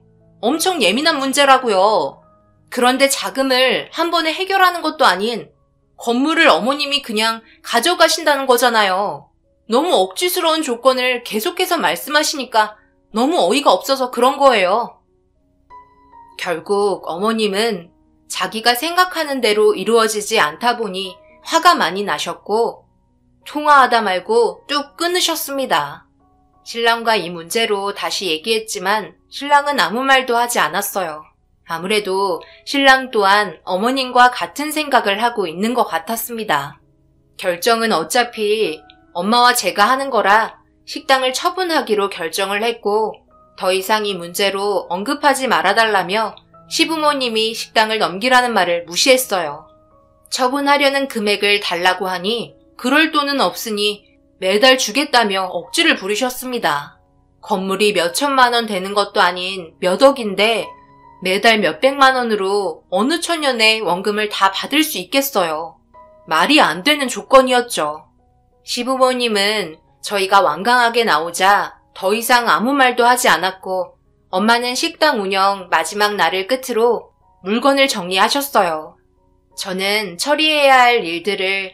엄청 예민한 문제라고요. 그런데 자금을 한 번에 해결하는 것도 아닌 건물을 어머님이 그냥 가져가신다는 거잖아요. 너무 억지스러운 조건을 계속해서 말씀하시니까 너무 어이가 없어서 그런 거예요. 결국 어머님은 자기가 생각하는 대로 이루어지지 않다 보니 화가 많이 나셨고 통화하다 말고 뚝 끊으셨습니다. 신랑과 이 문제로 다시 얘기했지만 신랑은 아무 말도 하지 않았어요. 아무래도 신랑 또한 어머님과 같은 생각을 하고 있는 것 같았습니다. 결정은 어차피 엄마와 제가 하는 거라 식당을 처분하기로 결정을 했고 더 이상 이 문제로 언급하지 말아달라며 시부모님이 식당을 넘기라는 말을 무시했어요. 처분하려는 금액을 달라고 하니 그럴 돈은 없으니 매달 주겠다며 억지를 부리셨습니다. 건물이 몇 천만 원 되는 것도 아닌 몇 억인데 매달 몇백만 원으로 어느 천년에 원금을 다 받을 수 있겠어요. 말이 안 되는 조건이었죠. 시부모님은 저희가 완강하게 나오자 더 이상 아무 말도 하지 않았고 엄마는 식당 운영 마지막 날을 끝으로 물건을 정리하셨어요. 저는 처리해야 할 일들을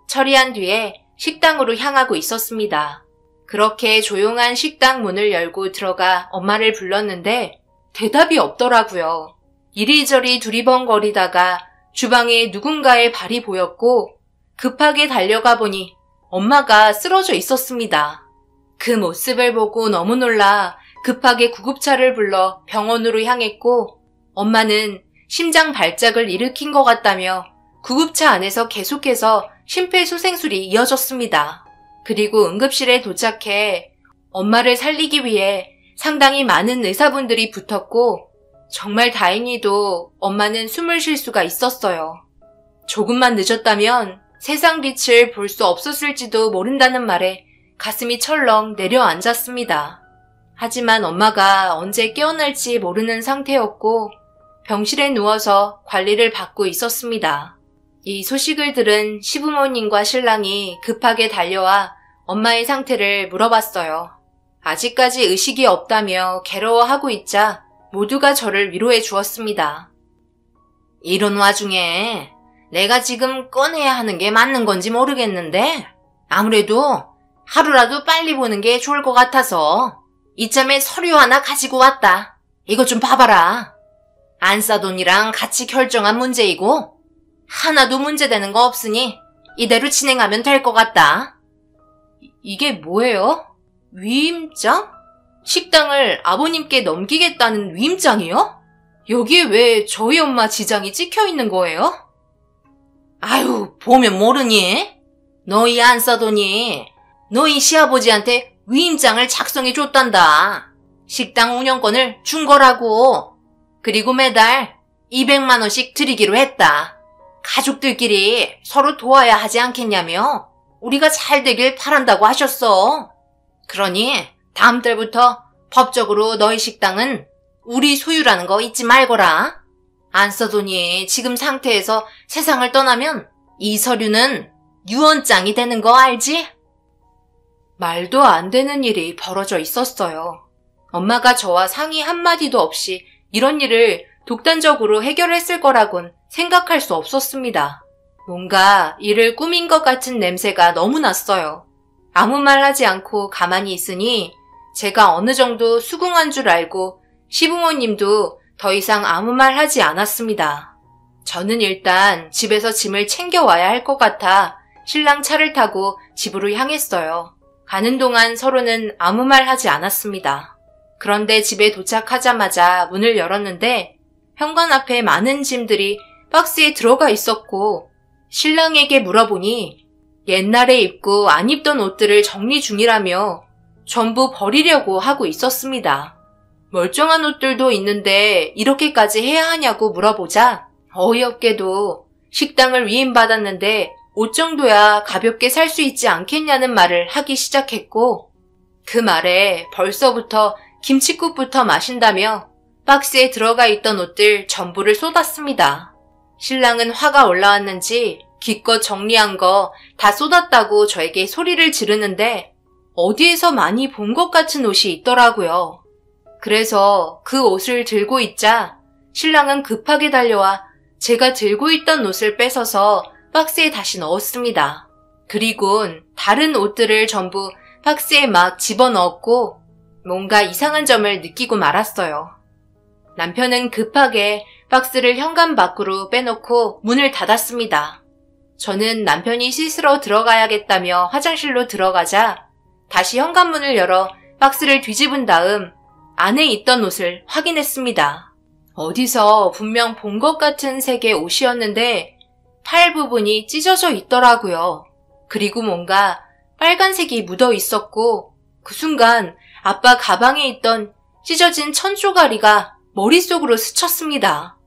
처리한 뒤에 식당으로 향하고 있었습니다. 그렇게 조용한 식당 문을 열고 들어가 엄마를 불렀는데 대답이 없더라고요. 이리저리 두리번거리다가 주방에 누군가의 발이 보였고 급하게 달려가 보니 엄마가 쓰러져 있었습니다. 그 모습을 보고 너무 놀라 급하게 구급차를 불러 병원으로 향했고 엄마는 심장 발작을 일으킨 것 같다며 구급차 안에서 계속해서 심폐소생술이 이어졌습니다. 그리고 응급실에 도착해 엄마를 살리기 위해 상당히 많은 의사분들이 붙었고 정말 다행히도 엄마는 숨을 쉴 수가 있었어요. 조금만 늦었다면 세상 빛을 볼 수 없었을지도 모른다는 말에 가슴이 철렁 내려앉았습니다. 하지만 엄마가 언제 깨어날지 모르는 상태였고 병실에 누워서 관리를 받고 있었습니다. 이 소식을 들은 시부모님과 신랑이 급하게 달려와 엄마의 상태를 물어봤어요. 아직까지 의식이 없다며 괴로워하고 있자 모두가 저를 위로해 주었습니다. 이런 와중에 내가 지금 꺼내야 하는 게 맞는 건지 모르겠는데 아무래도 하루라도 빨리 보는 게 좋을 것 같아서 이참에 서류 하나 가지고 왔다. 이것 좀 봐봐라. 안사돈이랑 같이 결정한 문제이고 하나도 문제되는 거 없으니 이대로 진행하면 될 것 같다. 이게 뭐예요? 위임장? 식당을 아버님께 넘기겠다는 위임장이요? 여기에 왜 저희 엄마 지장이 찍혀 있는 거예요? 아유, 보면 모르니? 너희 안사돈이 너희 시아버지한테 위임장을 작성해 줬단다. 식당 운영권을 준 거라고. 그리고 매달 200만 원씩 드리기로 했다. 가족들끼리 서로 도와야 하지 않겠냐며 우리가 잘 되길 바란다고 하셨어. 그러니 다음 달부터 법적으로 너희 식당은 우리 소유라는 거 잊지 말거라. 안사돈이 지금 상태에서 세상을 떠나면 이 서류는 유언장이 되는 거 알지? 말도 안 되는 일이 벌어져 있었어요. 엄마가 저와 상의 한마디도 없이 이런 일을 독단적으로 해결했을 거라곤 생각할 수 없었습니다. 뭔가 일을 꾸민 것 같은 냄새가 너무 났어요. 아무 말 하지 않고 가만히 있으니 제가 어느 정도 수긍한 줄 알고 시부모님도 더 이상 아무 말 하지 않았습니다. 저는 일단 집에서 짐을 챙겨와야 할 것 같아 신랑 차를 타고 집으로 향했어요. 가는 동안 서로는 아무 말 하지 않았습니다. 그런데 집에 도착하자마자 문을 열었는데 현관 앞에 많은 짐들이 박스에 들어가 있었고 신랑에게 물어보니 옛날에 입고 안 입던 옷들을 정리 중이라며 전부 버리려고 하고 있었습니다. 멀쩡한 옷들도 있는데 이렇게까지 해야 하냐고 물어보자 어이없게도 식당을 위임받았는데 옷 정도야 가볍게 살 수 있지 않겠냐는 말을 하기 시작했고 그 말에 벌써부터 김칫국부터 마신다며 박스에 들어가 있던 옷들 전부를 쏟았습니다. 신랑은 화가 올라왔는지 기껏 정리한 거 다 쏟았다고 저에게 소리를 지르는데 어디에서 많이 본 것 같은 옷이 있더라고요. 그래서 그 옷을 들고 있자 신랑은 급하게 달려와 제가 들고 있던 옷을 뺏어서 박스에 다시 넣었습니다. 그리곤 다른 옷들을 전부 박스에 막 집어넣었고 뭔가 이상한 점을 느끼고 말았어요. 남편은 급하게 박스를 현관 밖으로 빼놓고 문을 닫았습니다. 저는 남편이 씻으러 들어가야겠다며 화장실로 들어가자 다시 현관문을 열어 박스를 뒤집은 다음 안에 있던 옷을 확인했습니다. 어디서 분명 본 것 같은 색의 옷이었는데 팔 부분이 찢어져 있더라고요. 그리고 뭔가 빨간색이 묻어 있었고 그 순간 아빠 가방에 있던 찢어진 천조가리가 머릿속으로 스쳤습니다.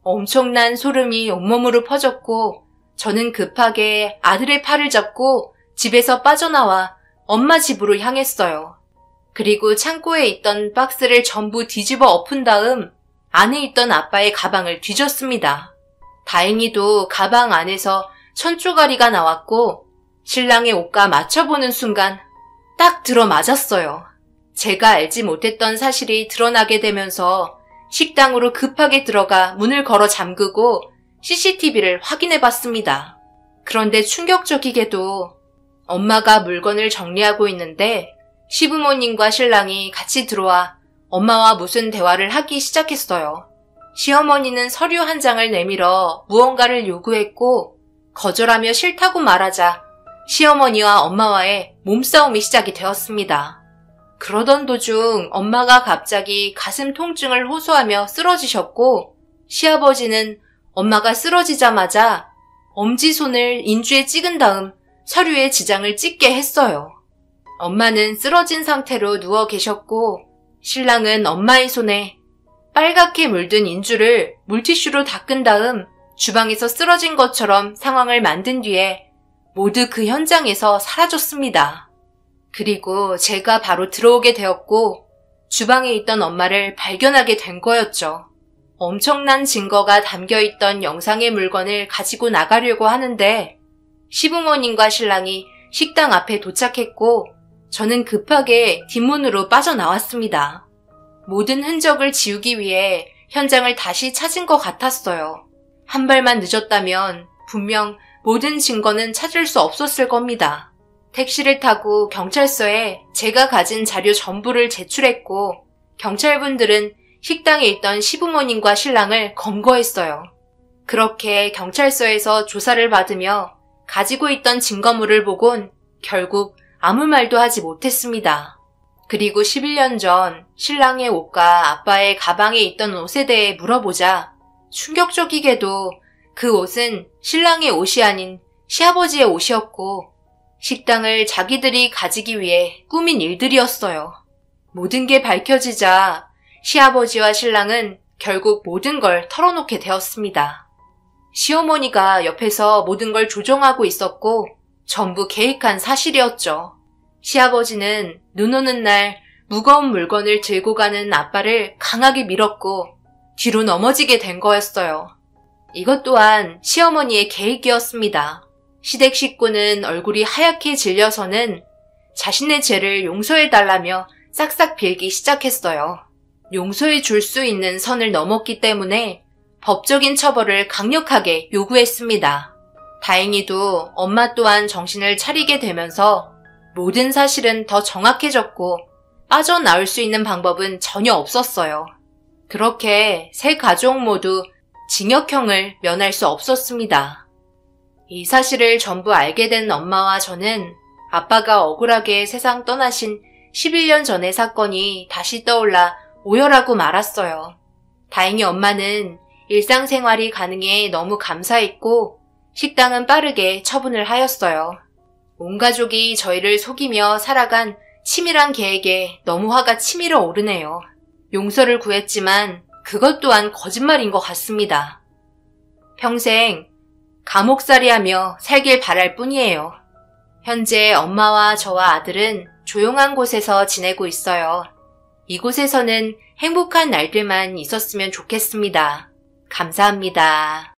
엄청난 소름이 온몸으로 퍼졌고 저는 급하게 아들의 팔을 잡고 집에서 빠져나와 엄마 집으로 향했어요. 그리고 창고에 있던 박스를 전부 뒤집어 엎은 다음 안에 있던 아빠의 가방을 뒤졌습니다. 다행히도 가방 안에서 천조가리가 나왔고 신랑의 옷과 맞춰보는 순간 딱 들어맞았어요. 제가 알지 못했던 사실이 드러나게 되면서 식당으로 급하게 들어가 문을 걸어 잠그고 CCTV를 확인해 봤습니다. 그런데 충격적이게도 엄마가 물건을 정리하고 있는데 시부모님과 신랑이 같이 들어와 엄마와 무슨 대화를 하기 시작했어요. 시어머니는 서류 한 장을 내밀어 무언가를 요구했고 거절하며 싫다고 말하자 시어머니와 엄마와의 몸싸움이 시작이 되었습니다. 그러던 도중 엄마가 갑자기 가슴 통증을 호소하며 쓰러지셨고 시아버지는 엄마가 쓰러지자마자 엄지손을 인주에 찍은 다음 서류에 지장을 찍게 했어요. 엄마는 쓰러진 상태로 누워 계셨고 신랑은 엄마의 손에 빨갛게 물든 인주를 물티슈로 닦은 다음 주방에서 쓰러진 것처럼 상황을 만든 뒤에 모두 그 현장에서 사라졌습니다. 그리고 제가 바로 들어오게 되었고 주방에 있던 엄마를 발견하게 된 거였죠. 엄청난 증거가 담겨있던 영상의 물건을 가지고 나가려고 하는데 시부모님과 신랑이 식당 앞에 도착했고 저는 급하게 뒷문으로 빠져나왔습니다. 모든 흔적을 지우기 위해 현장을 다시 찾은 것 같았어요. 한 발만 늦었다면 분명 모든 증거는 찾을 수 없었을 겁니다. 택시를 타고 경찰서에 제가 가진 자료 전부를 제출했고 경찰분들은 식당에 있던 시부모님과 신랑을 검거했어요. 그렇게 경찰서에서 조사를 받으며 가지고 있던 증거물을 보곤 결국 아무 말도 하지 못했습니다. 그리고 11년 전 신랑의 옷과 아빠의 가방에 있던 옷에 대해 물어보자 충격적이게도 그 옷은 신랑의 옷이 아닌 시아버지의 옷이었고 식당을 자기들이 가지기 위해 꾸민 일들이었어요. 모든 게 밝혀지자 시아버지와 신랑은 결국 모든 걸 털어놓게 되었습니다. 시어머니가 옆에서 모든 걸 조종하고 있었고 전부 계획한 사실이었죠. 시아버지는 눈 오는 날 무거운 물건을 들고 가는 아빠를 강하게 밀었고 뒤로 넘어지게 된 거였어요. 이것 또한 시어머니의 계획이었습니다. 시댁 식구는 얼굴이 하얗게 질려서는 자신의 죄를 용서해달라며 싹싹 빌기 시작했어요. 용서해 줄 수 있는 선을 넘었기 때문에 법적인 처벌을 강력하게 요구했습니다. 다행히도 엄마 또한 정신을 차리게 되면서 모든 사실은 더 정확해졌고 빠져나올 수 있는 방법은 전혀 없었어요. 그렇게 세 가족 모두 징역형을 면할 수 없었습니다. 이 사실을 전부 알게 된 엄마와 저는 아빠가 억울하게 세상 떠나신 11년 전의 사건이 다시 떠올라 오열하고 말았어요. 다행히 엄마는 일상생활이 가능해 너무 감사했고 식당은 빠르게 처분을 하였어요. 온 가족이 저희를 속이며 살아간 치밀한 계획에 너무 화가 치밀어 오르네요. 용서를 구했지만 그것 또한 거짓말인 것 같습니다. 평생 감옥살이하며 살길 바랄 뿐이에요. 현재 엄마와 저와 아들은 조용한 곳에서 지내고 있어요. 이곳에서는 행복한 날들만 있었으면 좋겠습니다. 감사합니다.